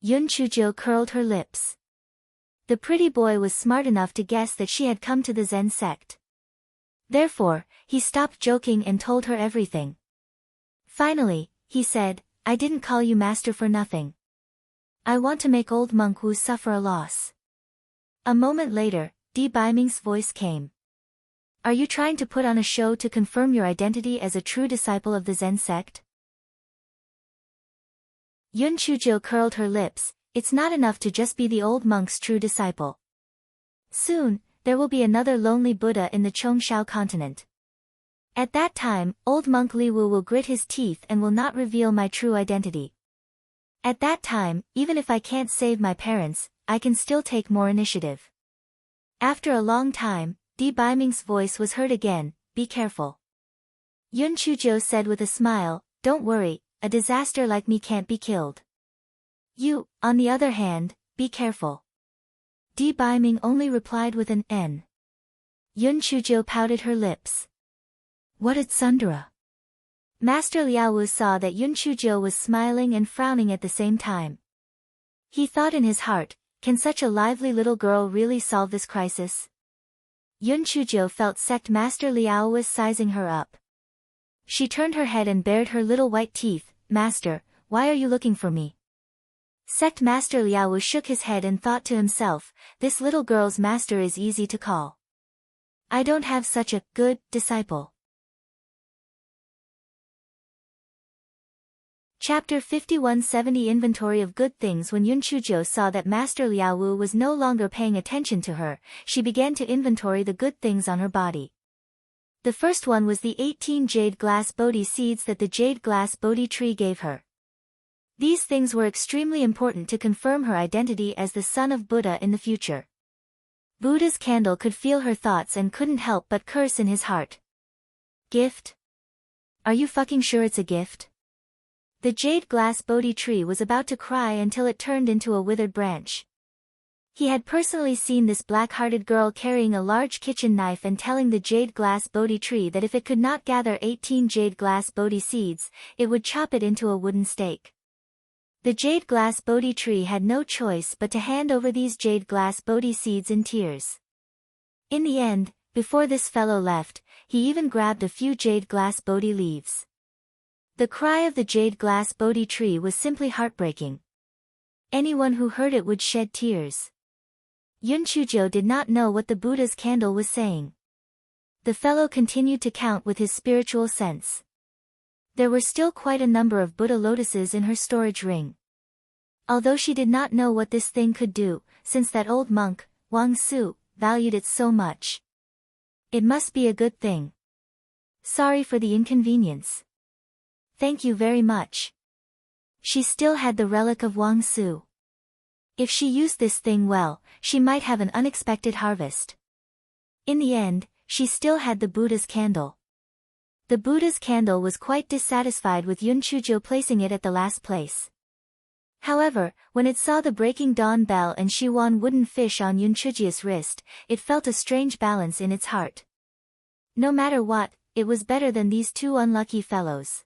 Speaker 1: Yun Chujo curled her lips. The pretty boy was smart enough to guess that she had come to the Zen sect. Therefore, he stopped joking and told her everything. Finally, he said, I didn't call you master for nothing. I want to make old monk Wu suffer a loss. A moment later, Di Baiming's voice came. Are you trying to put on a show to confirm your identity as a true disciple of the Zen sect? Yun Chujo curled her lips. It's not enough to just be the old monk's true disciple. Soon, there will be another lonely Buddha in the Chongshao continent. At that time, old monk Li Wu will grit his teeth and will not reveal my true identity. At that time, even if I can't save my parents, I can still take more initiative. After a long time, Di Baiming's voice was heard again, be careful. Yun Chujo said with a smile, don't worry, a disaster like me can't be killed. You, on the other hand, be careful. Di Baiming only replied with an N. Yun Chujo pouted her lips. What a tsundere. Master Liaowu saw that Yun Chujo was smiling and frowning at the same time. He thought in his heart, can such a lively little girl really solve this crisis? Yun Chujo felt sect Master Liaowu was sizing her up. She turned her head and bared her little white teeth. Master, why are you looking for me? Sect Master Liao shook his head and thought to himself, this little girl's master is easy to call. I don't have such a good disciple. Chapter 5170 Inventory of Good Things. When Yun Chujiu saw that Master Liao Wu was no longer paying attention to her, she began to inventory the good things on her body. The first one was the 18 jade glass Bodhi seeds that the jade glass Bodhi tree gave her. These things were extremely important to confirm her identity as the son of Buddha in the future. Buddha's candle could feel her thoughts and couldn't help but curse in his heart. Gift? Are you fucking sure it's a gift? The jade glass Bodhi tree was about to cry until it turned into a withered branch. He had personally seen this black-hearted girl carrying a large kitchen knife and telling the jade glass Bodhi tree that if it could not gather 18 jade glass Bodhi seeds, it would chop it into a wooden stake. The jade glass Bodhi tree had no choice but to hand over these jade glass Bodhi seeds in tears. In the end, before this fellow left, he even grabbed a few jade glass Bodhi leaves. The cry of the jade glass Bodhi tree was simply heartbreaking. Anyone who heard it would shed tears. Yun Chujiu did not know what the Buddha's candle was saying. The fellow continued to count with his spiritual sense. There were still quite a number of Buddha lotuses in her storage ring. Although she did not know what this thing could do, since that old monk, Wang Su, valued it so much. It must be a good thing. Sorry for the inconvenience. Thank you very much. She still had the relic of Wang Su. If she used this thing well, she might have an unexpected harvest. In the end, she still had the Buddha's candle. The Buddha's candle was quite dissatisfied with Yun Chujiu placing it at the last place. However, when it saw the breaking dawn bell and Shiwan wooden fish on Yun Chujiu's wrist, it felt a strange balance in its heart. No matter what, it was better than these two unlucky fellows.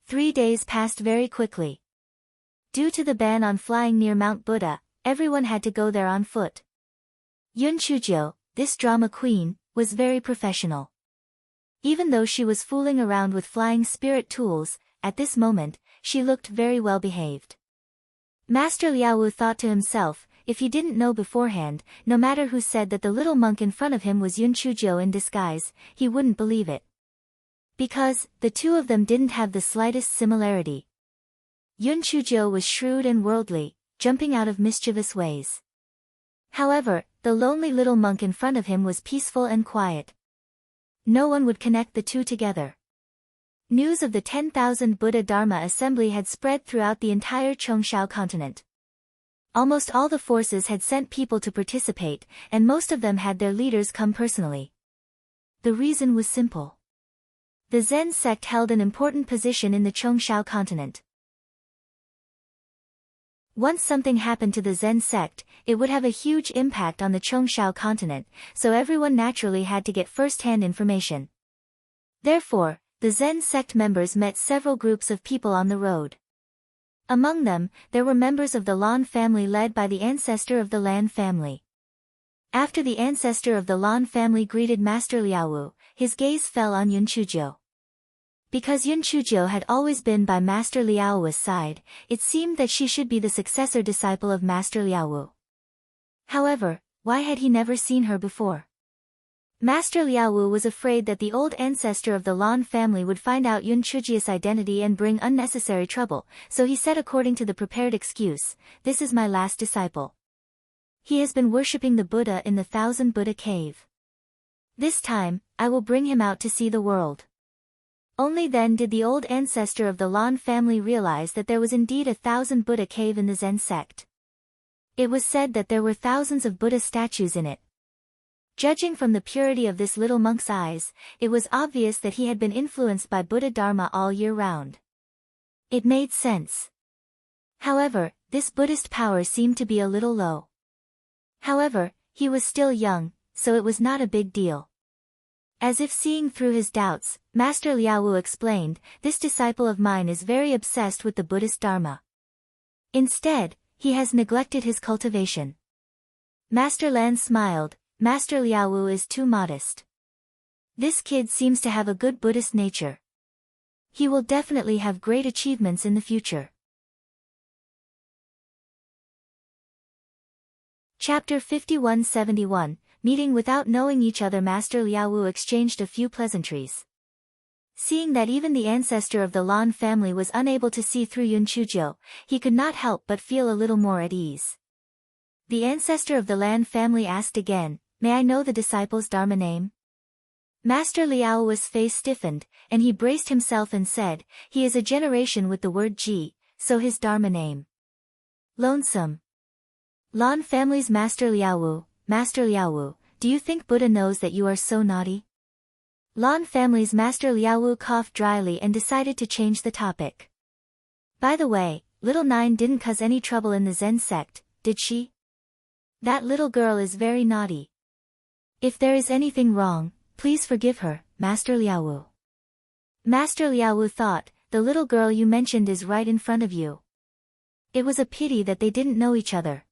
Speaker 1: 3 days passed very quickly. Due to the ban on flying near Mount Buddha, everyone had to go there on foot. Yun Chujiu, this drama queen, was very professional. Even though she was fooling around with flying spirit tools, at this moment, she looked very well behaved. Master Liao thought to himself, if he didn't know beforehand, no matter who said that the little monk in front of him was Yun Chujiu in disguise, he wouldn't believe it. Because, the two of them didn't have the slightest similarity. Yun Chujiu was shrewd and worldly, jumping out of mischievous ways. However, the lonely little monk in front of him was peaceful and quiet. No one would connect the two together. News of the 10,000 Buddha Dharma assembly had spread throughout the entire Chongshao continent. Almost all the forces had sent people to participate, and most of them had their leaders come personally. The reason was simple. The Zen sect held an important position in the Chongshao continent. Once something happened to the Zen sect, it would have a huge impact on the Chongshao continent, so everyone naturally had to get first-hand information. Therefore, the Zen sect members met several groups of people on the road. Among them, there were members of the Lan family led by the ancestor of the Lan family. After the ancestor of the Lan family greeted Master Liao, his gaze fell on Yun Chujiu. Because Yun Chujiu had always been by Master Liao's side, it seemed that she should be the successor disciple of Master Liao. However, why had he never seen her before? Master Liao was afraid that the old ancestor of the Lan family would find out Yun Chujiu's identity and bring unnecessary trouble, so he said according to the prepared excuse, "This is my last disciple. He has been worshipping the Buddha in the 1000 Buddha cave. This time, I will bring him out to see the world." Only then did the old ancestor of the Lan family realize that there was indeed a 1000 Buddha cave in the Zen sect. It was said that there were thousands of Buddha statues in it. Judging from the purity of this little monk's eyes, it was obvious that he had been influenced by Buddha Dharma all year round. It made sense. However, this Buddhist power seemed to be a little low. However, he was still young, so it was not a big deal. As if seeing through his doubts, Master Liao explained, "This disciple of mine is very obsessed with the Buddhist Dharma. Instead, he has neglected his cultivation." Master Lan smiled, "Master Liao is too modest. This kid seems to have a good Buddhist nature. He will definitely have great achievements in the future." Chapter 5171, Meeting without knowing each other. Master Liaowu exchanged a few pleasantries. Seeing that even the ancestor of the Lan family was unable to see through Yun Chuzhou, he could not help but feel a little more at ease. The ancestor of the Lan family asked again, "May I know the disciple's Dharma name?" Master Liaowu's face stiffened, and he braced himself and said, "He is a generation with the word Ji, so his Dharma name. Lonesome." Lan family's Master Liaowu, do you think Buddha knows that you are so naughty? Lan family's Master Liaowu coughed dryly and decided to change the topic. By the way, little Nine didn't cause any trouble in the Zen sect, did she? That little girl is very naughty. If there is anything wrong, please forgive her, Master Liaowu. Master Liaowu thought, the little girl you mentioned is right in front of you. It was a pity that they didn't know each other.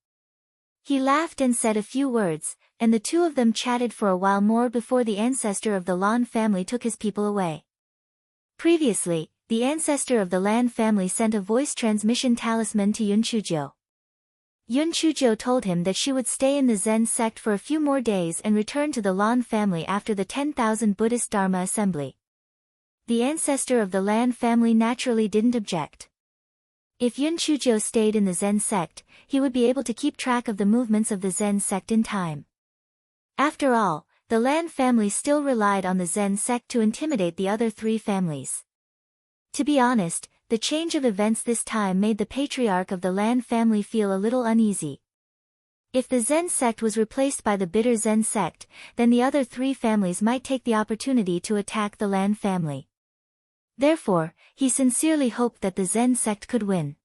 Speaker 1: He laughed and said a few words, and the two of them chatted for a while more before the ancestor of the Lan family took his people away. Previously, the ancestor of the Lan family sent a voice transmission talisman to Yun Chuzhou. Yun Chuzhou told him that she would stay in the Zen sect for a few more days and return to the Lan family after the 10,000 Buddhist Dharma assembly. The ancestor of the Lan family naturally didn't object. If Yun Chuzhou stayed in the Zen sect, he would be able to keep track of the movements of the Zen sect in time. After all, the Lan family still relied on the Zen sect to intimidate the other three families. To be honest, the change of events this time made the patriarch of the Lan family feel a little uneasy. If the Zen sect was replaced by the bitter Zen sect, then the other three families might take the opportunity to attack the Lan family. Therefore, he sincerely hoped that the Zen sect could win.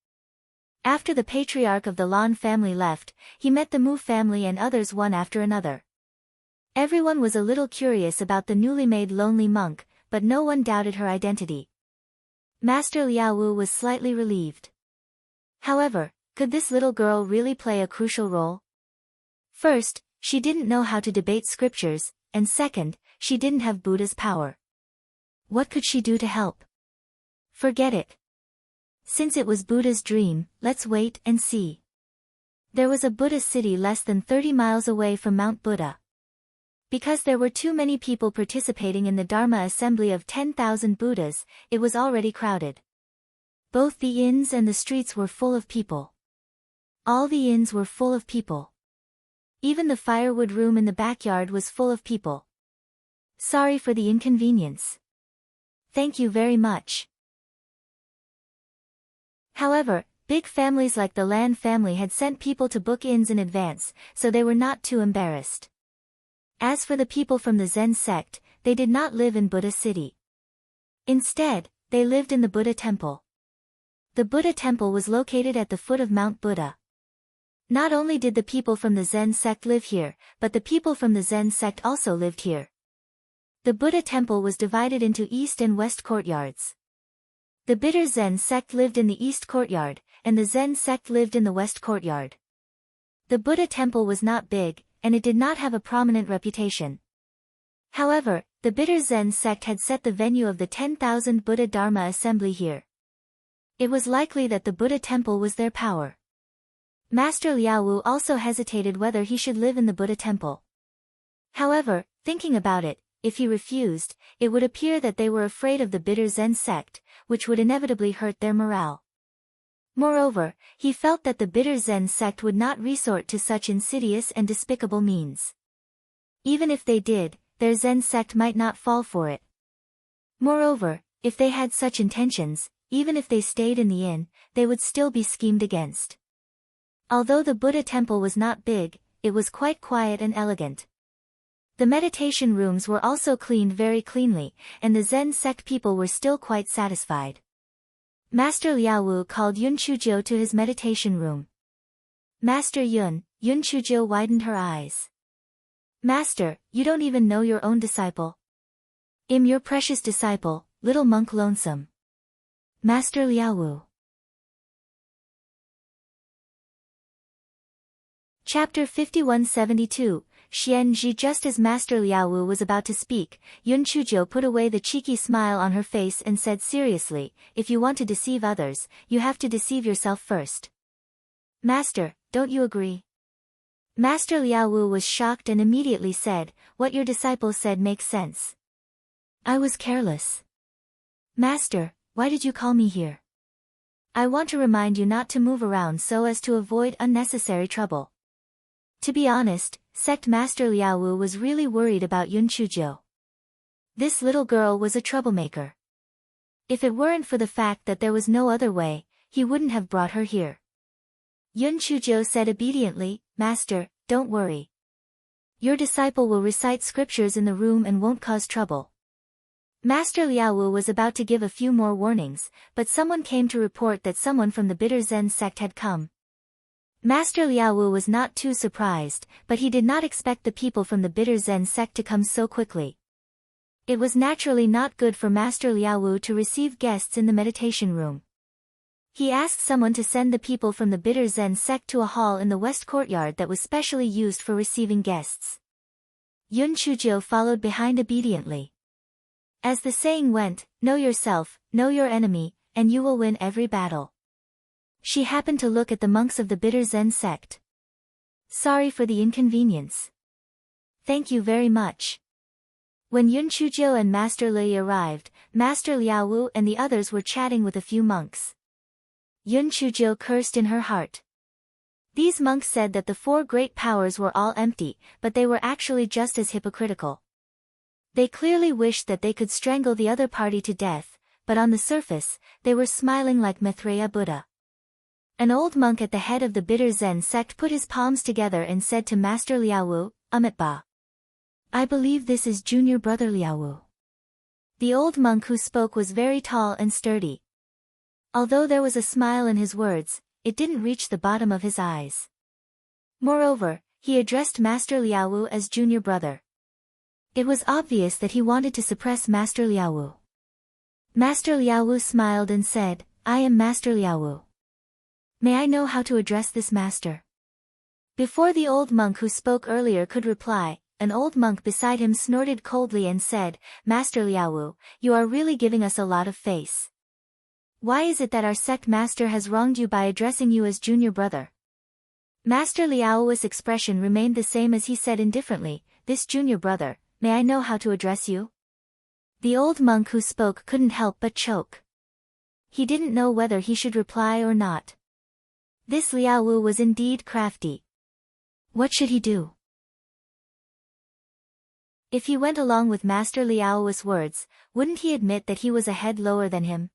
Speaker 1: After the patriarch of the Lan family left, he met the Mu family and others one after another. Everyone was a little curious about the newly made lonely monk, but no one doubted her identity. Master Liaowu was slightly relieved. However, could this little girl really play a crucial role? First, she didn't know how to debate scriptures, and second, she didn't have Buddha's power. What could she do to help? Forget it. Since it was Buddha's dream, let's wait and see. There was a Buddha city less than 30 miles away from Mount Buddha. Because there were too many people participating in the Dharma assembly of 10,000 Buddhas, it was already crowded. Both the inns and the streets were full of people. All the inns were full of people. Even the firewood room in the backyard was full of people. Sorry for the inconvenience. Thank you very much. However, big families like the Lan family had sent people to book inns in advance, so they were not too embarrassed. As for the people from the Zen sect, they did not live in Buddha city. Instead, they lived in the Buddha temple. The Buddha temple was located at the foot of Mount Buddha. Not only did the people from the Zen sect live here, but the people from the Zen sect also lived here. The Buddha temple was divided into east and west courtyards. The bitter Zen sect lived in the east courtyard, and the Zen sect lived in the west courtyard. The Buddha temple was not big, and it did not have a prominent reputation. However, the bitter Zen sect had set the venue of the 10,000 Buddha Dharma assembly here. It was likely that the Buddha temple was their power. Master Liaowu also hesitated whether he should live in the Buddha temple. However, thinking about it, if he refused, it would appear that they were afraid of the bitter Zen sect, which would inevitably hurt their morale. Moreover, he felt that the bitter Zen sect would not resort to such insidious and despicable means. Even if they did, their Zen sect might not fall for it. Moreover, if they had such intentions, even if they stayed in the inn, they would still be schemed against. Although the Buddha temple was not big, it was quite quiet and elegant. The meditation rooms were also cleaned very cleanly, and the Zen sect people were still quite satisfied. Master Liaowu called Yun Chuzhou to his meditation room. Master Yun Chuzhou widened her eyes. Master, you don't even know your own disciple. I'm your precious disciple, little monk lonesome. Master Liaowu. Chapter 5172, Xian Ji. Just as Master Liaowu was about to speak, Yun Chuzhou put away the cheeky smile on her face and said seriously, if you want to deceive others, you have to deceive yourself first. Master, don't you agree? Master Liaowu was shocked and immediately said, "What your disciple said makes sense. I was careless. Master, why did you call me here? I want to remind you not to move around so as to avoid unnecessary trouble." To be honest, Sect Master Liaowu was really worried about Yun Chujiu. This little girl was a troublemaker. If it weren't for the fact that there was no other way, he wouldn't have brought her here. Yun Chujiu said obediently, "Master, don't worry. Your disciple will recite scriptures in the room and won't cause trouble." Master Liaowu was about to give a few more warnings, but someone came to report that someone from the Bitter Zen sect had come. Master Liaowu was not too surprised, but he did not expect the people from the Bitter Zen sect to come so quickly. It was naturally not good for Master Liaowu to receive guests in the meditation room. He asked someone to send the people from the Bitter Zen sect to a hall in the west courtyard that was specially used for receiving guests. Yun Chujiu followed behind obediently. As the saying went, "Know yourself, know your enemy, and you will win every battle." She happened to look at the monks of the Bitter Zen sect. "Sorry for the inconvenience." "Thank you very much." When Yun Chujiu and Master Li arrived, Master Liaowu and the others were chatting with a few monks. Yun Chujiu cursed in her heart. These monks said that the four great powers were all empty, but they were actually just as hypocritical. They clearly wished that they could strangle the other party to death, but on the surface, they were smiling like Maitreya Buddha. An old monk at the head of the Bitter Zen sect put his palms together and said to Master Liaowu, "Amitabha. I believe this is junior brother Liaowu." The old monk who spoke was very tall and sturdy. Although there was a smile in his words, it didn't reach the bottom of his eyes. Moreover, he addressed Master Liaowu as junior brother. It was obvious that he wanted to suppress Master Liaowu. Master Liaowu smiled and said, "I am Master Liaowu. May I know how to address this master?" Before the old monk who spoke earlier could reply, an old monk beside him snorted coldly and said, "Master Liaowu, you are really giving us a lot of face. Why is it that our sect master has wronged you by addressing you as junior brother?" Master Liaowu's expression remained the same as he said indifferently, "This junior brother, may I know how to address you?" The old monk who spoke couldn't help but choke. He didn't know whether he should reply or not. This Liaowu was indeed crafty. What should he do? If he went along with Master Liaowu's words, wouldn't he admit that he was a head lower than him?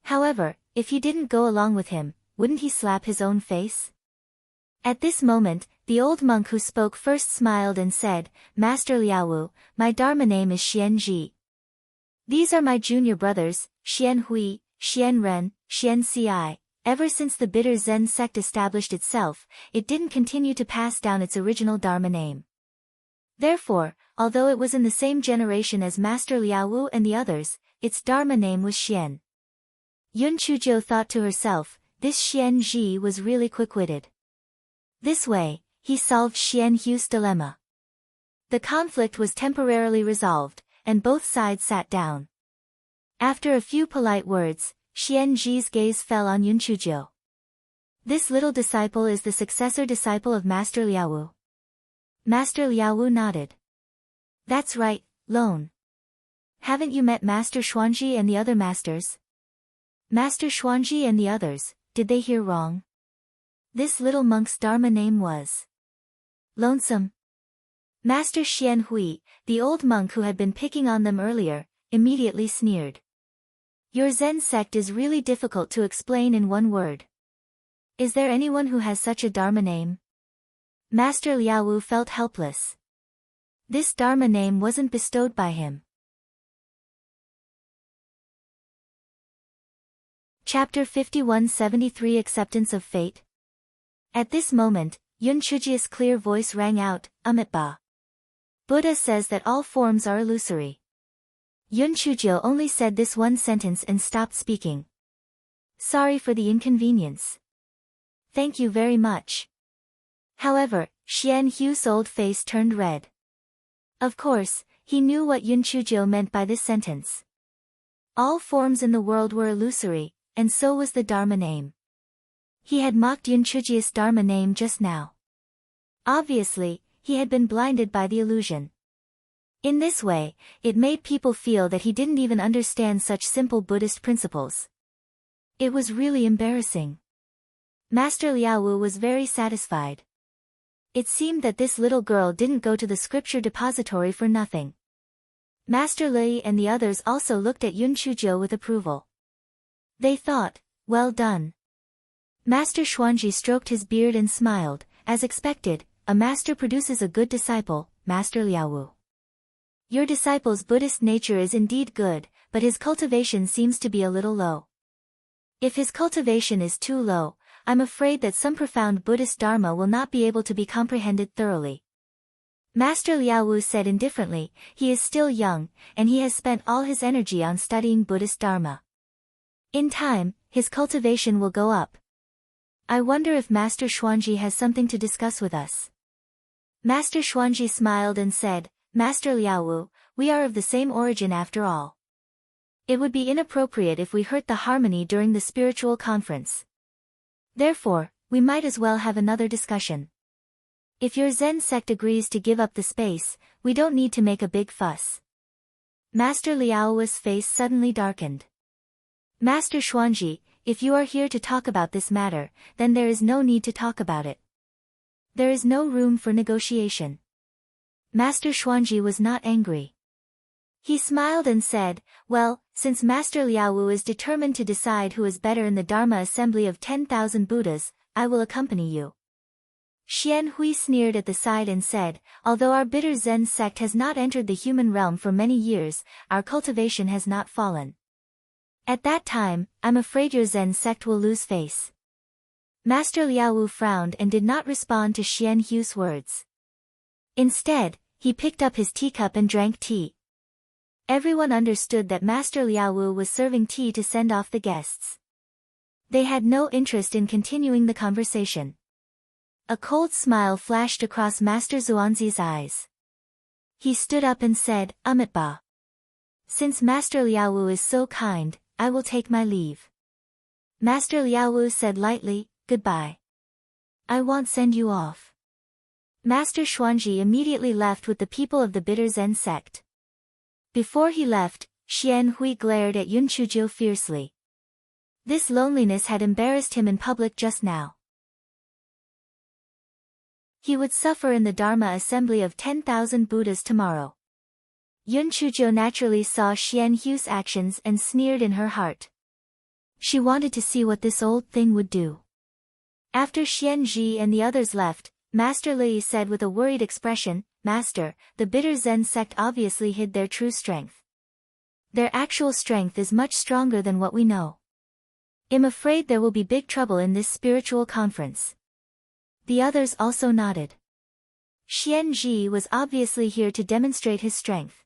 Speaker 1: However, if he didn't go along with him, wouldn't he slap his own face? At this moment, the old monk who spoke first smiled and said, "Master Liaowu, my Dharma name is Xian Ji. These are my junior brothers, Xian Hui, Xian Ren, Xian Ci. Ever since the Bitter Zen sect established itself, it didn't continue to pass down its original Dharma name. Therefore, although it was in the same generation as Master Liaowu and the others, its Dharma name was Xian." Yun Chujiu thought to herself, this Xian Ji was really quick-witted. This way, he solved Xian Hu's dilemma. The conflict was temporarily resolved, and both sides sat down. After a few polite words, Xian Ji's gaze fell on Yun Chujiu. "This little disciple is the successor disciple of Master Liaowu?" Master Liaowu nodded. "That's right, Lone. Haven't you met Master Xuanji and the other masters?" Master Xuanji and the others, did they hear wrong? This little monk's Dharma name was Lonesome. Master Xian Hui, the old monk who had been picking on them earlier, immediately sneered. "Your Zen sect is really difficult to explain in one word. Is there anyone who has such a Dharma name?" Master Liaowu felt helpless. This Dharma name wasn't bestowed by him. Chapter 5173 Acceptance of Fate. At this moment, Yun Chujiu's clear voice rang out, "Amitabha. Buddha says that all forms are illusory." Yun Chujiu only said this one sentence and stopped speaking. "Sorry for the inconvenience." "Thank you very much." However, Xian Hu's old face turned red. Of course, he knew what Yun Chujiu meant by this sentence. All forms in the world were illusory, and so was the Dharma name. He had mocked Yun Chujiu's Dharma name just now. Obviously, he had been blinded by the illusion. In this way, it made people feel that he didn't even understand such simple Buddhist principles. It was really embarrassing. Master Liaowu was very satisfied. It seemed that this little girl didn't go to the scripture depository for nothing. Master Li and the others also looked at Yun Chuzhou with approval. They thought, well done. Master Xuanji stroked his beard and smiled. As expected, a master produces a good disciple, Master Liaowu. Your disciple's Buddhist nature is indeed good, but his cultivation seems to be a little low. If his cultivation is too low, I'm afraid that some profound Buddhist Dharma will not be able to be comprehended thoroughly. Master Liaowu said indifferently, he is still young, and he has spent all his energy on studying Buddhist Dharma. In time, his cultivation will go up. I wonder if Master Xuanji has something to discuss with us. Master Xuanji smiled and said, Master Liaowu, we are of the same origin after all. It would be inappropriate if we hurt the harmony during the spiritual conference. Therefore, we might as well have another discussion. If your Zen sect agrees to give up the space, we don't need to make a big fuss. Master Liaowu's face suddenly darkened. Master Xuanji, if you are here to talk about this matter, then there is no need to talk about it. There is no room for negotiation. Master Xuanji was not angry. He smiled and said, well, since Master Liaowu is determined to decide who is better in the Dharma assembly of 10,000 Buddhas, I will accompany you. Xian Hui sneered at the side and said, although our bitter Zen sect has not entered the human realm for many years, our cultivation has not fallen. At that time, I'm afraid your Zen sect will lose face. Master Liaowu frowned and did not respond to Xian Hui's words. Instead, he picked up his teacup and drank tea. Everyone understood that Master Liaowu was serving tea to send off the guests. They had no interest in continuing the conversation. A cold smile flashed across Master Xuanzi's eyes. He stood up and said, Amitabha. Since Master Liaowu is so kind, I will take my leave. Master Liaowu said lightly, goodbye. I won't send you off. Master Xuanji immediately left with the people of the bitter Zen sect. Before he left, Xian Hui glared at Yun Chuzhou fiercely. This loneliness had embarrassed him in public just now. He would suffer in the Dharma assembly of 10,000 Buddhas tomorrow. Yun Chuzhou naturally saw Xian Hui's actions and sneered in her heart. She wanted to see what this old thing would do. After Xian Zhi and the others left, Master Li said with a worried expression, Master, the bitter Zen sect obviously hid their true strength. Their actual strength is much stronger than what we know. I'm afraid there will be big trouble in this spiritual conference. The others also nodded. Xian Zhi was obviously here to demonstrate his strength.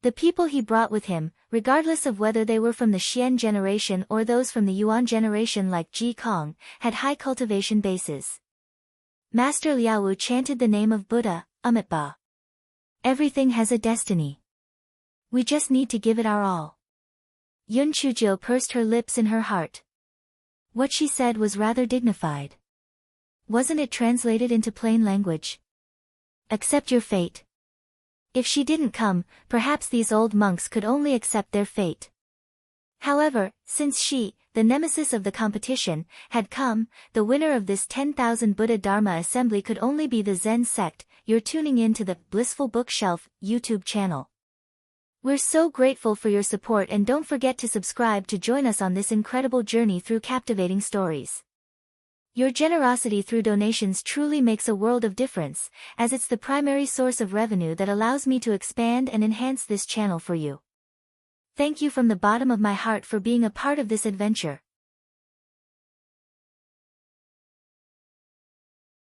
Speaker 1: The people he brought with him, regardless of whether they were from the Xian generation or those from the Yuan generation like Ji Kong, had high cultivation bases. Master Liaowu chanted the name of Buddha, Amitabha. Everything has a destiny. We just need to give it our all. Yun Chuzhou pursed her lips in her heart. What she said was rather dignified. Wasn't it translated into plain language? Accept your fate. If she didn't come, perhaps these old monks could only accept their fate. However, since she, the nemesis of the competition, had come, the winner of this 10,000 Buddha Dharma assembly could only be the Zen sect. You're tuning in to the Blissful Bookshelf YouTube channel. We're so grateful for your support, and don't forget to subscribe to join us on this incredible journey through captivating stories. Your generosity through donations truly makes a world of difference, as it's the primary source of revenue that allows me to expand and enhance this channel for you. Thank you from the bottom of my heart for being a part of this adventure.